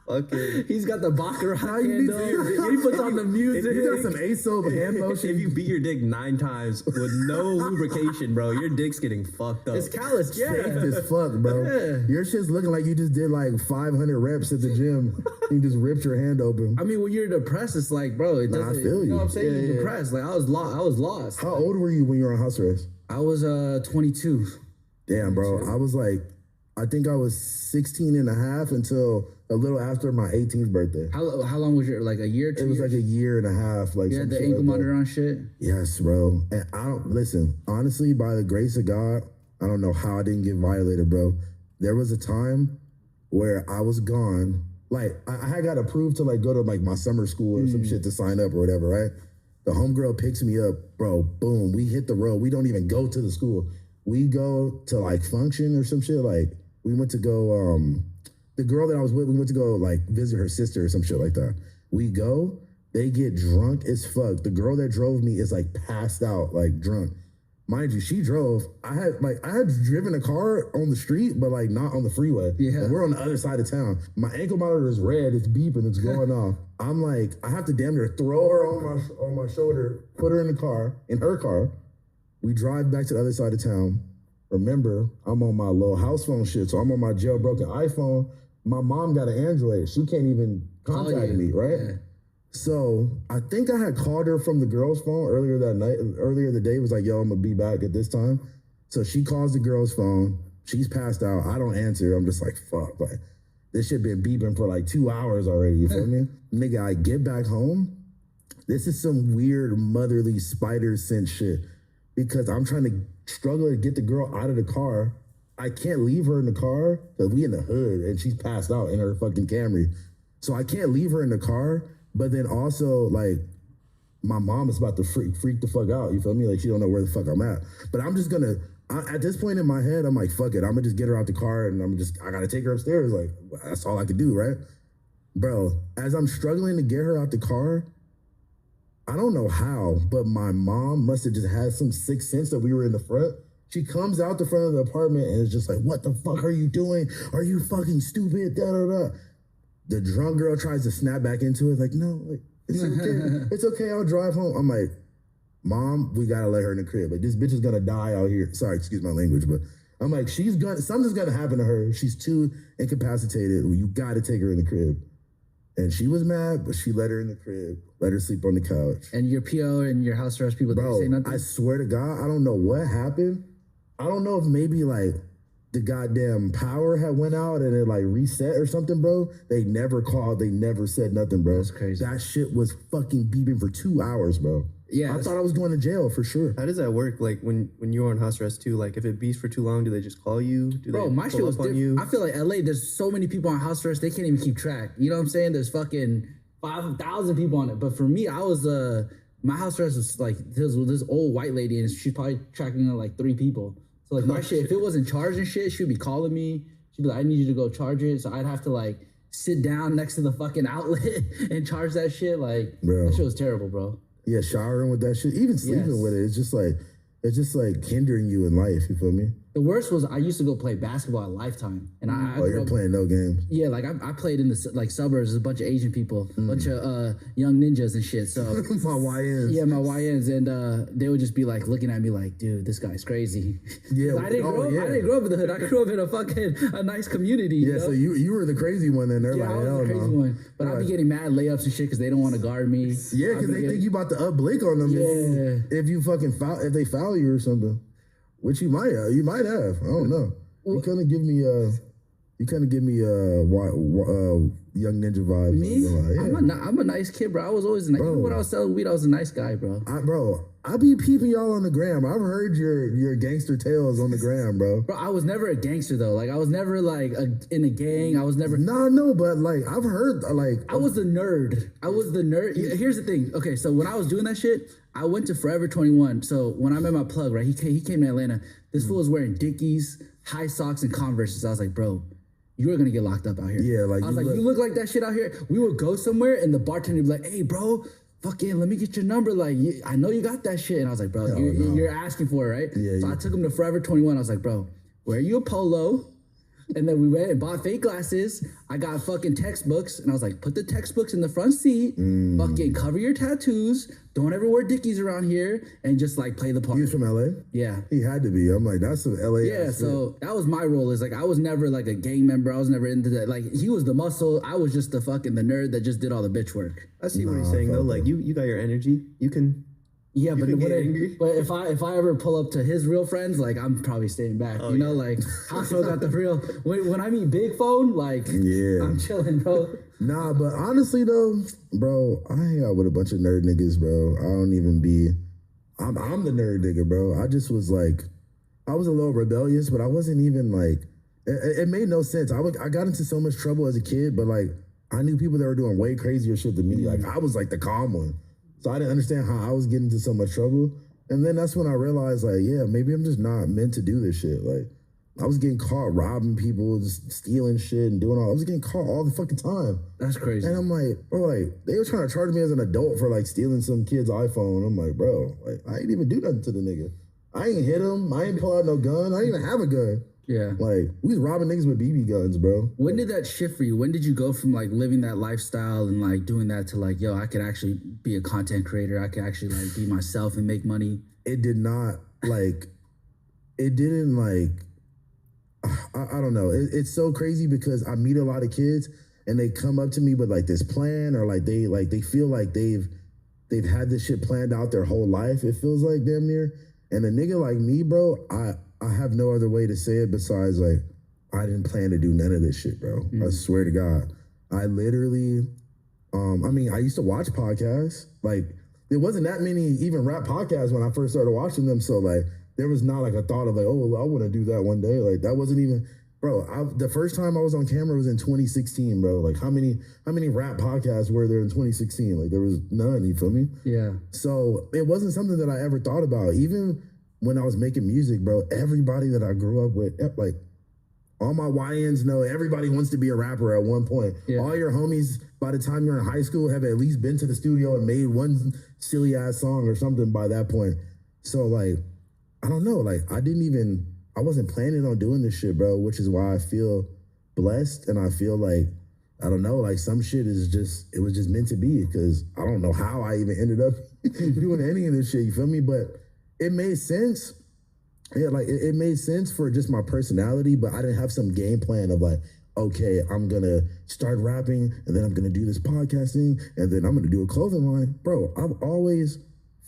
Okay. He's got the Baccarat candle. He puts on the music. You got some Aesop hand lotion. If you beat your dick 9 times with no lubrication, bro, your dick's getting fucked up. It's calloused, yeah. Safe as fuck, bro. Yeah. Your shit's looking like you just did like 500 reps at the gym. You just ripped your hand open. I mean, when you're depressed, it's like, bro, it doesn't. I feel you. Know what I'm saying? You're depressed. Like I was lost. How old were you when you were on house arrest? I was 22. Damn, bro. I was like, I think I was 16 and a half until a little after my 18th birthday. How long was your, like a year, 2 years? It was like a year and a half. Like you had the ankle monitor on shit? Yes, bro. And I don't, listen, honestly, by the grace of God, I don't know how I didn't get violated, bro. There was a time where I was gone. Like, I had got approved to like go to like my summer school or some shit to sign up or whatever, right? The homegirl picks me up, bro, boom, we hit the road. We don't even go to the school. We go to like function or some shit. Like, we went to go, the girl that I was with, we went to go like visit her sister or some shit like that. We go, they get drunk as fuck. The girl that drove me is like passed out, like drunk. Mind you, she drove. I had driven a car on the street, but like not on the freeway. Yeah. And we're on the other side of town. My ankle monitor is red, it's beeping, it's going off. I'm like, I have to damn near throw her on my shoulder, put her in her car. We drive back to the other side of town. Remember, I'm on my little house phone shit, so I'm on my jailbroken iPhone. My mom got an Android. She can't even contact me, right? Yeah. So I think I had called her from the girl's phone earlier the day, was like, yo, I'm gonna be back at this time. So she calls the girl's phone. She's passed out. I don't answer. I'm just like, fuck, like this shit been beeping for like 2 hours already, you feel me? Nigga, I get back home. This is some weird motherly spider sense shit because I'm trying to struggle to get the girl out of the car. I can't leave her in the car because we in the hood and she's passed out in her fucking Camry. So I can't leave her in the car, but then also like my mom is about to freak the fuck out. You feel me? Like she don't know where the fuck I'm at. But I'm just gonna, at this point in my head, I'm like, fuck it. I'm gonna just get her out the car and I gotta take her upstairs. Like that's all I could do, right? Bro, as I'm struggling to get her out the car, I don't know how, but my mom must have just had some sixth sense that we were in the front. She comes out the front of the apartment and is just like, what the fuck are you doing? Are you fucking stupid? Da, da, da. The drunk girl tries to snap back into it. Like, no, like, it's okay. It's okay. I'll drive home. I'm like, Mom, we got to let her in the crib. Like, this bitch is going to die out here. Sorry, excuse my language, but I'm like, something's going to happen to her. She's too incapacitated. You got to take her in the crib. And she was mad, but she let her in the crib, let her sleep on the couch. And your PO and your house arrest people didn't say nothing? I swear to God, I don't know what happened. I don't know if maybe like the goddamn power had went out and it like reset or something, bro. They never called. They never said nothing, bro. That's crazy. That shit was fucking beeping for 2 hours, bro. Yeah. I thought I was going to jail for sure. How does that work? Like when you were on house arrest too, like if it beeps for too long, do they just call you? Bro, my shit was different. I feel like LA, there's so many people on house arrest, they can't even keep track. You know what I'm saying? There's fucking 5,000 people on it. But for me, I was, my house arrest was like, this old white lady and she's probably tracking like 3 people. So like my shit, if it wasn't charged and shit, she'd be calling me. She'd be like, I need you to go charge it. So I'd have to like sit down next to the fucking outlet and charge that shit. Like, bro, that shit was terrible, bro. Yeah, showering with that shit, even sleeping with it, it's just like hindering you in life. You feel me? The worst was I used to go play basketball at Lifetime, and you're playing no games. Yeah, like I played in the suburbs. There's a bunch of Asian people, a bunch of young ninjas and shit. So my YNs. Yeah, my YNs, and they would just be like looking at me like, dude, this guy's crazy. Yeah, I didn't grow up in the hood. I grew up in a nice community. Yeah, you know? so you were the crazy one then. They're like, I was the crazy one. But I'd be getting mad layups and shit because they don't want to guard me. Yeah, because they think you about to up blink on them. Yeah. If you fucking if they foul you or something. Which you might have. I don't know. You kind of give me young ninja vibes. Me? I'm a nice kid, bro. I was always nice. Even when I was selling weed, I was a nice guy, bro. I be peeping y'all on the gram. I've heard your gangster tales on the gram, bro. Bro, I was never a gangster though. Like I was never like in a gang. I was never. No, but like I've heard like I was the nerd. Here's the thing. Okay, so when I was doing that shit, I went to Forever 21. So when I met my plug, right, he came to Atlanta. This fool was wearing Dickies, high socks, and Converses. I was like, bro, you are gonna get locked up out here. Yeah, like I was like, you look like that shit out here. We would go somewhere, and the bartender would be like, hey, bro, fucking, let me get your number. Like, I know you got that shit. And I was like, bro, you're asking for it, right? Yeah. So I took him to Forever 21. I was like, bro, wear you a polo. And then we went and bought fake glasses. I got fucking textbooks. And I was like, put the textbooks in the front seat. Fucking cover your tattoos. Don't ever wear Dickies around here. And just like play the part. He was from LA? Yeah. He had to be. I'm like, that's some LA. Yeah, so that was my role. Is like, I was never like a gang member. I was never into that. Like, he was the muscle. I was just the nerd that just did all the bitch work. I see what he's saying though. Like, you got your energy. You can. Yeah, but if I ever pull up to his real friends, like I'm probably staying back. You know, like Hasso got the real. When I meet Big Phone, like I'm chilling, bro. Nah, but honestly though, bro, I hang out with a bunch of nerd niggas, bro. I don't even be. I'm the nerd nigga, bro. I just was like, I was a little rebellious, but I wasn't even like. It made no sense. I got into so much trouble as a kid, but like I knew people that were doing way crazier shit than me. Like I was like the calm one. So I didn't understand how I was getting into so much trouble. And then that's when I realized, like, yeah, maybe I'm just not meant to do this shit. Like, I was getting caught robbing people, just stealing shit and doing all. I was getting caught all the fucking time. That's crazy. And I'm like, bro, like, they were trying to charge me as an adult for, like, stealing some kid's iPhone. I'm like, bro, like, I ain't even do nothing to the nigga. I ain't hit him. I ain't pull out no gun. I didn't even have a gun. Yeah. Like, we was robbing niggas with BB guns, bro. When did that shift for you? When did you go from like living that lifestyle and like doing that to like, yo, I could actually be a content creator. I could actually like be myself and make money. It did not like, it didn't like, I don't know. It's so crazy because I meet a lot of kids and they come up to me with like this plan or like they feel like they've had this shit planned out their whole life. It feels like damn near. And a nigga like me, bro, I have no other way to say it besides like, I didn't plan to do none of this shit, bro. I swear to God. I literally, I used to watch podcasts. Like, there wasn't that many even rap podcasts when I first started watching them. So like, there was not like a thought of like, oh, I want to do that one day. Like that wasn't even, bro, the first time I was on camera was in 2016, bro. Like how many rap podcasts were there in 2016? Like there was none, you feel me? Yeah. So it wasn't something that I ever thought about. Even when I was making music, bro, everybody that I grew up with, like all my YNs know everybody wants to be a rapper at one point. Yeah. All your homies, by the time you're in high school, have at least been to the studio and made one silly ass song or something by that point. So like, I don't know, like I wasn't planning on doing this shit, bro, which is why I feel blessed and I feel like, I don't know, like some shit it was just meant to be because I don't know how I even ended up doing any of this shit, you feel me? But it made sense. Yeah, like it made sense for just my personality, but I didn't have some game plan of like, okay, I'm gonna start rapping and then I'm gonna do this podcasting and then I'm gonna do a clothing line. Bro, I've always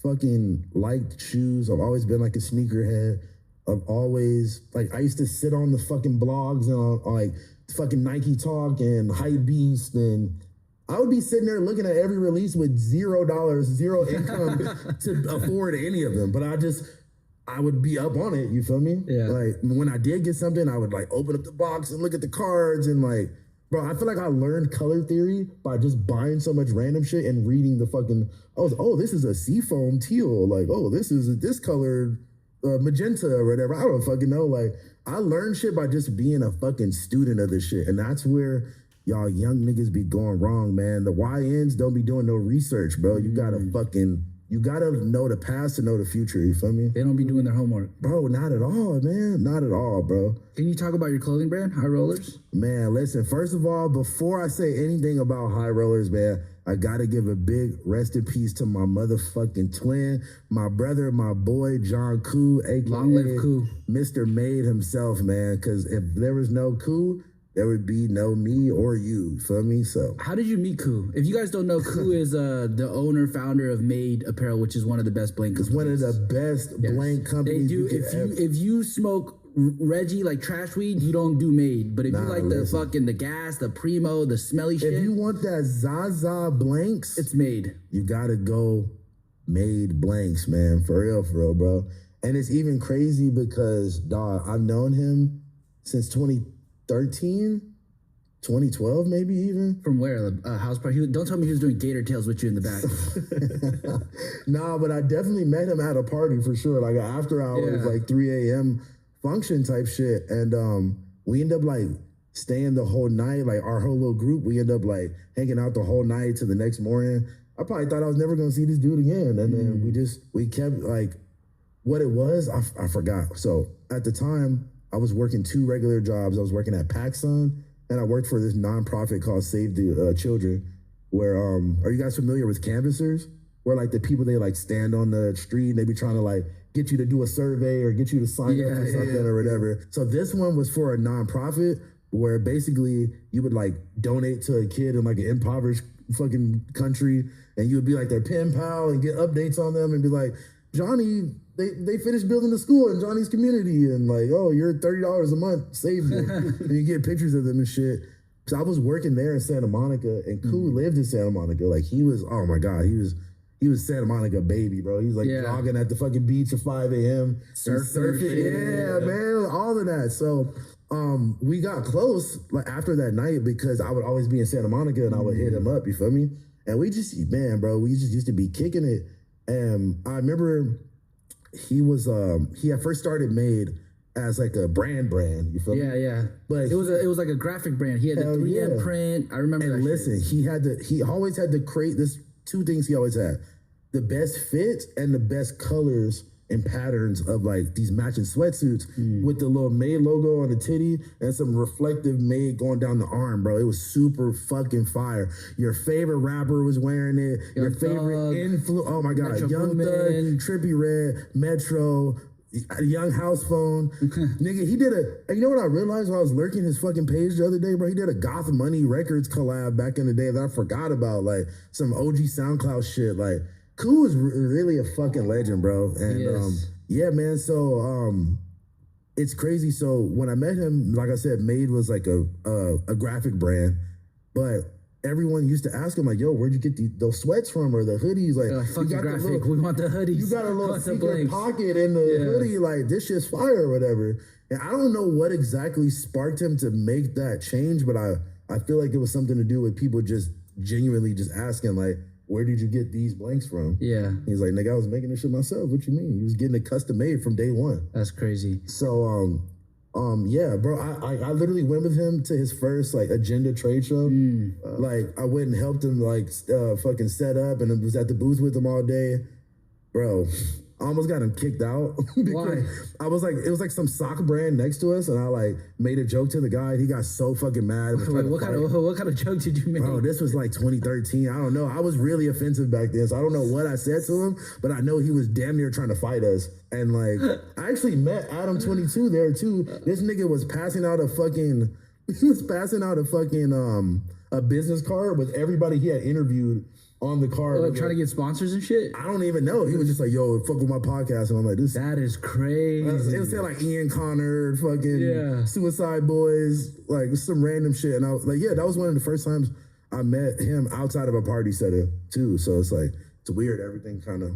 fucking liked shoes. I've always been like a sneakerhead. I've always, like, I used to sit on the fucking blogs and on like fucking Nike Talk and Hypebeast, and I would be sitting there looking at every release with $0, zero income to afford any of them. But I would be up on it, you feel me? Yeah. Like, when I did get something, I would, like, open up the box and look at the cards and, like, bro, I feel like I learned color theory by just buying so much random shit and reading the fucking, oh, this is a seafoam teal. Like, oh, this is this color magenta or whatever. I don't fucking know. Like, I learned shit by just being a fucking student of this shit. And that's where y'all young niggas be going wrong, man. The YNs don't be doing no research, bro. You gotta know the past to know the future. You feel me? They don't be doing their homework, bro. Not at all, man. Not at all, bro. Can you talk about your clothing brand, High Rollers? Man, listen. First of all, before I say anything about High Rollers, man, I gotta give a big rest in peace to my motherfucking twin, my brother, my boy, John Koo, aka Long live Koo, Mr. Made himself, man. Because if there was no Koo, there would be no me or you. Feel me? So how did you meet Koo? If you guys don't know, Koo is the owner, founder of Made Apparel, which is one of the best blank companies. It's one of the best blank companies. They do. If you smoke Reggie like trash weed, you don't do Made. But if you like the gas, the Primo, the smelly shit. If you want that Zaza blanks, it's Made. You gotta go Made blanks, man. For real, bro. And it's even crazy because, dog, I've known him since 2013, 2012, maybe even. From where? House party? Don't tell me he was doing gator tails with you in the back. Nah, but I definitely met him at a party for sure. Like after hours, like 3 a.m. function type shit. And we end up like staying the whole night. Like our whole little group, we end up like hanging out the whole night to the next morning. I probably thought I was never gonna see this dude again. And then we kept like, what it was, I forgot. So at the time, I was working 2 regular jobs. I was working at PacSun, and I worked for this nonprofit called Save the Children, where, are you guys familiar with canvassers? Where like the people, they like stand on the street and they be trying to like get you to do a survey or get you to sign up for something or whatever. So this one was for a nonprofit where basically you would like donate to a kid in like an impoverished fucking country, and you would be like their pen pal and get updates on them and be like, Johnny, they finished building a school in Johnny's community, and like, oh, you're $30 a month, saved it. And you get pictures of them and shit. So I was working there in Santa Monica, and Koo lived in Santa Monica. Like he was, oh my God, he was Santa Monica baby, bro. He was like jogging at the fucking beach at 5 a.m. surfing. Yeah, man, all of that. So we got close like after that night because I would always be in Santa Monica and I would hit him up, you feel me? And we just, man, bro, we just used to be kicking it. And I remember he was he had first started Made as like a brand, you feel me? Yeah. But it was like a graphic brand. He had the 3M print. I remember. And listen, he always had to create this 2 things he always had. The best fit and the best colors and patterns of like these matching sweatsuits with the little Made logo on the titty and some reflective Made going down the arm, bro. It was super fucking fire. Your favorite rapper was wearing it. Your favorite oh my God, Young Thug, Trippie Redd, Metro, Young House Phone. Nigga, he did you know what I realized when I was lurking his fucking page the other day, bro? He did a Goth Money Records collab back in the day that I forgot about, like some OG SoundCloud shit. Like, Koo is really a fucking legend, bro. And yeah, man. So it's crazy. So when I met him, like I said, Made was like a graphic brand, but everyone used to ask him like, "Yo, where'd you get those sweats from or the hoodies?" Like, fuck your graphic. We want the hoodies. You got a little secret pocket in the hoodie. Like, this shit's fire or whatever. And I don't know what exactly sparked him to make that change, but I feel like it was something to do with people just genuinely just asking like, where did you get these blanks from? Yeah. He's like, nigga, I was making this shit myself. What you mean? He was getting it custom made from day one. That's crazy. So, yeah, bro, I literally went with him to his first like agenda trade show. Like I went and helped him like fucking set up and was at the booth with him all day. Bro, I almost got him kicked out. Why? I was like, it was like some sock brand next to us, and I like made a joke to the guy. He got so fucking mad. Wait, what kind of joke did you make? Bro, this was like 2013. I don't know. I was really offensive back then, so I don't know what I said to him, but I know he was damn near trying to fight us. And like, I actually met Adam22 there too. This nigga was passing out a fucking, a business card with everybody he had interviewed on the card. Like trying to get sponsors and shit? I don't even know. He was just like, yo, fuck with my podcast. And I'm like, that is crazy. It was saying like Ian Connor, fucking Suicide Boys, like some random shit. And I was like, yeah, that was one of the first times I met him outside of a party setting too. So it's like, it's weird. Everything kind of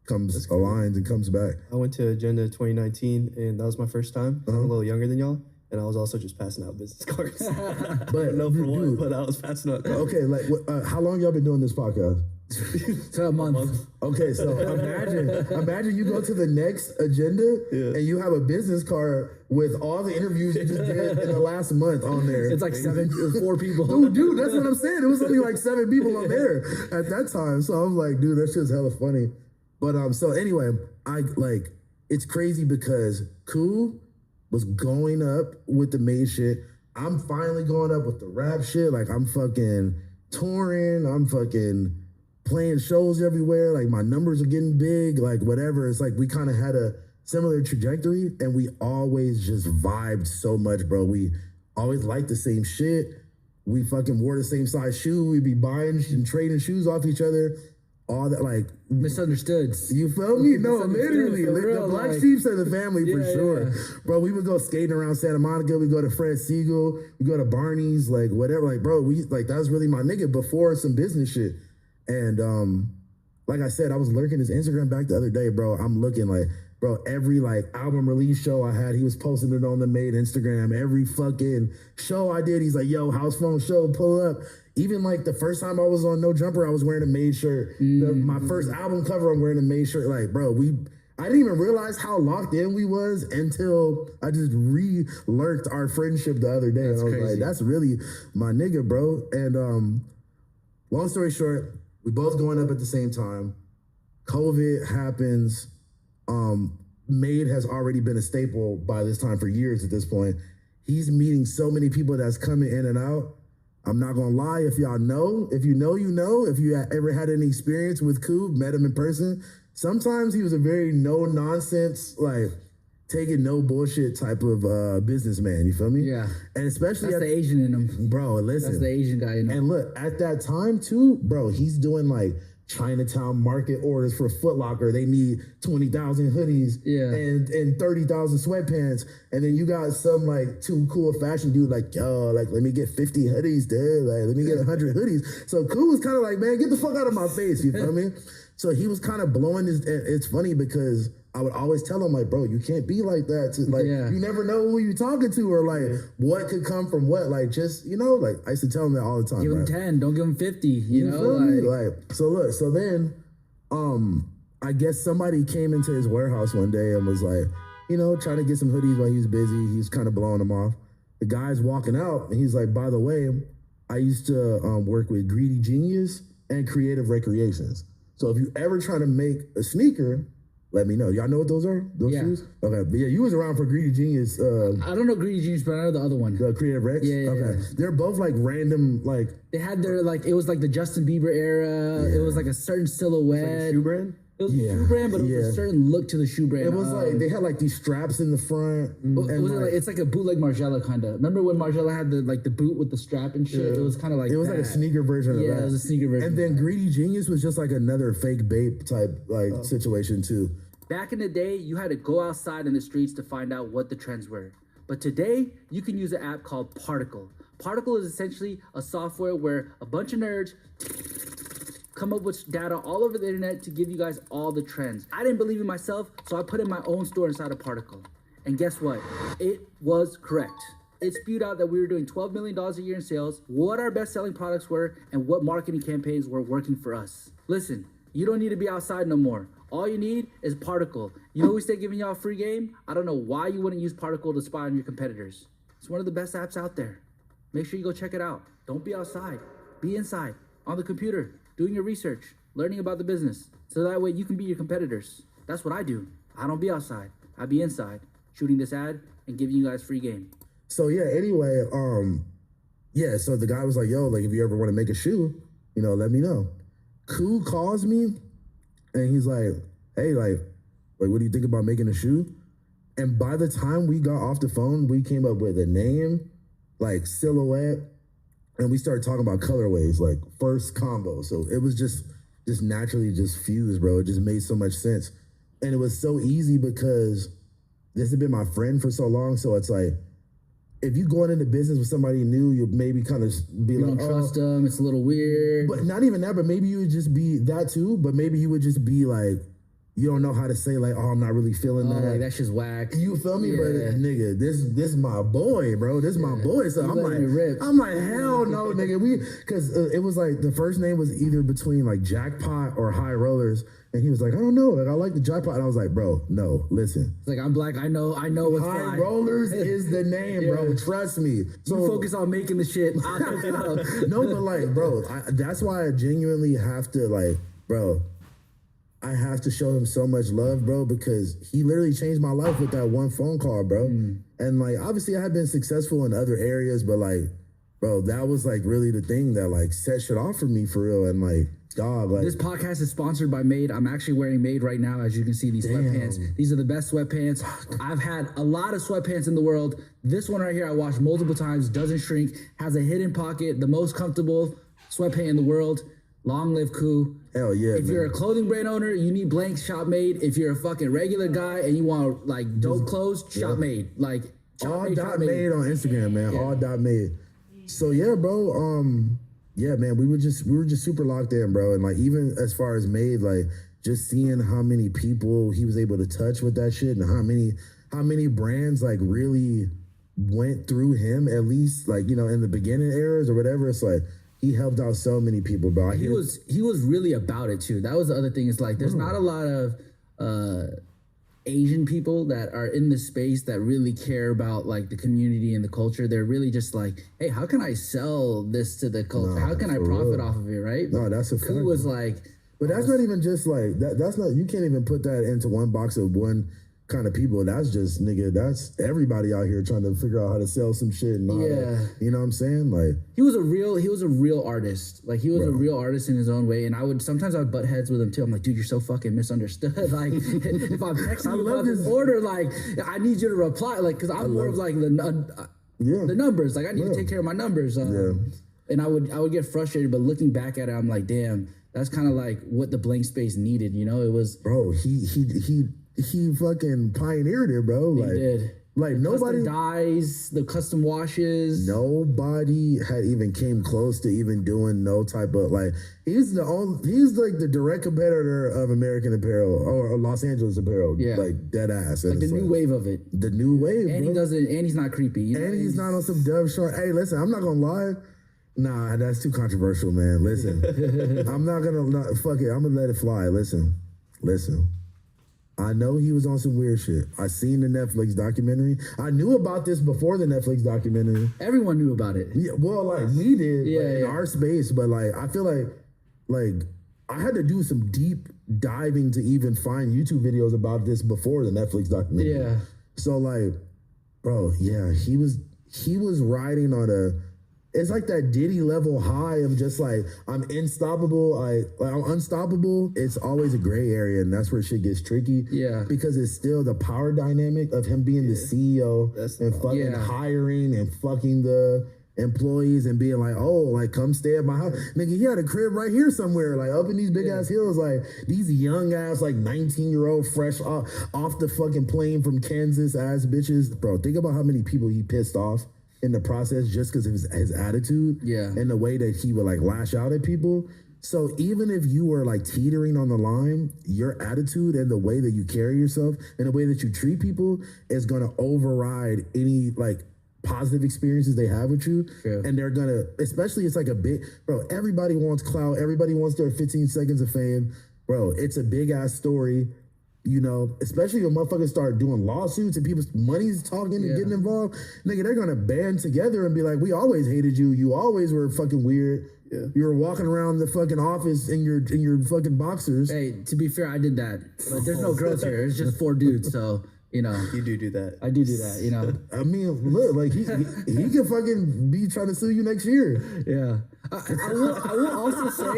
aligns and comes back. I went to Agenda 2019 and that was my first time. I'm a little younger than y'all. And I was also just passing out business cards. But no, for what? But I was passing out cards. Okay, like, how long y'all been doing this podcast? So a month. Okay, so imagine you go to the next agenda and you have a business card with all the interviews you just did in the last month on there. It's like 4 people. Dude, that's what I'm saying. It was only like 7 people on there at that time. So I was like, dude, that shit's hella funny. But so anyway, it's crazy because Cool was going up with the made shit. I'm finally going up with the rap shit. Like I'm fucking touring. I'm fucking playing shows everywhere. Like my numbers are getting big. Like whatever. It's like we kind of had a similar trajectory, and we always just vibed so much, bro. We always liked the same shit. We fucking wore the same size shoe. We'd be buying and trading shoes off each other. All that, like misunderstood. You feel me? No, literally. The black sheeps of the family for sure. Yeah. Bro, we would go skating around Santa Monica. We go to Fred Siegel. We go to Barney's, like whatever. Like, bro, that was really my nigga before some business shit. And like I said, I was lurking his Instagram back the other day, bro. I'm looking like, bro, every like album release show I had, he was posting it on the Made Instagram. Every fucking show I did, he's like, yo, house phone show, pull up. Even like the first time I was on No Jumper, I was wearing a Made shirt. My first album cover, I'm wearing a Made shirt. Like, bro, I didn't even realize how locked in we was until I just re-lurked our friendship the other day. That's and I was crazy. Like, that's really my nigga, bro. And long story short, we both going up at the same time. COVID happens. Made has already been a staple by this time for years at this point. He's meeting so many people that's coming in and out. I'm not gonna lie, if y'all know, if you know, you know. If you ever had any experience with Coob, met him in person, sometimes he was a very no-nonsense, like, taking no bullshit type of businessman, you feel me? Yeah. And especially that's the Asian in him. Bro, listen. That's the Asian guy in him. And look, at that time too, bro, he's doing like Chinatown market orders for Foot Locker. They need 20,000 hoodies and 30,000 sweatpants. And then you got some like too cool fashion dude like, yo, like, let me get 50 hoodies, dude. Like, let me get 100 hoodies. So Cool was kind of like, man, get the fuck out of my face, you feel me? So he was kind of blowing his, it's funny because I would always tell him like, bro, you can't be like that. You never know who you're talking to or like what could come from what. Like, just, you know, like I used to tell him that all the time. Give him 10, don't give him 50. You know, like so look, so then I guess somebody came into his warehouse one day and was like, you know, trying to get some hoodies while he was busy. He was kind of blowing them off. The guy's walking out and he's like, by the way, I used to work with Greedy Genius and Creative Recreations. So if you ever try to make a sneaker, let me know. Y'all know what those are? Those shoes? Okay. But yeah, you was around for Greedy Genius. I don't know Greedy Genius, but I know the other one. The Creative Rex? Yeah. Okay. They're both like random, like. They had their, like, it was like the Justin Bieber era. Yeah. It was like a certain silhouette. Like a shoe brand? It was a shoe brand, but it was a certain look to the shoe brand. It was like, they had like these straps in the front. It's like a bootleg Margiela kind of. Remember when Margiela had the boot with the strap and shit? Yeah. It was kind of like it was like a sneaker version of that. Yeah, it was a sneaker version. And then Greedy Genius was just like another fake babe type situation too. Back in the day, you had to go outside in the streets to find out what the trends were. But today, you can use an app called Particle. Particle is essentially a software where a bunch of nerds come up with data all over the internet to give you guys all the trends. I didn't believe in myself, so I put in my own store inside of Particle. And guess what? It was correct. It spewed out that we were doing $12 million a year in sales, what our best-selling products were, and what marketing campaigns were working for us. Listen, you don't need to be outside no more. All you need is Particle. You know we stay giving y'all a free game? I don't know why you wouldn't use Particle to spy on your competitors. It's one of the best apps out there. Make sure you go check it out. Don't be outside. Be inside, on the computer, doing your research, learning about the business. So that way you can beat your competitors. That's what I do. I don't be outside. I be inside, shooting this ad and giving you guys free game. So yeah, anyway, so the guy was like, yo, like if you ever want to make a shoe, you know, let me know. Cool calls me and he's like, hey, like what do you think about making a shoe? And by the time we got off the phone, we came up with a name, like silhouette, and we started talking about colorways, like first combo. So it was just naturally just fused, bro. It just made so much sense. And it was so easy because this had been my friend for so long. So it's like, if you going into business with somebody new, you'll maybe kind of be you like, don't trust them. It's a little weird. But not even that, but maybe you would just be that too. But maybe you would just be like, you don't know how to say like, oh, I'm not really feeling that. Like that shit's whack. You feel me? But nigga, this my boy, bro. This my boy. So I'm like, hell no, nigga. Cause it was like the first name was either between like Jackpot or High Rollers. And he was like, I don't know. Like, I like the Jackpot. And I was like, bro, no, listen. It's like, I'm black. I know what's High Rollers is the name, bro. Trust me. So you focus on making the shit. I'll pick it up. No, but like, bro, that's why I genuinely have to like, bro, I have to show him so much love, bro, because he literally changed my life with that one phone call, bro. And like, obviously I have been successful in other areas, but like, bro, that was like really the thing that like set shit off for me for real. And like, dog, like, this podcast is sponsored by Made. I'm actually wearing Made right now, as you can see, these sweatpants. These are the best sweatpants. I've had a lot of sweatpants in the world. This one right here, I washed multiple times, doesn't shrink, has a hidden pocket, the most comfortable sweatpant in the world. Long live Coup. Hell yeah. If you're a clothing brand owner, you need blank, Shop Made. If you're a fucking regular guy and you want like dope clothes, Shop Made. Like all dot made on Instagram, man. All dot made. So yeah, bro. Yeah, man. We were just super locked in, bro. And like even as far as Made, like just seeing how many people he was able to touch with that shit, and how many brands like really went through him, at least like, you know, in the beginning eras or whatever. It's like he helped out so many people, bro. He was really about it too. That was the other thing. It's like there's not a lot of Asian people that are in the space that really care about like the community and the culture. They're really just like, hey, how can I sell this to the culture? How can I profit off of it, right? No, that's a fact. He was like, but that's not even just like that. That's not, you can't even put that into one box of one kind of people. That's just, nigga, that's everybody out here trying to figure out how to sell some shit and all that. You know what I'm saying? Like he was a real artist. Like he was a real artist in his own way. And I would butt heads with him too. I'm like, dude, you're so fucking misunderstood. Like if I'm texting you about this order, like I need you to reply. Like, cause I'm more of like the numbers. Like I need to take care of my numbers. And I would get frustrated, but looking back at it, I'm like, damn, that's kind of like what the blank space needed. You know, it was, bro, he fucking pioneered it, bro. He did. Like nobody custom dyes, the custom washes. Nobody had even came close to even doing no type of like. He's like the direct competitor of American Apparel or Los Angeles Apparel. Yeah, like dead ass. Like the new wave of it. The new wave. And bro. he doesn't. And he's not creepy. You know? And he's not on some dove short. Hey, listen, I'm not gonna lie. Nah, that's too controversial, man. Listen, I'm not gonna fuck it. I'm gonna let it fly. Listen. I know he was on some weird shit. I seen the Netflix documentary. I knew about this before the Netflix documentary. Everyone knew about it. Yeah, well, like we did in our space, but like I feel like I had to do some deep diving to even find YouTube videos about this before the Netflix documentary. Yeah. So like, bro, yeah, he was riding on it's like that Diddy level high of just like, I'm unstoppable. I'm unstoppable. It's always a gray area, and that's where shit gets tricky. Yeah. Because it's still the power dynamic of him being the CEO and fucking hiring and fucking the employees and being like, oh, like come stay at my house. Nigga, he had a crib right here somewhere, like up in these big ass hills. Like these young ass, like 19-year-old fresh off the fucking plane from Kansas ass bitches. Bro, think about how many people he pissed off in the process just because of his attitude and the way that he would like lash out at people. So even if you were like teetering on the line, your attitude and the way that you carry yourself and the way that you treat people is going to override any like positive experiences they have with you. And they're going to, especially it's like a big, bro, everybody wants clout. Everybody wants their 15 seconds of fame. Bro, it's a big ass story. You know, especially when motherfuckers start doing lawsuits and people's money's talking and getting involved, nigga, they're gonna band together and be like, we always hated you. You always were fucking weird. Yeah. You were walking around the fucking office in your fucking boxers. Hey, to be fair, I did that. But there's no girls here. It's just 4 dudes. So, you know. You do that. I do that, you know. I mean, look, like he could fucking be trying to sue you next year. Yeah. I will also say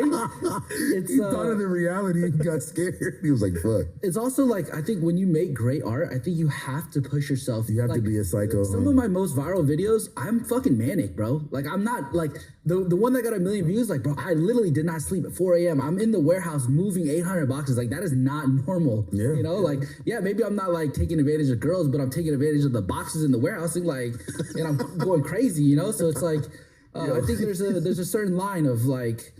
it's he thought of the reality and got scared. He was like, fuck. It's also like, I think when you make great art, I think you have to push yourself. You have to be a psycho. Some of my most viral videos, I'm fucking manic, bro. Like I'm not like the one that got 1 million views, like bro, I literally did not sleep at 4 a.m. I'm in the warehouse moving 800 boxes. Like that is not normal. Yeah. You know, like, yeah, maybe I'm not like taking advantage of girls, but I'm taking advantage of the boxes in the warehouse and like, and I'm going crazy, you know? So it's like, I think there's a certain line of like,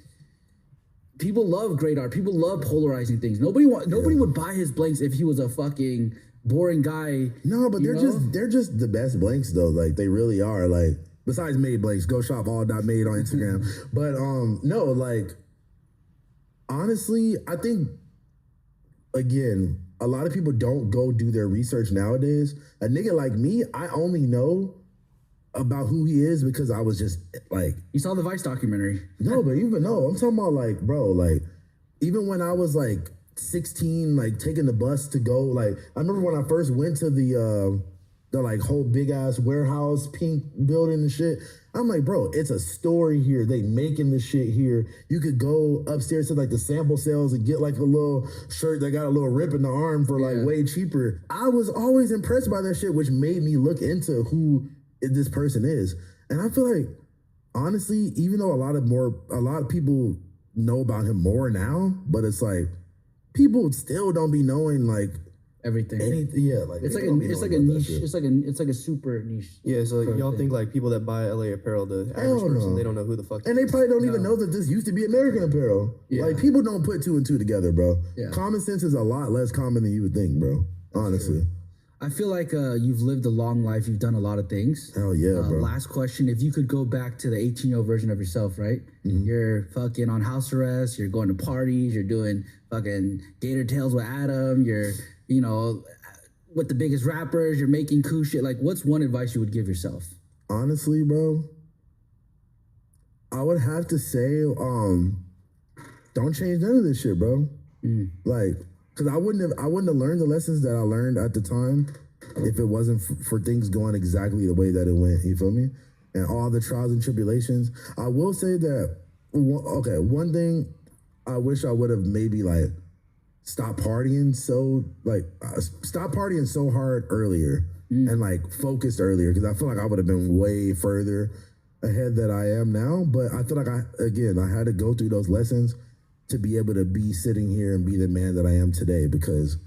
people love great art. People love polarizing things. Nobody would buy his blanks if he was a fucking boring guy. No, but they're just the best blanks though. Like they really are. Like besides made blanks, go shop all.made on Instagram. But no, like honestly, I think again, a lot of people don't go do their research nowadays. A nigga like me, I only know about who he is because I was just like, you saw the Vice documentary. No, but I'm talking about like, bro, like even when I was like 16, like taking the bus to go, like I remember when I first went to the like whole big ass warehouse, pink building and shit. I'm like, bro, it's a story here. They making the shit here. You could go upstairs to like the sample sales and get like a little shirt that got a little rip in the arm for like way cheaper. I was always impressed by that shit, which made me look into who this person is. And I feel like, honestly, even though a lot of people know about him more now, but it's like people still don't be knowing like everything. Like it's like a niche. It's like a super niche. Yeah, so y'all think like people that buy LA apparel, the average person, they don't know who the fuck. And they probably don't even know that this used to be American apparel. Yeah. Like people don't put two and two together, bro. Yeah. Common sense is a lot less common than you would think, bro. Honestly. True. I feel like you've lived a long life. You've done a lot of things. Hell yeah, bro. Last question. If you could go back to the 18-year-old version of yourself, right? Mm-hmm. You're fucking on house arrest. You're going to parties. You're doing fucking gator tails with Adam. You're, with the biggest rappers. You're making cool shit. Like, what's one advice you would give yourself? Honestly, bro, I would have to say, don't change none of this shit, bro. Like, because I wouldn't have learned the lessons that I learned at the time if it wasn't for things going exactly the way that it went. You feel me? And all the trials and tribulations. I will say that, one thing I wish I would have maybe like stopped partying so hard earlier and like focused earlier, because I feel like I would have been way further ahead than I am now. But I feel like I had to go through those lessons to be able to be sitting here and be the man that I am today. Because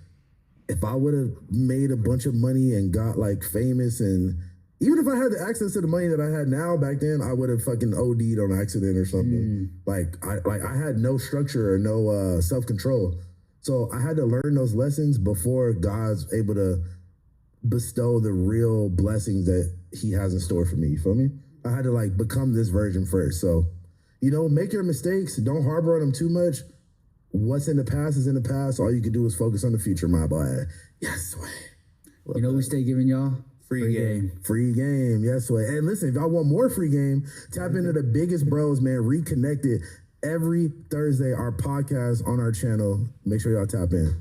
if I would have made a bunch of money and got like famous, and even if I had the access to the money that I had now back then, I would have fucking OD'd on accident or something. Like I had no structure or no self-control. So I had to learn those lessons before God's able to bestow the real blessings that he has in store for me. You feel me? I had to like become this version first. So, make your mistakes. Don't harbor on them too much. What's in the past is in the past. All you can do is focus on the future, my boy. Yes, way. We stay giving y'all free game. Free game. Yes, way. And listen, if y'all want more free game, tap into the biggest bros, man. Reconnected every Thursday. Our podcast on our channel. Make sure y'all tap in.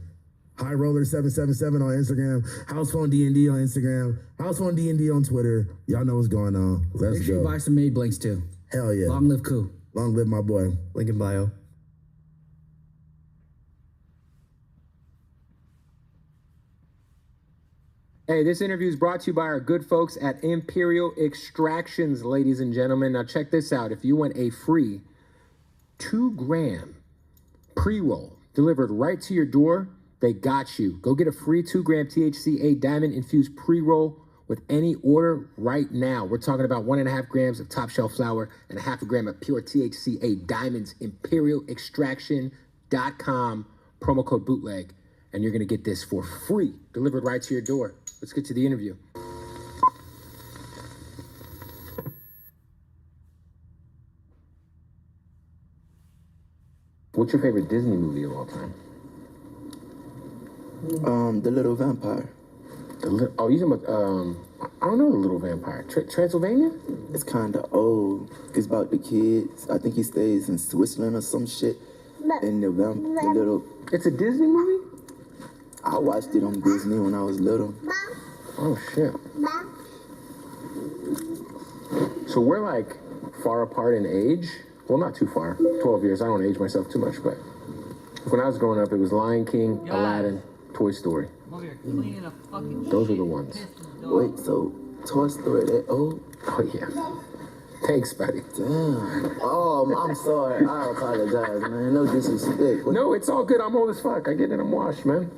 High Roller 777 on Instagram. House Phone D&D on Instagram. House Phone D&D on Twitter. Y'all know what's going on. Let's Make sure you buy some made blanks too. Hell yeah. Long live Koo. Long live my boy. Link in bio. Hey, this interview is brought to you by our good folks at Imperial Extractions, ladies and gentlemen. Now check this out. If you want a free 2-gram pre-roll delivered right to your door, they got you. Go get a free 2-gram THC-8 diamond-infused pre-roll with any order right now. We're talking about 1.5 grams of top shelf flower and 0.5 gram of pure THC-8 diamonds. ImperialExtraction.com, promo code bootleg, and you're gonna get this for free, delivered right to your door. Let's get to the interview. What's your favorite Disney movie of all time? The Little Vampire. You talking about, I don't know The Little Vampire. Transylvania? It's kind of old. It's about the kids. I think he stays in Switzerland or some shit. And the little... It's a Disney movie? I watched it on Disney when I was little. Oh, shit. So we're like far apart in age. Well, not too far. 12 years. I don't age myself too much, but when I was growing up, it was Lion King, Aladdin, Toy Story. Those are the ones. Wait, so Toy Story that old? Oh, yeah. Thanks, buddy. Damn. Oh, I'm sorry. I apologize, man. No disrespect. No, it's all good. I'm old as fuck. I get it. I'm washed, man.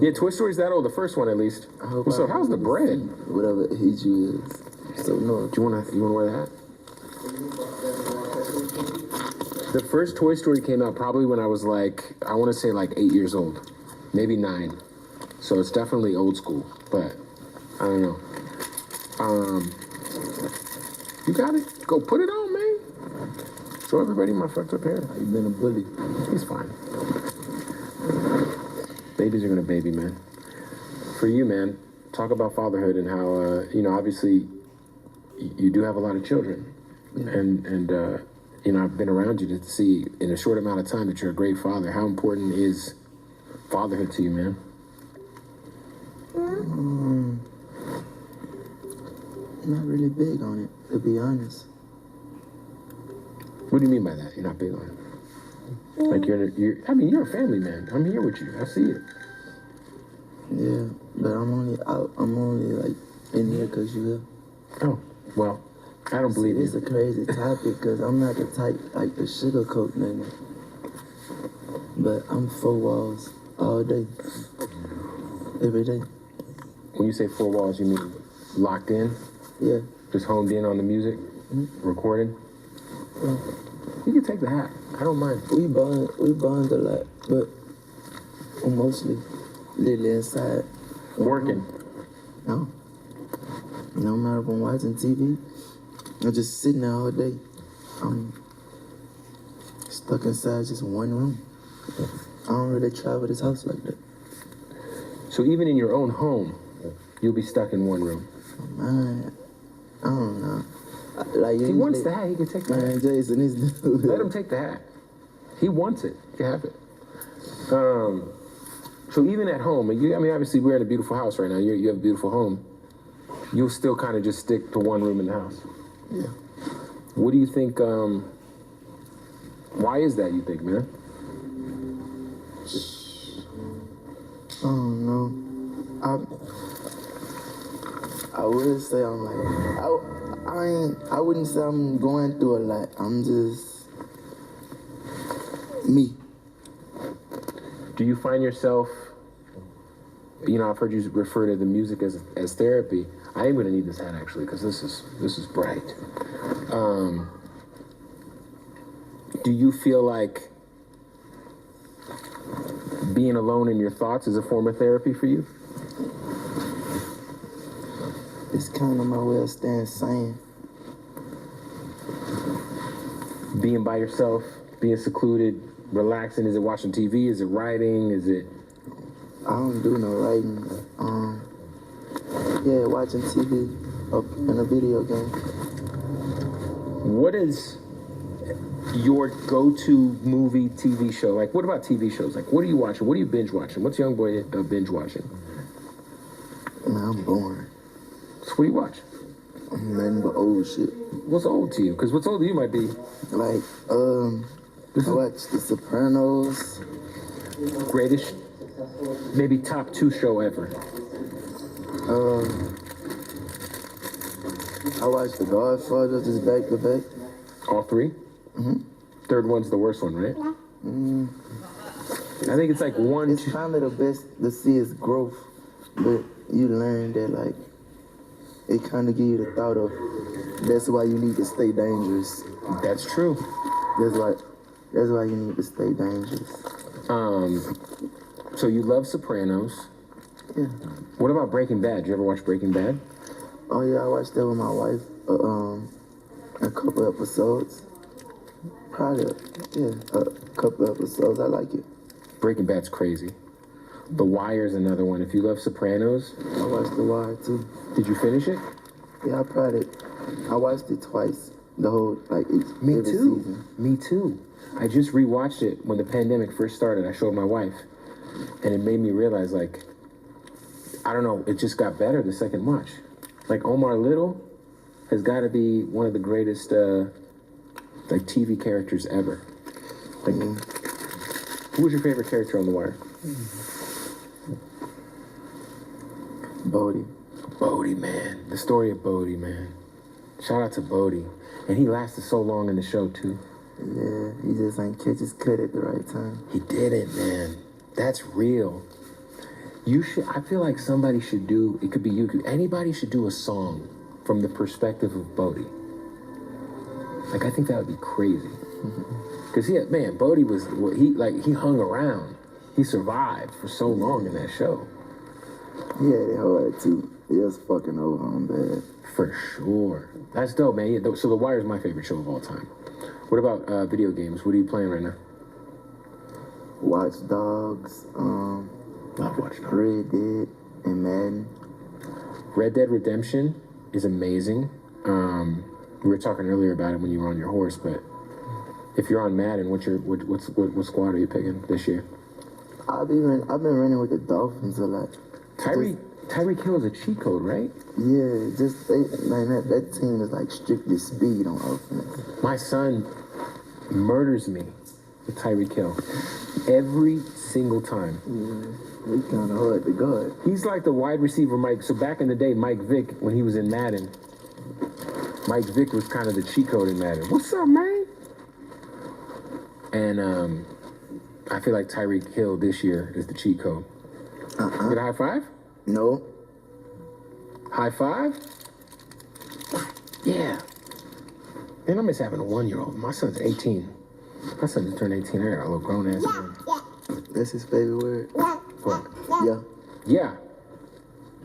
Yeah, Toy Story's that old. The first one, at least. So how's the bread? Whatever age you is. So no. Do you wanna wear that? The first Toy Story came out probably when I was like, I want to say like 8 years old, maybe 9. So it's definitely old school, but I don't know. You got it. Go put it on, man. Show everybody my fucked up hair. You've been a bully. He's fine. Babies are gonna baby, man. For you, man, talk about fatherhood and how obviously you do have a lot of children, and I've been around you to see in a short amount of time that you're a great father. How important is fatherhood to you, man? Not really big on it, to be honest. What do you mean by that? You're not big on it? Like you're a family man. I'm here with you. I see it. Yeah, but I'm only like in here because you here. Oh, well, I don't believe It's a crazy topic because I'm not the type like the sugarcoat nigga. But I'm 4 walls all day, every day. When you say 4 walls, you mean locked in? Yeah. Just honed in on the music, recording? Yeah. You can take the hat. I don't mind. We bond a lot, but I'm mostly literally inside. Working? No. No matter if I'm watching TV, I'm just sitting there all day. I'm stuck inside just one room. I don't really travel this house like that. So even in your own home, you'll be stuck in one room? Man, I don't know. Like, he wants the hat, he can take the hat. Jason is dude. Let him take the hat. He wants it. You can have it. So even at home, obviously we're in a beautiful house right now. You have a beautiful home. You'll still kind of just stick to one room in the house. Yeah. What do you think? Why is that? You think, man? I don't know. I would say I'm like I wouldn't say I'm going through a lot. I'm just me. Do you find yourself, I've heard you refer to the music as therapy. I am going to need this hat actually because this is bright. Do you feel like being alone in your thoughts is a form of therapy for you? It's kind of my way of staying sane. Being by yourself, being secluded, relaxing. Is it watching TV? Is it writing? Is it? I don't do no writing. Yeah, watching TV and a video game. What is your go-to movie, TV show? Like, what about TV shows? Like, what are you watching? What are you binge watching? What's Young Boy binge watching? Man, I'm boring. So what do you watch? Nothing but old shit. What's old to you? Because what's old to you might be... Like, I watch The Sopranos. Greatest, maybe top 2 show ever. I watched The Godfather just back to back. All 3? Mm-hmm. Third one's the worst one, right? I think it's like one... It's kind of the best to see his growth, but you learn that, like, it kind of give you the thought of, that's why you need to stay dangerous. That's true. That's why you need to stay dangerous. So you love Sopranos. Yeah. What about Breaking Bad? Did you ever watch Breaking Bad? Oh yeah, I watched that with my wife. A couple episodes. Probably, yeah, a couple episodes. I like it. Breaking Bad's crazy. The Wire's another one. If you love Sopranos. I watched The Wire too. Did you finish it? Yeah, I watched it twice. The whole, like, every season. Me too. I just rewatched it when the pandemic first started. I showed my wife. And it made me realize, like, I don't know, it just got better the second watch. Like, Omar Little has got to be one of the greatest, like, TV characters ever. Like, who was your favorite character on The Wire? Bodie. Bodie, man. The story of Bodie, man. Shout out to Bodie. And he lasted so long in the show, too. Yeah, he just ain't catch his cut at the right time. He didn't, man. That's real. I feel like somebody should do, it could be you, anybody should do a song from the perspective of Bodie. Like, I think that would be crazy. Cause Bodie was he hung around. He survived for so long in that show. Yeah, they hard too. It was fucking over on bad. For sure. That's dope, man. Yeah, so The Wire is my favorite show of all time. What about video games? What are you playing right now? Watch Dogs, Love Watch Dogs. Red Dead, and Madden. Red Dead Redemption is amazing. We were talking earlier about it when you were on your horse, but if you're on Madden, what squad are you picking this year? I've been running with the Dolphins a lot. Tyreek Hill is a cheat code, right? Yeah, that team is like strictly speed on offense. My son murders me with Tyreek Hill every single time. Yeah, he's kind of hard to guard. He's like the wide receiver Mike. So back in the day, Mike Vick, when he was in Madden, Mike Vick was kind of the cheat code in Madden. What's up, man? And I feel like Tyreek Hill this year is the cheat code. Get a high five? No. High five? Yeah. Man, I miss having a 1-year-old. My son's 18. My son just turned 18. I got a little grown ass man. That's his favorite word. What? Yeah. Yeah.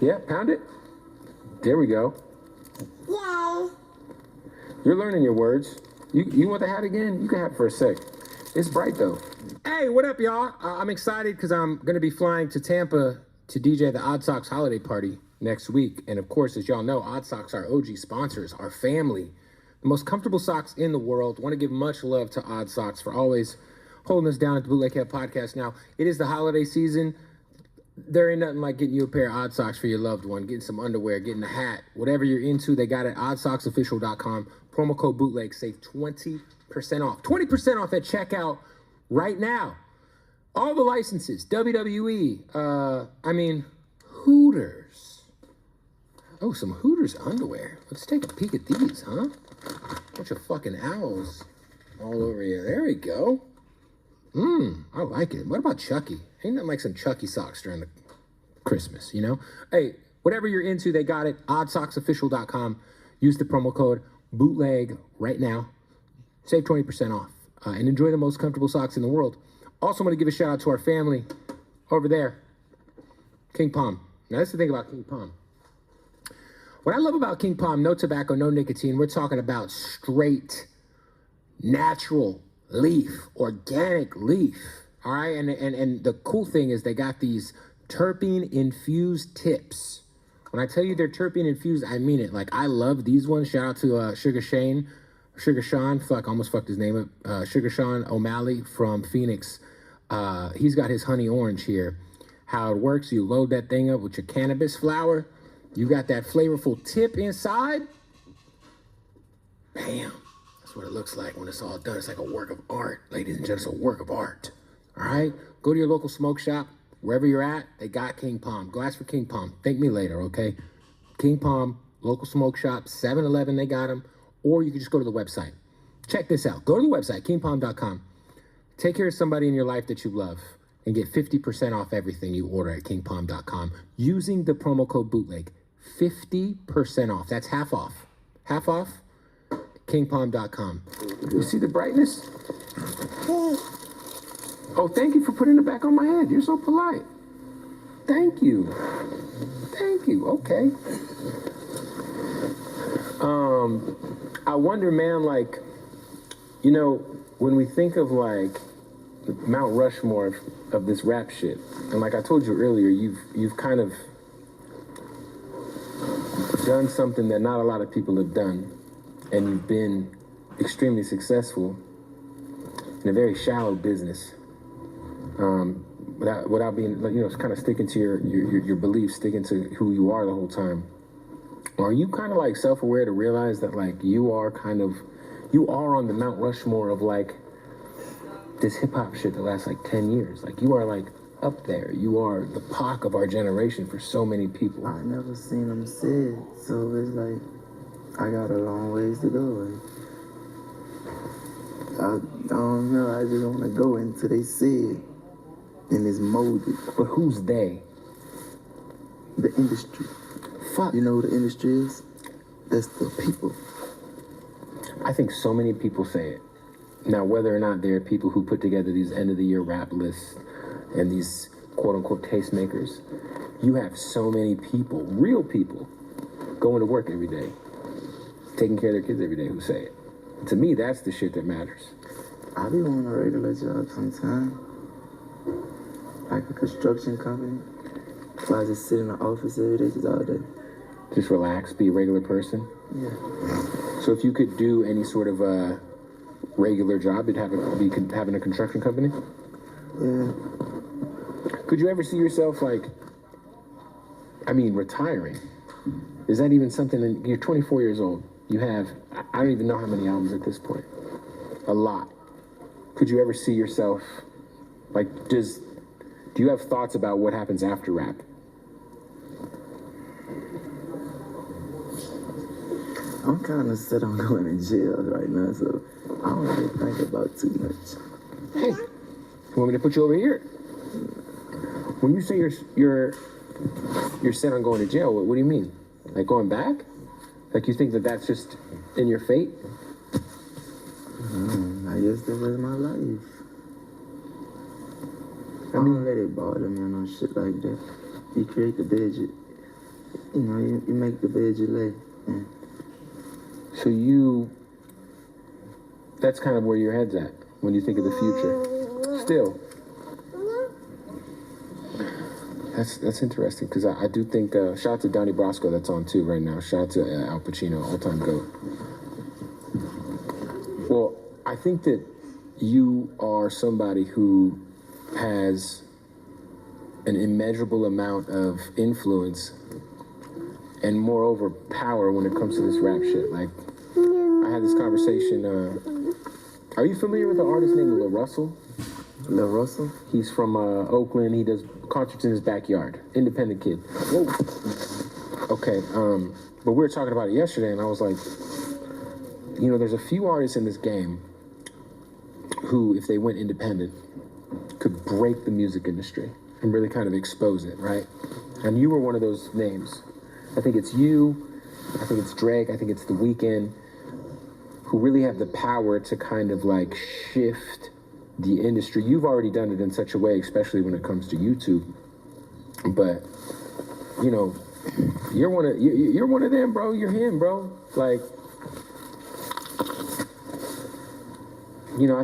Yeah, pound it. There we go. Yeah. You're learning your words. You want the hat again? You can have it for a sec. It's bright though. Hey, what up, y'all? I'm excited because I'm going to be flying to Tampa to DJ the Odd Sox holiday party next week. And of course, as y'all know, Odd Sox are OG sponsors, our family, the most comfortable socks in the world. Want to give much love to Odd Sox for always holding us down at the Bootleg Head Podcast. Now, it is the holiday season. There ain't nothing like getting you a pair of Odd Socks for your loved one, getting some underwear, getting a hat, whatever you're into, they got it at oddsocksofficial.com. Promo code bootleg, save 20% off. 20% off at checkout right now. All the licenses, WWE, Hooters. Oh, some Hooters underwear. Let's take a peek at these, huh? Bunch of fucking owls all over here. There we go. I like it. What about Chucky? Ain't that like some Chucky socks during the Christmas, you know? Hey, whatever you're into, they got it. oddsocksofficial.com. Use the promo code bootleg right now. Save 20% off and enjoy the most comfortable socks in the world. Also want to give a shout out to our family over there, King Palm. Now that's the thing about King Palm. What I love about King Palm, no tobacco, no nicotine. We're talking about straight, natural leaf, organic leaf. All right, and the cool thing is they got these terpene-infused tips. When I tell you they're terpene-infused, I mean it. Like, I love these ones. Shout out to Sugar Sean, almost fucked his name up. Sugar Sean O'Malley from Phoenix. He's got his honey orange here. How it works, you load that thing up with your cannabis flower. You got that flavorful tip inside. Bam. That's what it looks like when it's all done. It's like a work of art, ladies and gentlemen. It's a work of art. All right? Go to your local smoke shop. Wherever you're at, they got King Palm. Go ask for King Palm. Thank me later, okay? King Palm, local smoke shop, 7-Eleven, they got them. Or you can just go to the website. Check this out. Go to the website, kingpalm.com. Take care of somebody in your life that you love and get 50% off everything you order at kingpalm.com using the promo code bootleg. 50% off. That's half off. Half off, kingpalm.com. You see the brightness? Oh, thank you for putting it back on my head. You're so polite. Thank you. Thank you. Okay. I wonder, man, like, you know, when we think of like Mount Rushmore of this rap shit, and like I told you earlier, you've kind of done something that not a lot of people have done, and you've been extremely successful in a very shallow business. Without being, you know, kind of sticking to your beliefs, sticking to who you are the whole time. Are you kind of like self-aware to realize that like you are on the Mount Rushmore of like this hip hop shit that lasts like 10 years? Like you are like up there. You are the Pac of our generation for so many people. I never seen them said, so it's like I got a long ways to go. I don't know. I just want to go into they said. And it's molded. But who's they? The industry. Fuck. You know what the industry is? That's the people. I think so many people say it. Now, whether or not there are people who put together these end of the year rap lists and these quote unquote tastemakers, you have so many people, real people, going to work every day, taking care of their kids every day who say it. To me, that's the shit that matters. I be wanting a regular job sometime. Like a construction company. So I just sit in the office every day, just all day. Just relax, be a regular person? Yeah. So if you could do any sort of a regular job, it'd be having a construction company? Yeah. Could you ever see yourself retiring? Is that even something that you're 24 years old? You have, I don't even know how many albums at this point. A lot. Could you ever see yourself, do you have thoughts about what happens after rap? I'm kind of set on going to jail right now, so I don't really think about too much. Hey, you want me to put you over here? When you say you're set on going to jail, what do you mean? Like going back? Like you think that that's just in your fate? I guess that was my life. I don't let it bother me or no shit like that. You create the bed, you make the bed you lay. Yeah. So that's kind of where your head's at when you think of the future. Still. That's interesting, because I do think, shout out to Donnie Brasco that's on too right now. Shout out to Al Pacino, all-time GOAT. Well, I think that you are somebody who has an immeasurable amount of influence and moreover power when it comes to this rap shit. Like, I had this conversation, are you familiar with the artist named Lil Russell? Lil Russell? He's from Oakland. He does concerts in his backyard. Independent kid. Whoa. Okay, but we were talking about it yesterday, and I was like, there's a few artists in this game who, if they went independent, could break the music industry and really kind of expose it, right? And you were one of those names. I think it's you, I think it's Drake, I think it's The Weeknd, who really have the power to kind of shift the industry. You've already done it in such a way, especially when it comes to YouTube. But, you're one of them, bro. You're him, bro. I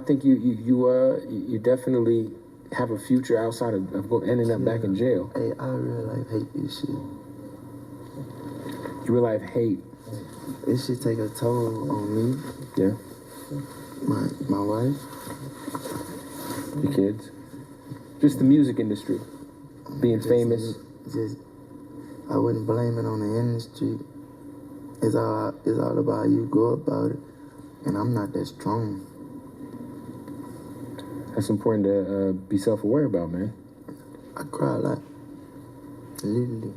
think you definitely have a future outside of ending up back in jail. Hey, I real life hate this shit. You real life hate? This shit take a toll on me. Yeah. My wife. Your kids. Just the music industry. Being famous. I wouldn't blame it on the industry. It's all about how you go about it. And I'm not that strong. That's important to be self-aware about, man. I cry a lot. Literally.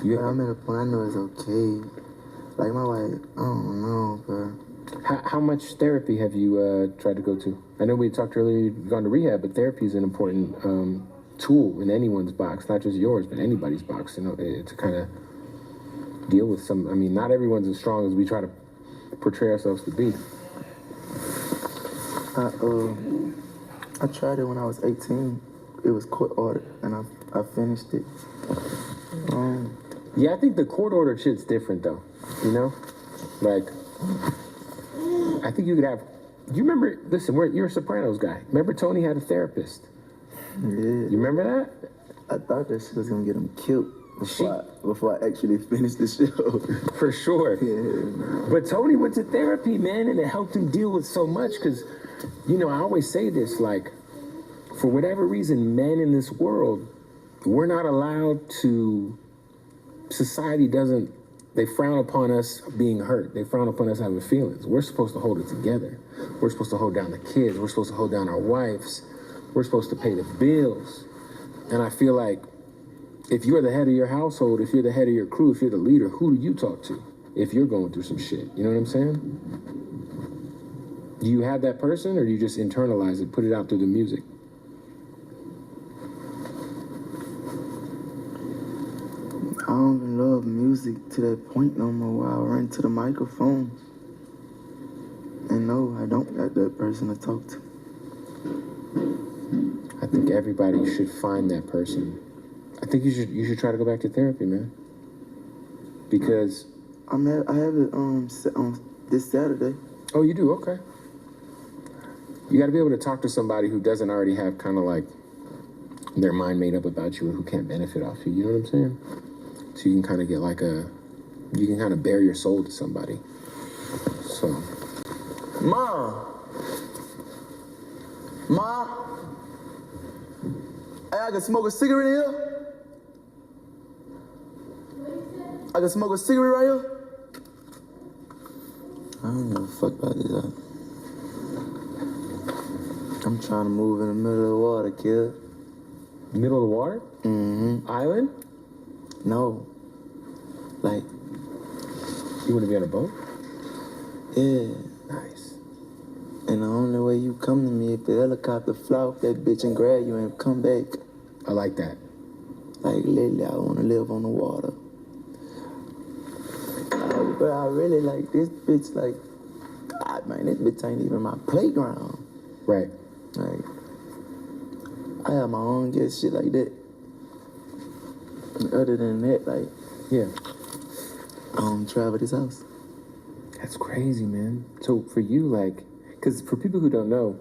But I'm at a point I know it's okay. Like my wife, I don't know, bro. How much therapy have you tried to go to? I know we talked earlier you've gone to rehab, but therapy is an important tool in anyone's box, not just yours, but anybody's box, to kind of deal with some. I mean, not everyone's as strong as we try to portray ourselves to be. I tried it when I was 18. It was court ordered, and I finished it. Yeah, I think the court ordered shit's different, though. I think you could have. Do you remember? Listen, you're a Sopranos guy. Remember Tony had a therapist? Yeah. You remember that? I thought that shit was gonna get him killed before I actually finished the show. For sure. Yeah. But Tony went to therapy, man, and it helped him deal with so much. Because, I always say this, for whatever reason, men in this world, we're not allowed to. Society doesn't. They frown upon us being hurt. They frown upon us having feelings. We're supposed to hold it together. We're supposed to hold down the kids. We're supposed to hold down our wives. We're supposed to pay the bills. And I feel like if you're the head of your household, if you're the head of your crew, if you're the leader, who do you talk to if you're going through some shit? You know what I'm saying? Do you have that person, or do you just internalize it, put it out through the music? I don't even love music to that point no more where I run to the microphone. And no, I don't got that person to talk to. I think everybody should find that person. I think you should try to go back to therapy, man. Because I have it on this Saturday. Oh, you do? Okay. You got to be able to talk to somebody who doesn't already have kind of like their mind made up about you or who can't benefit off you. You know what I'm saying? So you can kind of get like you can kind of bare your soul to somebody. So. Ma, hey, I can smoke a cigarette here? I can smoke a cigarette right here? I don't give a fuck about this. I'm trying to move in the middle of the water, kid. Middle of the water? Mm-hmm. Island? No. Like. You want to be on a boat? Yeah. Nice. And the only way you come to me if the helicopter fly off that bitch and grab you and come back. I like that. Like, lately, I want to live on the water. But I really like this bitch, like, God, man, this bitch ain't even my playground. Right. Like, I have my own get shit like that. And other than that, like, yeah, I don't travel this house. That's crazy, man. So for you, like, because for people who don't know,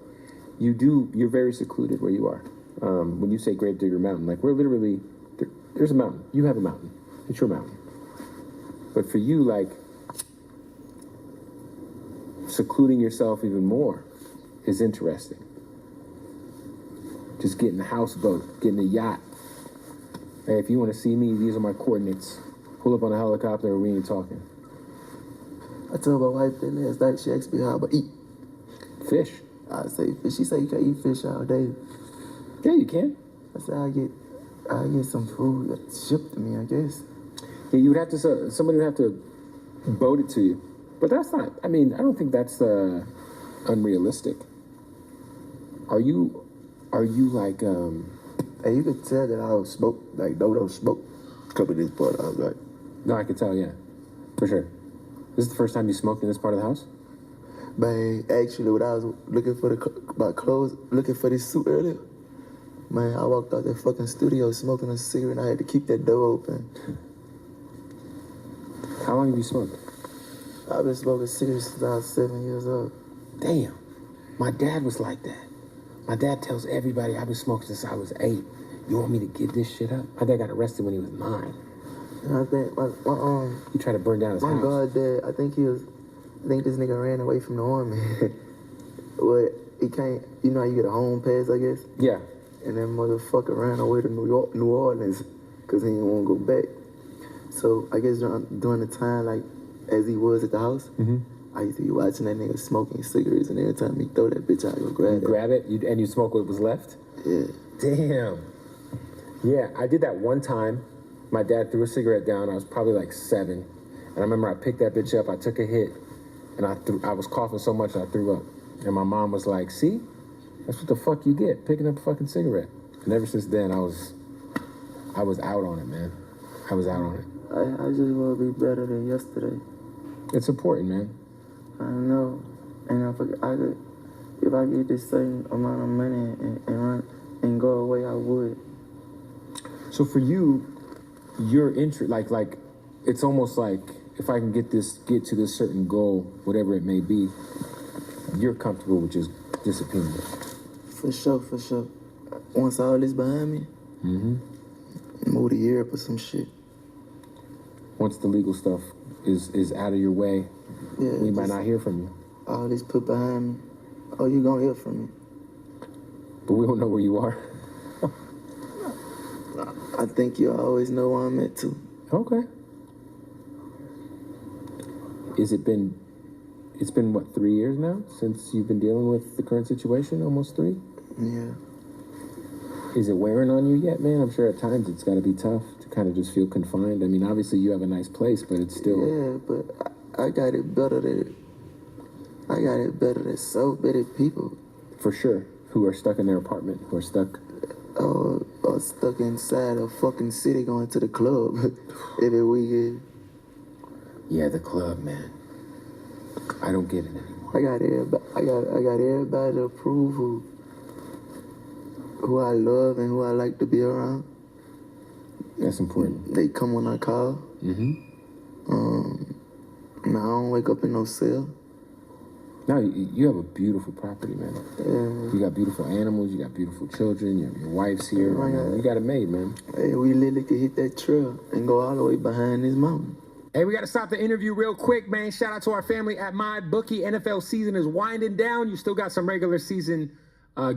you're very secluded where you are. When you say Gravedigger Mountain, like we're literally, there's a mountain. You have a mountain. It's your mountain. But for you, like, secluding yourself even more is interesting. Just getting a houseboat, getting a yacht. Hey, if you want to see me, these are my coordinates. Pull up on a helicopter and we ain't talking. I told my wife that last night, she asked me how I eat. Fish? I say fish. She said you can't eat fish all day. Yeah, you can. I said I get some food shipped to me, I guess. Yeah, you would have to, somebody would have to boat it to you. But that's not, I mean, I don't think that's unrealistic. Are you like, Hey, you could tell that I was smoke, like Dodo smoke coming this part. I was like, no, I could tell, yeah, for sure. This is the first time you smoked in this part of the house? Man, actually, when I was looking for my clothes, looking for this suit earlier, man, I walked out that fucking studio smoking a cigarette and I had to keep that door open. How long have you smoked? I've been smoking cigarettes since I was 7 years old. Damn. My dad was like that. My dad tells everybody I've been smoking since I was 8. You want me to give this shit up? My dad got arrested when he was 9. And I think he tried to burn down his house. My goddad, I think this nigga ran away from the army. But he can't, you know how you get a home pass, I guess? Yeah. And that motherfucker ran away to New Orleans because he didn't want to go back. So I guess during the time, like, as he was at the house, I used to be watching that nigga smoking cigarettes, and every time he throw that bitch out, I go grab it. Grab it? And you smoke what was left? Yeah. Damn. Yeah, I did that one time. My dad threw a cigarette down. I was probably like 7. And I remember I picked that bitch up, I took a hit, and I was coughing so much I threw up. And my mom was like, see? That's what the fuck you get, picking up a fucking cigarette. And ever since then, I was out on it, man. I was out on it. I just want to be better than yesterday. It's important, man. I know. And if I get this same amount of money and go away, I would. So for you, your interest, like, it's almost like if I can get to this certain goal, whatever it may be, you're comfortable with just disappearing. For sure. Once all this behind me, move to Europe or some shit. Once the legal stuff is out of your way, we might not hear from you. All this put behind me, oh, you gonna hear from me. But we don't know where you are. I think you always know where I'm at too. Okay. It's been what, 3 years now since you've been dealing with the current situation? Almost 3? Yeah. Is it wearing on you yet, man? I'm sure at times it's got to be tough to kind of just feel confined. I mean, obviously you have a nice place, but it's still... Yeah, but I got it better than so many people. For sure. Who are stuck in their apartment, who are stuck... Or stuck inside a fucking city going to the club every weekend. Yeah, the club, man. I don't get it anymore. I got everybody. I got everybody to approve who I love and who I like to be around. That's important. They come when I call. Now I don't wake up in no cell. No, you have a beautiful property, man. Yeah. You got beautiful animals. You got beautiful children. Your wife's here. Yeah. You got it made, man. Hey, we literally could hit that trail and go all the way behind this mountain. Hey, we got to stop the interview real quick, man. Shout out to our family at MyBookie. NFL season is winding down. You still got some regular season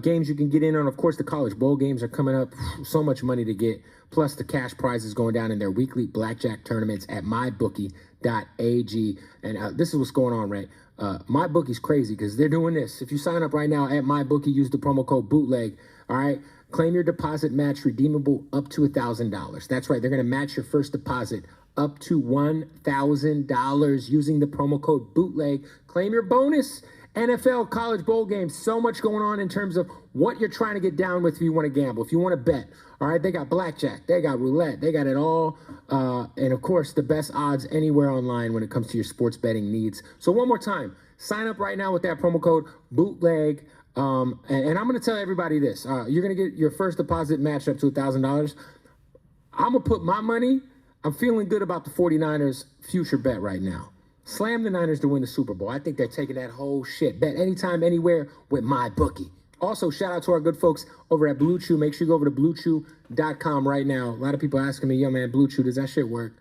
games you can get in on. Of course, the college bowl games are coming up. So much money to get. Plus, the cash prizes going down in their weekly blackjack tournaments at mybookie.ag. And this is what's going on, right? MyBookie's crazy because they're doing this. If you sign up right now at MyBookie, use the promo code BOOTLEG. All right? Claim your deposit match redeemable up to $1,000. That's right. They're going to match your first deposit up to $1,000 using the promo code BOOTLEG. Claim your bonus. NFL, college bowl games, so much going on in terms of what you're trying to get down with if you want to gamble, if you want to bet. All right, they got blackjack, they got roulette, they got it all. And of course, the best odds anywhere online when it comes to your sports betting needs. So one more time, sign up right now with that promo code BOOTLEG. And I'm going to tell everybody this. You're going to get your first deposit matched up to $1,000. I'm going to put my money. I'm feeling good about the 49ers future bet right now. Slam the Niners to win the Super Bowl. I think they're taking that whole shit. Bet anytime, anywhere with MyBookie. Also, shout out to our good folks over at Blue Chew. Make sure you go over to BlueChew.com right now. A lot of people asking me, yo, man, Blue Chew, does that shit work?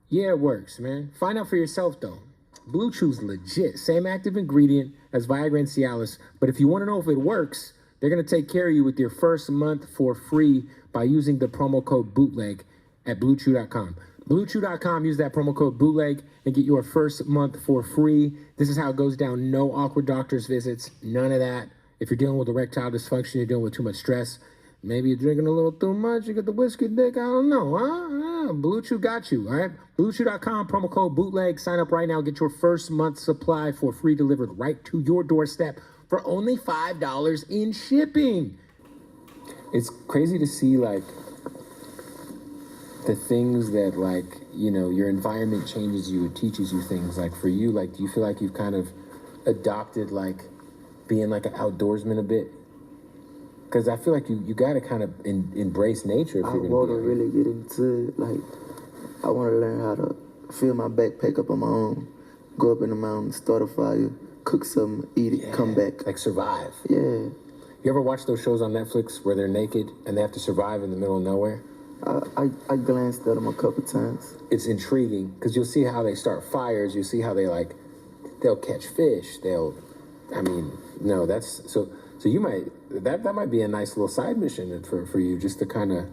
Yeah, it works, man. Find out for yourself, though. Blue Chew's legit. Same active ingredient as Viagra and Cialis. But if you want to know if it works, they're going to take care of you with your first month for free by using the promo code BOOTLEG at BlueChew.com. BlueChew.com, use that promo code BOOTLEG and get your first month for free. This is how it goes down. No awkward doctor's visits. None of that. If you're dealing with erectile dysfunction, you're dealing with too much stress, maybe you're drinking a little too much, you get the whiskey dick, I don't know, huh? Blue Chew got you, all right? BlueChew.com, promo code BOOTLEG. Sign up right now. Get your first month supply for free delivered right to your doorstep for only $5 in shipping. It's crazy to see, like, the things that, like, you know, your environment changes you, it teaches you things. Like, for you, like, do you feel like you've kind of adopted, like, being like an outdoorsman a bit? Because I feel like you got to kind of embrace nature if you're going to want to really get into it. Like, I want to learn how to fill my backpack up on my own, go up in the mountains, start a fire, cook something, eat it, come back. Like, survive. Yeah. You ever watch those shows on Netflix where they're naked and they have to survive in the middle of nowhere? I glanced at them a couple times. It's intriguing because you'll see how they start fires. You see how they, like, they'll catch fish. So you might, that might be a nice little side mission for you, just to kind of,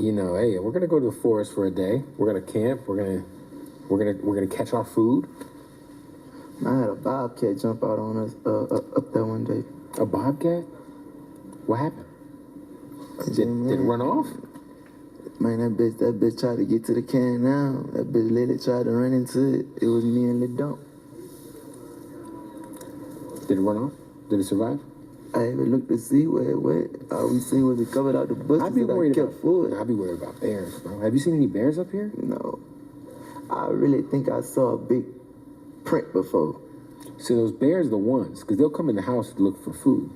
you know, hey, we're gonna go to the forest for a day. We're gonna camp. We're gonna catch our food. I had a bobcat jump out on us up there one day. A bobcat? What happened? Did it run off? Man, that bitch tried to get to the can now. That bitch literally tried to run into it. It was me and Lil Dump. Did it run off? Did it survive? I even looked to see where it went. All we seen was it covered out the bushes. I'd be worried about bears, bro. Have you seen any bears up here? No. I really think I saw a big print before. So those bears are the ones, because they'll come in the house to look for food.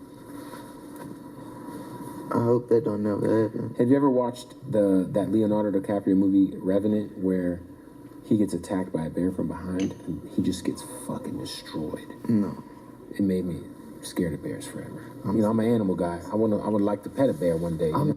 I hope that don't never happen. Have you ever watched that Leonardo DiCaprio movie Revenant, where he gets attacked by a bear from behind and he just gets fucking destroyed? No. It made me scared of bears forever. I'm an animal guy. I would like to pet a bear one day. You know?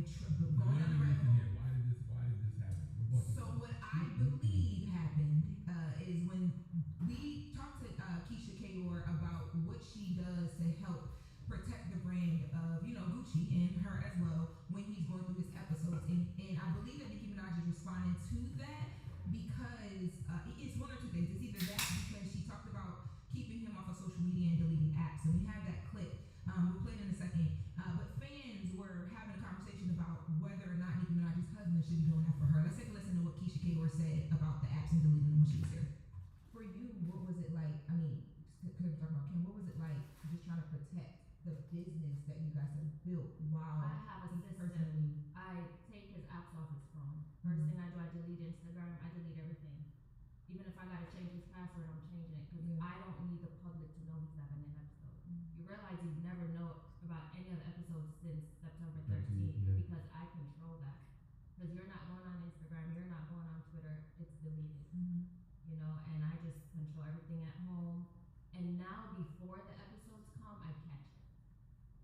going down the rabbit hole. Why did this happen? So what I believe happened is when we talked to Keisha Kayor about what she does to help protect the brand of, Gucci and her as well when he's going through his episodes. And I believe that Nicki Minaj is responding to that because it's one or two things. It's either that because she talked about keeping him off of social media and deleting apps. And we have that clip. We'll play it in a second. But fans were having a conversation about whether or not Nicki Minaj's husband should be doing that for her. Let's take a listen to what Keisha Kayor said about the apps and deleting them when she was here. For you, what was it like? I mean, because we're talking about Kim, what was it like just trying to protect the business that you guys have built while I have a system. I take his apps off his phone. First thing I do, I delete Instagram. I delete everything. Even if I gotta change his password, I'm changing it because I don't need the public to know he's having an episode. You realize you never know about any of the episodes since September 13th because I control that. Because you're not going on Instagram, you're not going on Twitter, it's deleted. And I just control everything at home. And now before the episodes come, I catch it.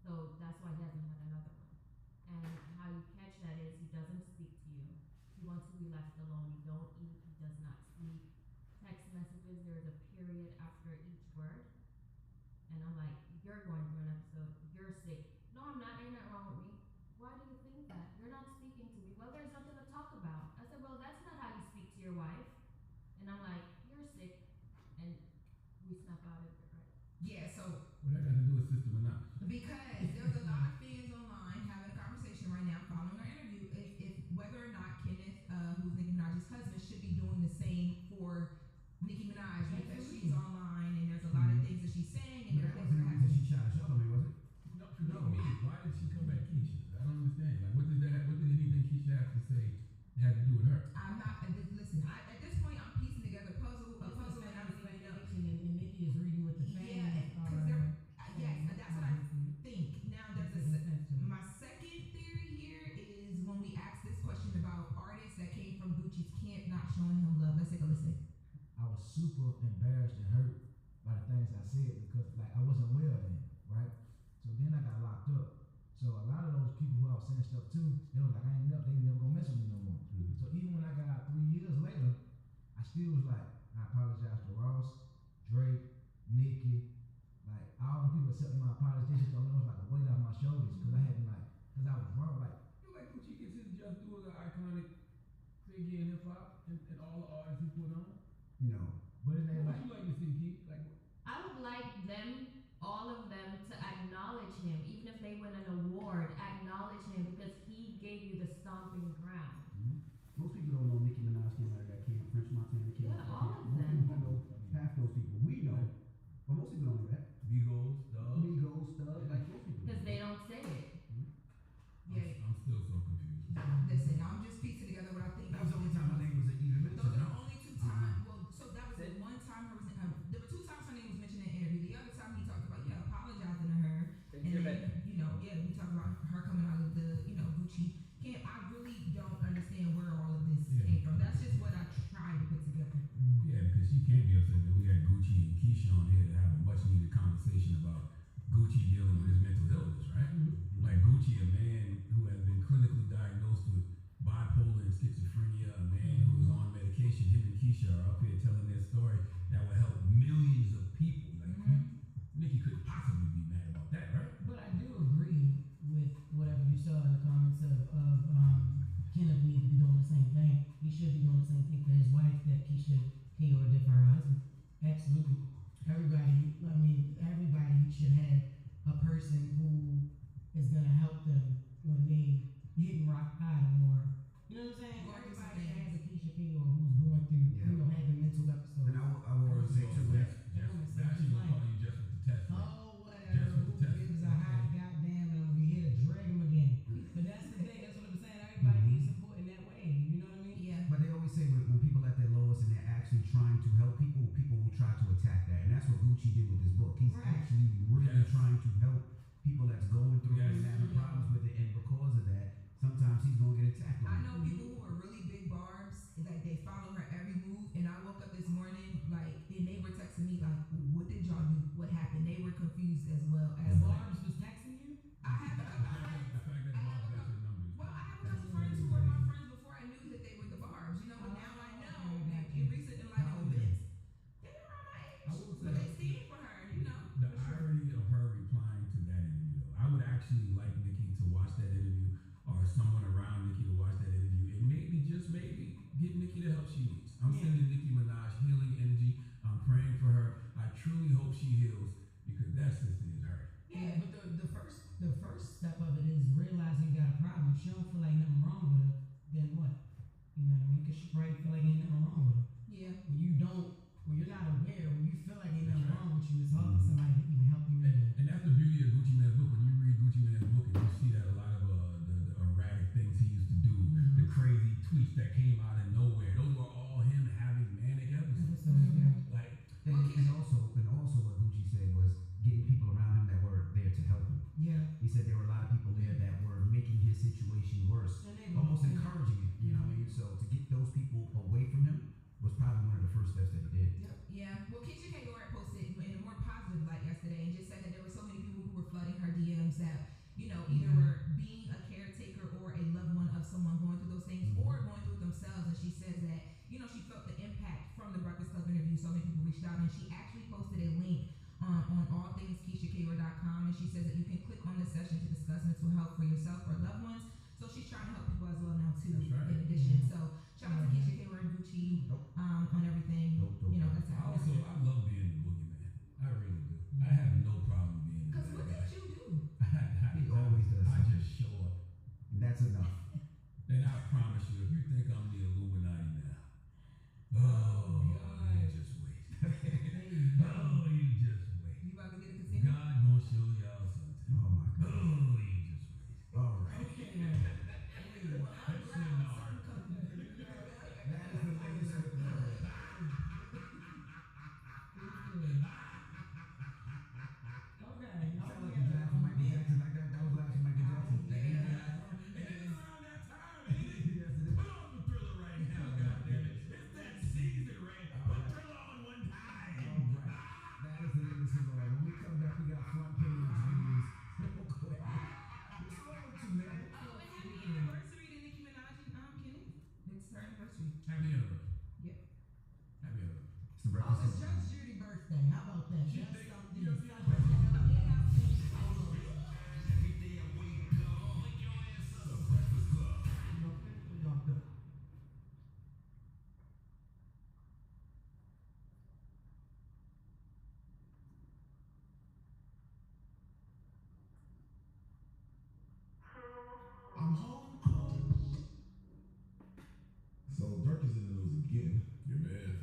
So that's why he hasn't had another one. And how you catch that is he doesn't speak to you. He wants to be left alone. You don't eat, he does not sleep. Text messages, there's a period after each word. And I'm like, you're going through an episode, you're sick. No, I'm not, ain't nothing wrong with me. Why do you think that? You're not speaking to me. Well, there's nothing to talk about. I said, well, that's not how you speak to your wife. And I'm like, you're sick. And we snap out of it, right? Yeah, so. What that got to do with system or not? Because there's a lot of fans online having a conversation right now following our interview if whether or not Kenneth, who's Nicki Minaj's husband, should be doing the same for Nicki Minaj because she's online and there's a lot of things that she's saying and But that wasn't the reason she shot at Charlamagne, was it? No. Why did she come back Keisha? I don't understand. Like, what did anything Keisha have to say had to do with her? I'm not. Listen, at this point, I'm piecing together a puzzle, and I'm saying and Nicki is reading with the fans. Yes, that's what I think. Now, my second theory here is when we ask this question about artists that came from Gucci's camp not showing him love. Let's take a listen. I was super embarrassed and hurt by the things I said because, I wasn't well then, right? So then I got locked up. So a lot of those people who I was saying stuff to, they were like, they never gonna mess with me no more. So even when I got out 3 years later, I still was like, I apologize to Ross, Drake, Nicki, all the people accepting my apology. They just don't know it's like a weight off my shoulders because I hadn't because I was wrong. You like Gucci gets his just due as an iconic figure in hip hop and all the artists he put on. No, but it ain't what would you like to see, Keith? I would like all of them to acknowledge him, even if they win an award, acknowledge him because he gave you the stomping ground. Most people don't know Nicki Minaj came out of that camp, French Montana came out of that camp. Most people know half those people. We know, but most people don't know that. Migos, Stubbs. Like most people. Because they don't say it. Yeah. I'm still so confused. Listen, I'm just piecing together what I think. That was the only time her name was even mentioned. Those are the only two times. Well, so that was the one time there were 2 times her name was mentioned in the interview. The other time he talked about apologizing to her, and then we talked about her coming out of the Gucci camp. I really don't understand where all of this came from. That's just what I tried to put together. Yeah, because she can't be upset that we had Gucci and Keisha on here to have a much needed conversation about Gucci dealing with his mental illness, right? Like Gucci, a man who has been clinically diagnosed with bipolar and schizophrenia, a man who is on medication. Him and Keisha are up here telling their story that will help millions of people. Nicki couldn't possibly be mad about that, right? But I do agree with whatever you saw in the comments of Kenneth need to be doing the same thing. He should be doing the same thing for his wife that Keisha Kayor did for her husband. Absolutely. Everybody should have a person who is gonna help them when they hitting rock bottom or you know what I'm saying? Everybody has a Keisha Kayor who's going through having mental episodes. And I will always say too, Actually, we'll call you just with the test. Oh, whatever. Who gives a hot goddamn and I'm gonna be here to drag him again. But that's the thing, that's what I'm saying. Everybody needs support in that way. You know what I mean? Yeah. But they always say when people at their lowest and they're actually trying to help people, people will try to attack that. And that's what Gucci did with his book. He's actually really trying to help people that's going through and having problems with it. And because of that, sometimes he's going to get attacked. I know people who are really big barbs, like they follow her every move, and the help she needs. I'm sending Nicki Minaj healing energy. I'm praying for her. I truly hope she heals because that sister is hurt. Yeah, but the first step of it is realizing you got a problem. If she don't feel like nothing wrong with her, then what? You know what I mean? Because she probably feel like ain't nothing wrong with her. Yeah. When you're not aware, when you feel like ain't nothing wrong with you, it's hard for somebody to even help you anyway. And that's the beauty of Gucci Mane's book. When you read Gucci Mane's book and you see that a lot of the erratic things he used to do, the crazy tweets that came out of nowhere, those were all him having manic episodes. Like, and also what Gucci said was getting people around him that were there to help him. Yeah. He said there were a lot of people there that were making his situation worse, almost encouraging it. You know what I mean? So to get those people away from him was probably one of the first steps that he did. Yep. Yeah. Well, Keisha K. Lord posted in a more positive light yesterday and just said that there were so many people who were flooding her DMs that, you know, either were being a caretaker or a loved one of someone going through those things or going through it themselves. And she says that, you know, she felt the impact from the Breakfast Club interview. So many people reached out and she actually posted a link on allthingskishakor.com, and she says that you can click on this session to discuss mental health for yourself or loved ones. So she's trying to help people as well now too. Right. In addition, so shout out to Keisha K. and Gucci on everything. You know, that's happening. I love being the boogeyman. I really do. I have no problem being the bad What guy. did you do? He always does. I just show up. That's enough. And I promise you, if you think I'm the Illuminati now, you just wait. You just wait. You about to get a casino? God gonna show y'all something. Oh my God. You just wait. All right. Okay. That is the latest with the sound like the laugh from Michael Jackson. Like that was laughing Michael Jackson. It is around that time, ain't it? Yes, it is. Put on the Thriller right now, goddammit. It's that season, Ray. Put Thriller on one time. All right. That is the latest with When we come back, we got front page news. Real quick. What's wrong with you, man? Oh, and happy anniversary to Nicki Minaj and Kenneth. It's her anniversary. Happy anniversary. Yep. Happy anniversary. It's the Oh, breakfast. it's Judge Judy birthday. How about that? She That's think- something. you know, Every day I wake up, wake your ass up. The Breakfast Club. I'm home. So Dirk is in the news again. Yeah, man.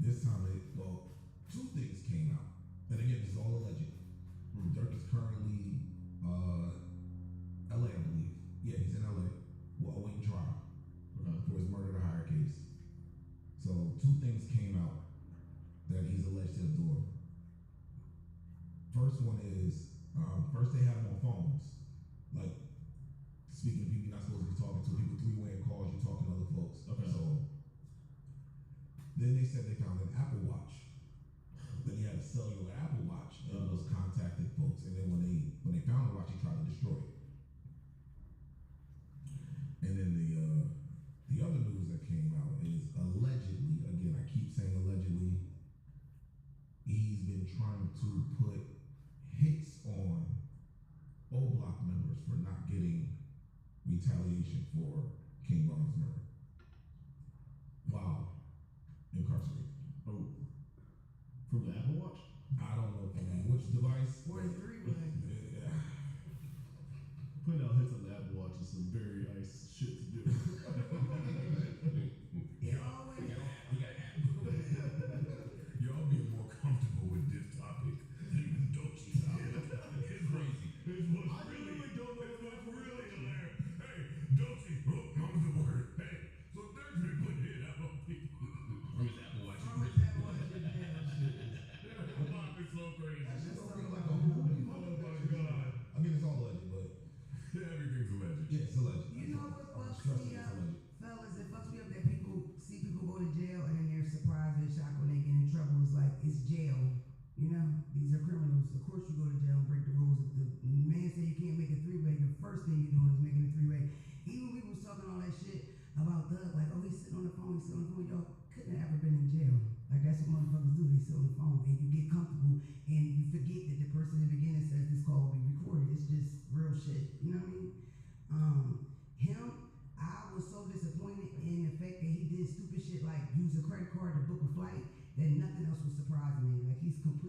This time, two things came out, and again, this is all alleged. Dirk is currently LA, I believe. Yeah, he's in LA, awaiting trial for his murder to hire case. So two things came out that he's alleged to have done. First one is, first they had him on phones, like speaking to people you're not supposed to be talking to, people three-way calls, you're talking to other folks. Okay. So then they said they found an Apple Watch. Then he had a cellular Apple Watch and was contacting folks. And then when they found the watch, he tried to destroy it. And then the other news that came out is allegedly, again, I keep saying allegedly, he's been trying to put hits on O Block members for not getting retaliation for King Von's murder while incarcerated. Oh. From the Apple Watch? I don't know from which device. Or a three-way. Putting out hits on the Apple Watch is some very nice shit to do. Y'all being more comfortable with this topic than the Dochi topic. It's crazy. It's what's really hilarious. Hey, Dochi, mama's at work. Hey, so Dirk's been putting it out on people. From his Apple Watch. Wow, it's so crazy. That shit don't feel like a movie. Oh my God. I mean, it's all alleged, but everything's alleged. Yeah, it's alleged. You know what I'm fucks stressing me it's up, alleged. fellas? It fucks me up that people see people go to jail and then they're surprised, they're shocked when they get in trouble. It's like, it's jail. You know, these are criminals. Of course you go to jail and break the rules. If the man say you can't make a three-way, the first thing you're doing is making a three-way. Even people was talking all that shit about Thug, like, oh, he's sitting on the phone, he's sitting on the phone. Y'all couldn't have ever been in jail. Like, that's what motherfuckers do. They sit on the phone and you get comfortable and you forget that the person in the beginning says this call will be recorded. It's just real shit. You know what I mean? Him, I was so disappointed in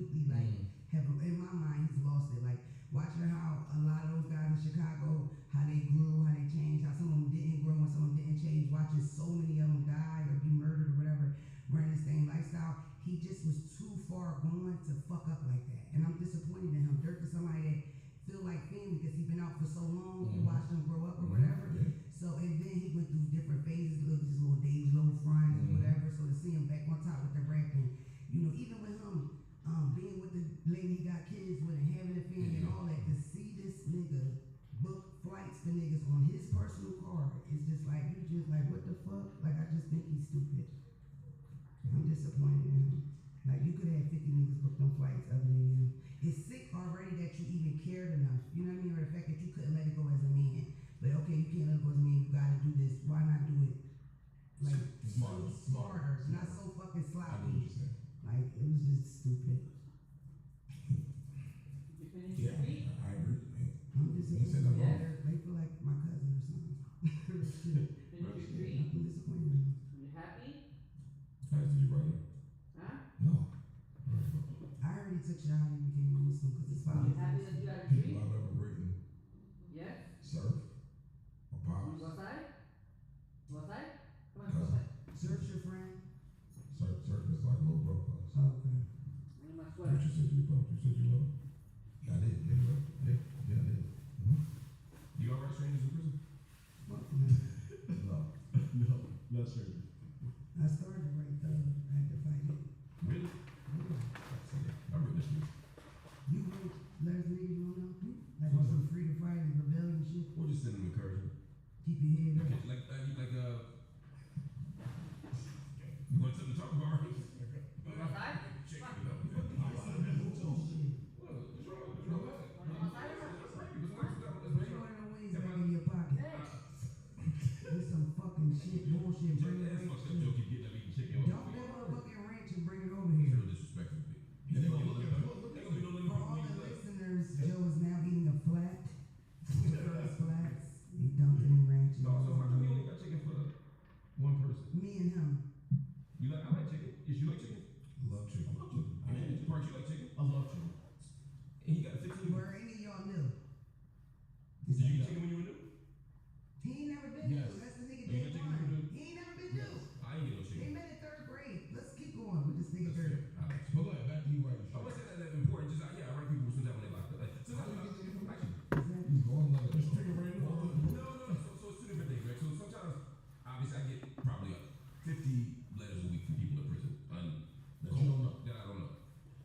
quickly like have in my mind he's lost it. Like watching how a lot of those guys in Chicago, how they grew, how they changed, how some of them didn't grow and some of them didn't change. Watching so many of them die or be murdered or whatever, running the same lifestyle. He just was too far gone to fuck up like that, and I'm disappointed in him. Dirk is somebody that feel like family because he's been out for so long. You watched him grow up or whatever. So and then he went through different phases, his little days, low front, whatever. So to see him back on top with the rapping, you know, even with him being with the lady he got kids with and having a family and all that, to see this nigga book flights for niggas on his personal card, it's just like you just like what the fuck? Like I just think he's stupid. I'm disappointed in him. Like you could have 50 niggas booked on flights other than you. It's sick already that you even cared enough. You know what I mean? Or the fact that you couldn't let it go as a man. Like, okay, you can't let it go as a man, you gotta do this. Why not do it like smarter, not so fucking sloppy. Like it was just stupid. Yeah, I agree. I'm disappointed. They feel like my cousin or something. Shit. Finish your I'm drink. disappointed in him. You happy? How did you write it? Huh? No. I heard he took shahada and became a Muslim because his father. You happy that you got a People drink? I've ever written. Yes. Surf. Or Pops. You go outside? Go outside? Come on, Cousin. go outside. Surf's your friend? Surf is like little bro close. Oh, okay. Look at my What sweater. you said you love? You said you love? Yeah, I did. Yeah, you love? Yeah, I did. You alright, strangers in prison? Fuck no. No strangers. I started to write Thug. I had to fight it. Really? I read this shit. You wrote letters to niggas you don't know? Like on some freedom fighting, rebellion shit? Or just send them encouragement. Keep your head up. Okay, you want something to talk about, right? Go outside? Check Come it out. Shit. What? What's wrong? What's wrong? Bring one of them wings back in your pocket. There's some fucking shit, bullshit. Bring it That's back. fucked up joke you get that eating chicken. Dump that motherfucking ranch and bring it over here. Real disrespectful. And they gonna look at For all the listeners, Joe is now eating a flat. First flats. He dumped it in ranch. No, so how come you only got chicken for one person? Me and him. I like chicken. You like chicken? Love chicken. Parks, you like chicken? I love chicken. And he got 15. Where any of y'all knew? Did you get chicken when you were new? He ain't never been Yes. new. That's the nigga Oh, you day got chicken one. when you were new? He ain't never been new. I ain't get no chicken. They met in third grade. Let's keep going with this nigga third. But go ahead, back to you writing. I want to say that's important. Just I write people sometimes when they locked up. Like, sometimes you get the information. He's going like this chicken right now. No. So it's two different things, right? So sometimes, obviously, I get probably 50 letters a week from people in prison. That you don't know. That I don't know.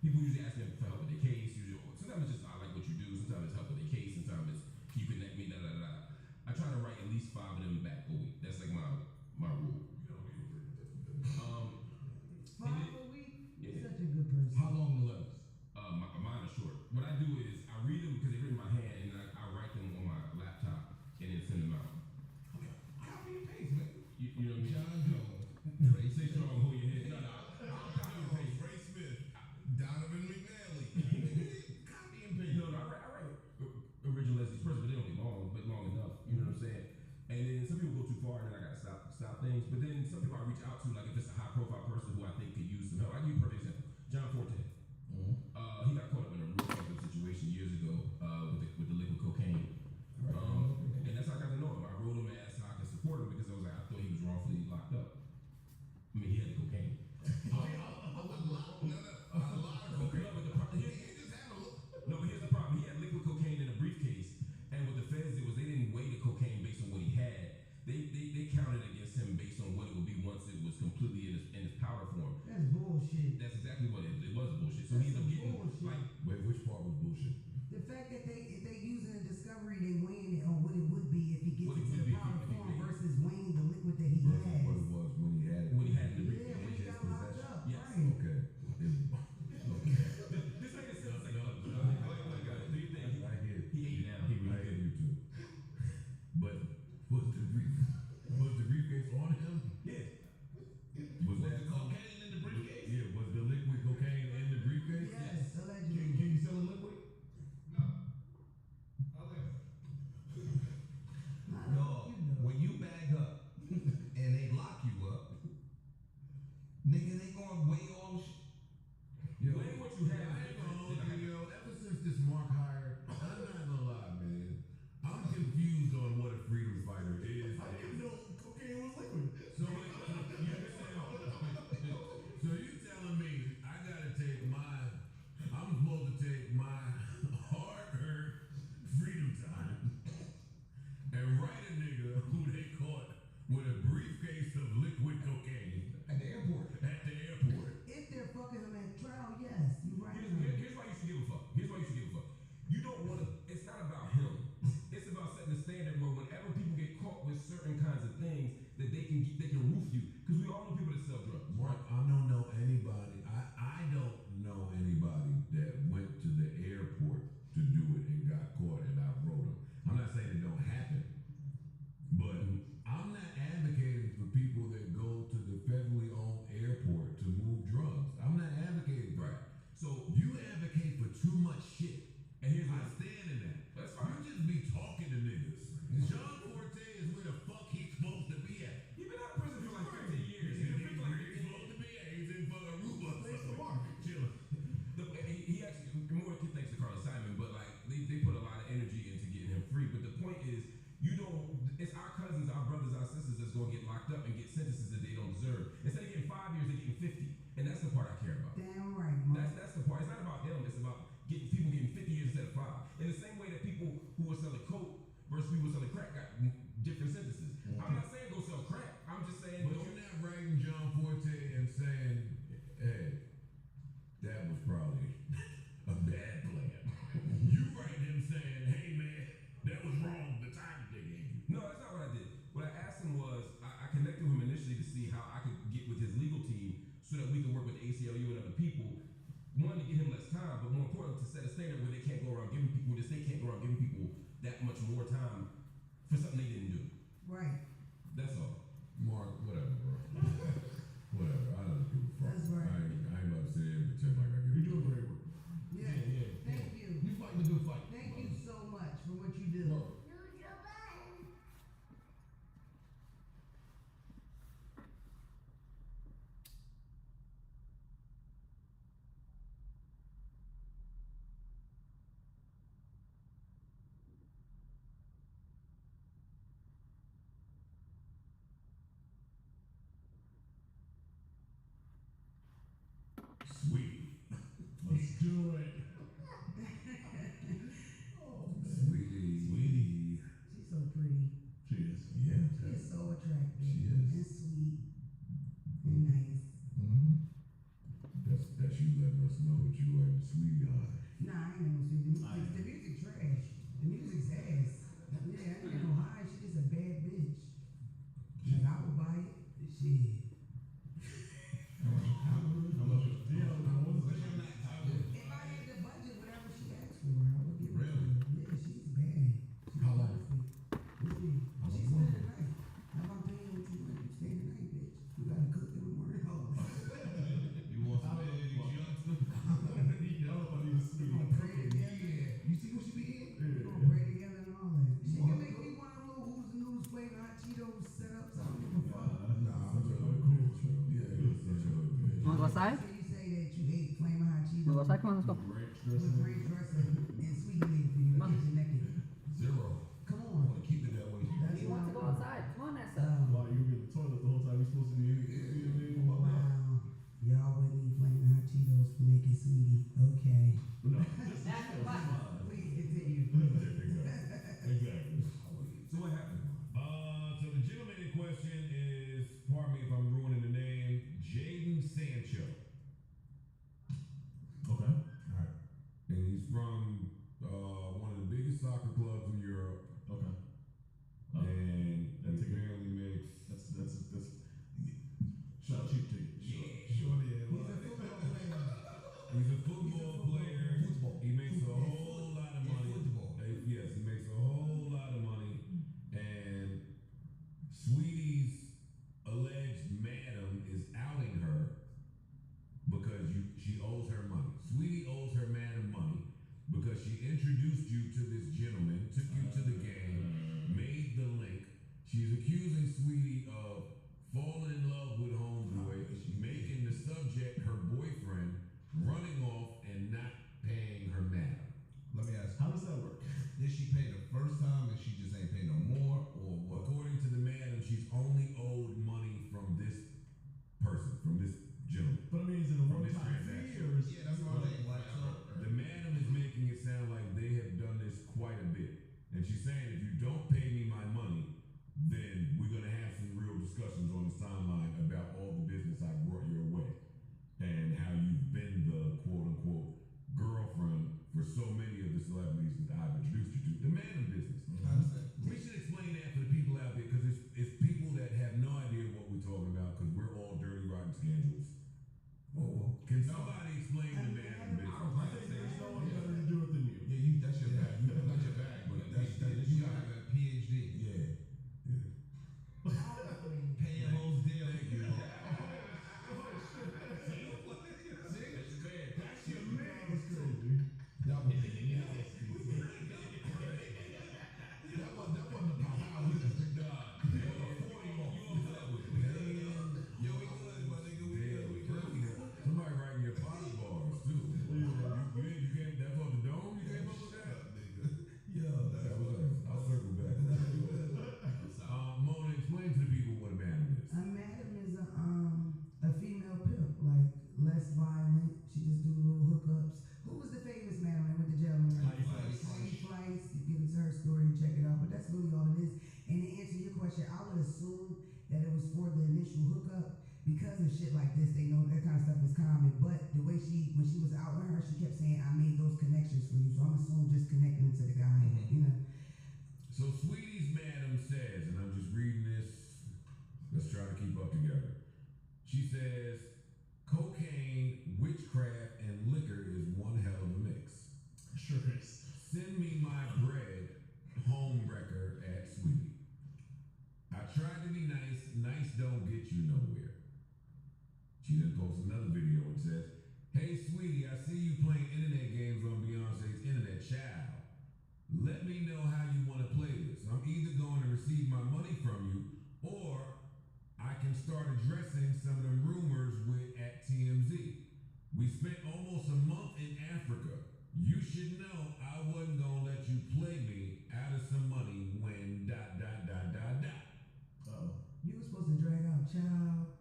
People usually ask me for help with their case. Sometimes it's just I like what you do. Sometimes it's help with their case. Sometimes it's can you connect me. I try to write at least 5 of them back a week. That's like my rule. 5 a week? You're such a good person. How long the letters? Mine are short. What I do is I read them because they're written by hand, and I write them on my laptop and then send them out. Okay, copy and paste, man. You know what I mean? John Jones. Ray say strong, hold your head. No, I'll copy and paste. Ray Smith, Donovan McNally. Copy and paste. No, I write original as each person, but they don't get long enough. You know what I'm saying? And then some people go too far, and then I gotta stop things. But then some people I reach out to, like if it's a high profile person who I think could use some help. I'll give you a perfect example. John Forte. He got caught up in a real fucked up situation years ago with the liquid cocaine. And that's how I got to know him. I wrote him and asked how I could support him because I was like, I thought he was wrongfully locked up. I mean, he had the cocaine. A lot of cocaine. No, but here's the problem. He had liquid cocaine in a briefcase, and what the feds did was they didn't weigh the cocaine based on what he had. They counted against him based on what it would be once it was completely in his powder form. free. But the point is, it's our cousins, our brothers, our sisters that's going to get locked up and get sentences that they don't deserve. Instead of getting 5 years, they're getting 50. And that's the part I care about. Damn right, Mark. That's the part. It's not about them. It's about people getting 50 years instead of 5. In the same way that people who were selling coke versus people selling crack got different sentences. I'm not saying go sell crack. I'm just saying. But you're not writing John Forte and saying, hey, that was probably a bad plan. You write him saying, hey man, that was wrong, the time that they gave you. No, that's not what I did. What I asked him was, I connected with him initially to see how I could get with his legal team so that we could work with the ACLU and other people. One, to get him less time, but more important, to set a standard where they can't go around giving people, where the state can't go around giving people that much more time for something they didn't do. Right. That's all. Mark, whatever, bro. Whatever. I don't give a fuck. That's right. I ain't about to sit here and pretend like I give a fuck. You're doing great work. Yeah. Thank you. You fighting a good fight. Thank you so much for what you do. Sweetie. Let's do it. Sweetie. She's so pretty. She is. Yeah. She is so attractive. She is. And sweet. And nice. Mm-hmm. That's you letting us know that you are in Sweetie Eye. Nah, I ain't no sweet. The music trash. The music's ass. Yeah, I ain't no high. She just a bad bitch. Like, I would buy it. Shit. If I had the budget, whatever she asked for, I would give it to her. Yeah, she's bad. How long? Yeah. She's spending the night. How about paying what you want? You stay the night, bitch. You gotta cook in the morning. Oh. You want some Eddie Johnson? We gonna pray together. Yeah. You see what she be in? We gonna pray together and all that. She can make me one of them little Who's the News flavor hot Cheetos setups. I don't give a fuck. Nah, I'm just like cool. Yeah, you're such a good bitch. You wanna go outside? So you say that you ate flaming hot Cheetos. You wanna go outside? Come on, let's go. With ranch dressing and sweetie made for you in the kitchen naked. Zero. Come I on. want to keep it that way. That's You what want I to go want. outside? Come on, Nasuh. Why you in the toilet the whole time we supposed to be? Wow. Y'all would need flaming hot Cheetos for naked sweetie. Okay. No. Please continue. Exactly. So what happened? So the gentleman in question is, pardon me if I'm ruining the name, Jaden Sancho. Okay. All right. And he's from one of the biggest soccer clubs in Europe. Okay. And he apparently makes. That's shot cheap ticket. Sure. He's a football player. He makes a whole lot of money. Yes, he makes a whole lot of money. And Sweetie's alleged madam is outing her because she owes her money. Sweetie owes her madam money because she introduced you to this gentleman, took you to the game, made the link. She's accusing Sweetie of falling in love with homeboy, making the subject her boyfriend, running off and not paying her madam. Let me ask, how does that work? Did she pay the first time and she just ain't pay no more, or what? According to the madam, she's only owed money from this person, from this gentleman. But I mean, is it a From this one-time fee transaction. or is Yeah, that's what I'm saying. Like, so the madam is making it sound like they have done this quite a bit. And she's saying, if you don't pay me my money, then we're gonna have some real discussions on the sideline about all the business I brought your way. And how you've been the quote-unquote girlfriend for so many of the celebrities that I've introduced you to. The madam business. We should explain that for the people out there, because it's people that have no idea what we're talking about, because we're all dirty, rotten scoundrels. Can somebody explain the madam business? I think there's no one better to do it than you. Yeah, that's your bag. That's your bag, but you got a PhD. Yeah. Paying hoes daily. check it out. But that's really all it is. And to answer your question, I would assume that it was for the initial hookup. Because of shit like this, they know that kind of stuff is common. But the way when she was out with her, she kept saying, I made those connections for you. So I'm assuming just connecting it to the guy, you know. So Sweetie's madam says, and I'm just reading this, let's try to keep up together. She says, cocaine, witchcraft, and liquor is one hell of a mix. Sure is. Send me my bread, home wrecker at Sweetie. I tried to be nice, nice don't get you nowhere. She then posts another video and says, hey Sweetie, I see you playing internet games on Beyonce's internet, child. Let me know how you want to play this. I'm either going to receive my money from you, or I can start addressing some of them rumors at TMZ. We spent almost a month in Africa. You should know I wasn't going to let you play me out of some money when ... Oh. You were supposed to drag out child.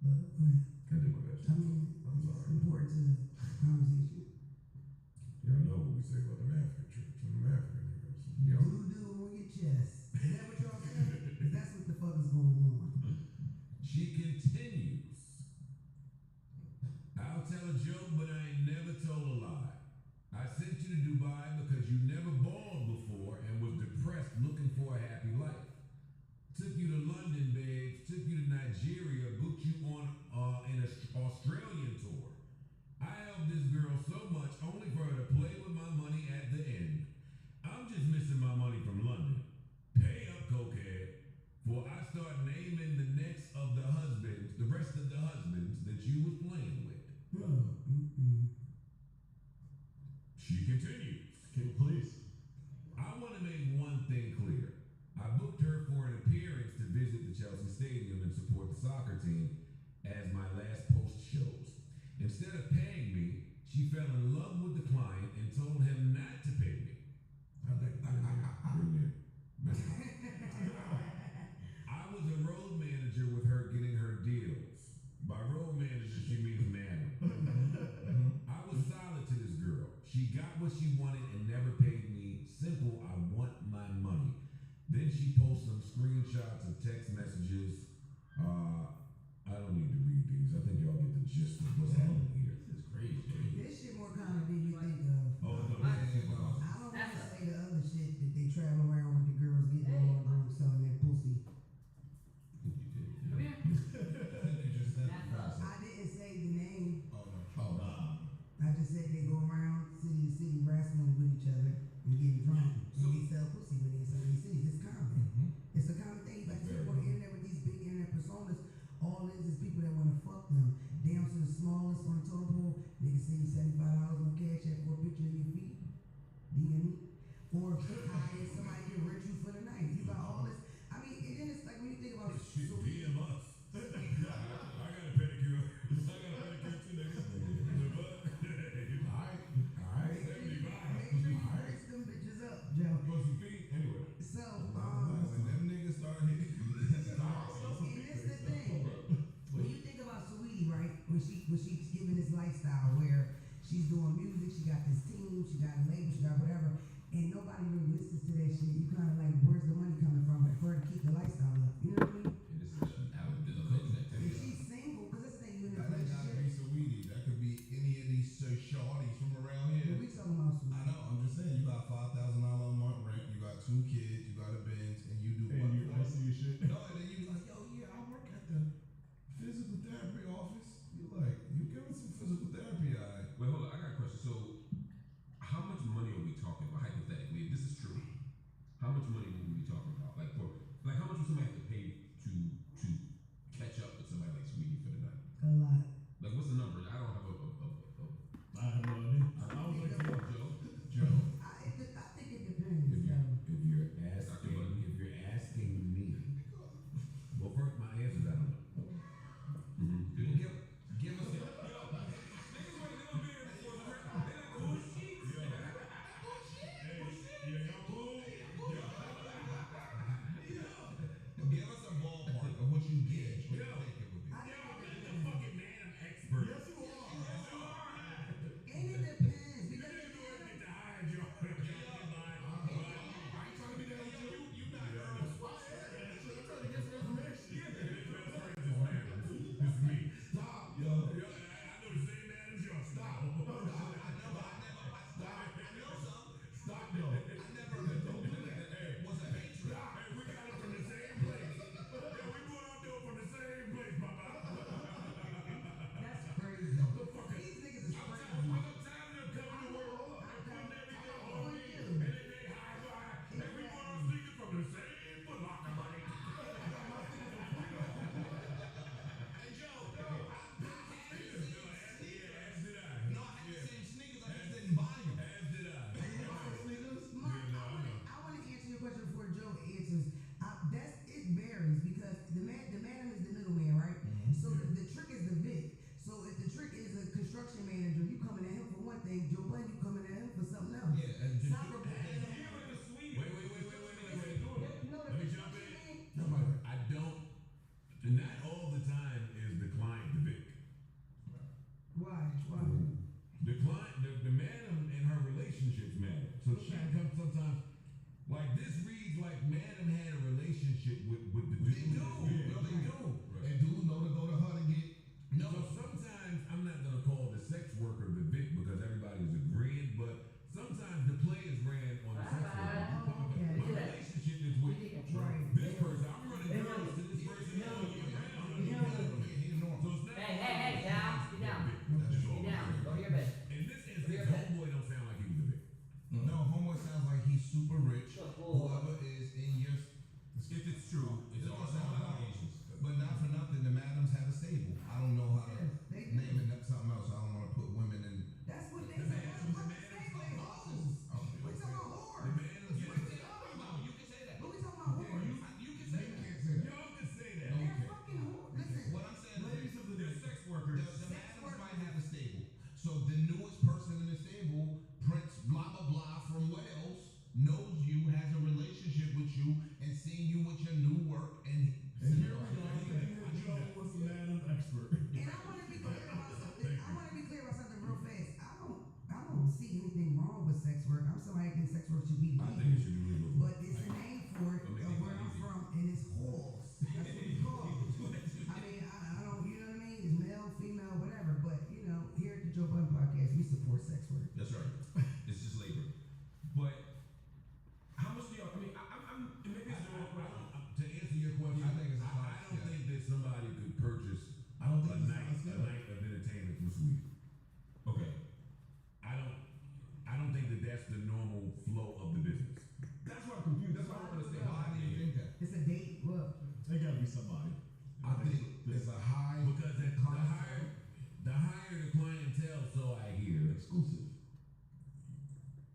But go ahead. I did my best. I mean, I'm sorry. it's important to the conversation. Y'all know what we say about them African tricks and them African niggas. Do on your chest. Is that what y'all saying? Because that's what the fuck is going on. She continues. I'll tell a joke, but I ain't never told a lie. I sent you to Dubai because you never balled before and was depressed looking for a happy life. Took you to London, babes. Took you to Nigeria. Booked you on an Australian tour. I helped this girl so much only for her to play with my money at the end. I'm just missing my money from London. Pay up, cokehead, for I start naming the rest of the husbands that you was playing with. She continues. Can you please? I want to make one thing clear. I booked her for an appearance to visit the Chelsea Stadium and support the soccer team as my last post shows. Instead of paying me, she fell in love with the client and told him not to pay me. I was a road manager with her getting her deals. By road manager, she means madam. I was solid to this girl. She got what she wanted and never paid me. Simple, I want my money. Then she posts some screenshots of text messages. I don't need to read these. I think y'all get the gist of what's happening here. This is crazy. This shit more common than you think of. Oh, no, I don't want to say the other shit that they travel around with the girls getting all drunk selling that pussy. I didn't say the name. Oh, no. I just said they go around city to city wrestling with each other and getting drunk. And they sell pussy when they in some of these cities. It's common. It's a common thing. Like you on the internet with these big internet personas, all it is people that want to fuck them. Down to the smallest on the totem pole, nigga send you $75 on cash app for a picture of your feet. DM me. Or somebody can rent you for the night. You got all this. I mean, and then it's like when you think about Shit, DM us. I got a pedicure. Too, nigga. Alright. Make sure you fix them bitches up, Joe. For some feet? Anyway. So, When them niggas start hitting you, and that's the thing. When you think about Sweetie, right? When she's giving this lifestyle where she's doing music, she got this team, she got a label, she got whatever, and nobody really listens that's the normal flow of the business. That's what I'm confused. That's why I don't understand. Why do you think that? It's a date. Well, It gotta be somebody. I think there's a high Because the higher the clientele, so I hear, exclusive.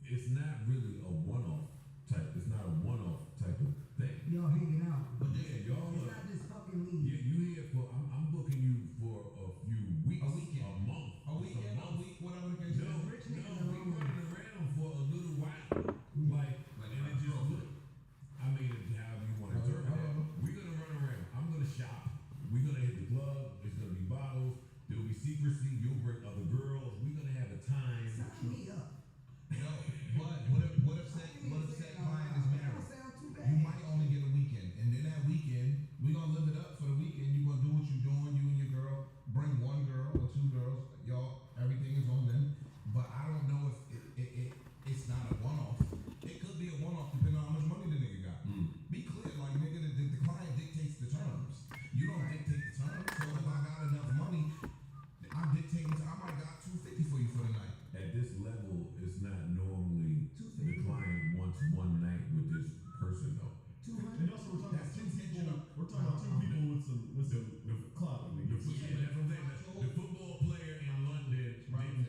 it's not really a one-off type. It's not a one-off type of thing. y'all hanging out. But yeah, y'all It's are. not just fucking leave. Yeah, you here for? I'm booking you for a few weeks, A weekend. a month, A weekend, a week, whatever the case No, is. Rich niggas no, we alone. running around for a little while, like, and it just look. I mean, however you want to interpret that. We're gonna run around. I'm gonna shop. We're gonna hit the club. There's gonna be bottles. There'll be secrecy. You'll bring other girls. We're gonna have a time. Sign me up. No, but what if said client is married? Don't sound too bad. You might only get a weekend, and then that weekend, we're gonna live it up for the weekend. You're gonna do what you're doing, you and your girl. Bring one girl or two girls, y'all. Everything is on them. But I don't know if it's not a one-off. It could be a one-off depending on how much money the nigga got. Be clear, like nigga, the client dictates the terms. You don't dictate the terms. So if I got enough money, I'm dictating. I might got $250 for you for the night. At this level, it's not normally the client wants one night with this person though. And also we're talking about That's two people. intentional. We're talking about two people with some clout. Yeah, that's what I'm saying. The football player in London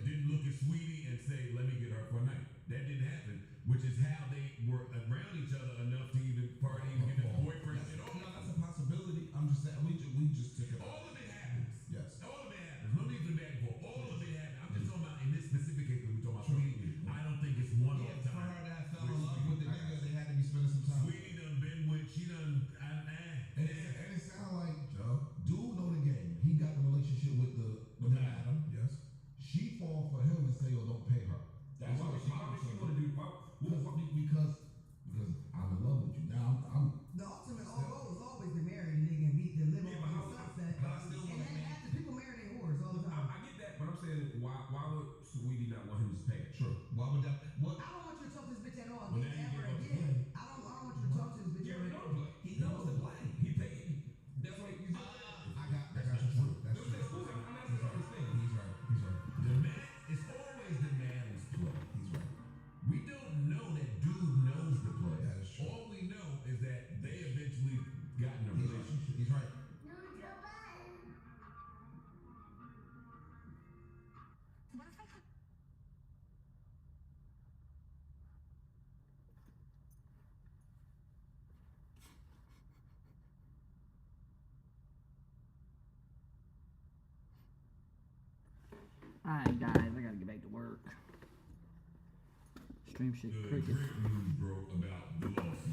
didn't look at Sweetie and say, "Let me get her for a night." That didn't happen, which is how they were around each other enough to even party, even get a boyfriend. And all No, that's a possibility. I'm just saying we just took it. All of it happens. Yes. All of it happens. No need for the back and forth. All of it happens. I'm just talking about in this specific case when we talking about Sweetie. I don't think it's one Yeah, off for time. her to have fell in love with the nigga, they had to be spending some time. Sweetie done been with. She done. And it sound like dude know the game. He got the relationship with the madam. Yes. She fall for him and say, "Yo, don't pay her." That's why would she want to do? Because I'm in love with you. Now I'm The ultimate goal is always to marry the nigga and beat the live on the sunset. but I still And want then after people marry their whores all the time. I get that, but I'm saying why would Sweetie not want him to pay it? Sure. Why would that? What? I don't want you to talk to this bitch at all Well, again, now you ever get up to again. play. I don't want you to talk to this bitch ever again. He knows the play. He paid. That's why he's. I got you true. That's true. I'm not saying He's right. He's right. the man is always the man's play. He's right. We don't know that dude knows the play. That is true. All we know is that they eventually got in a relationship. He's right. Alright, guys, I gotta get back to work. Stream shit The crickets. great news broke about the lawsuit.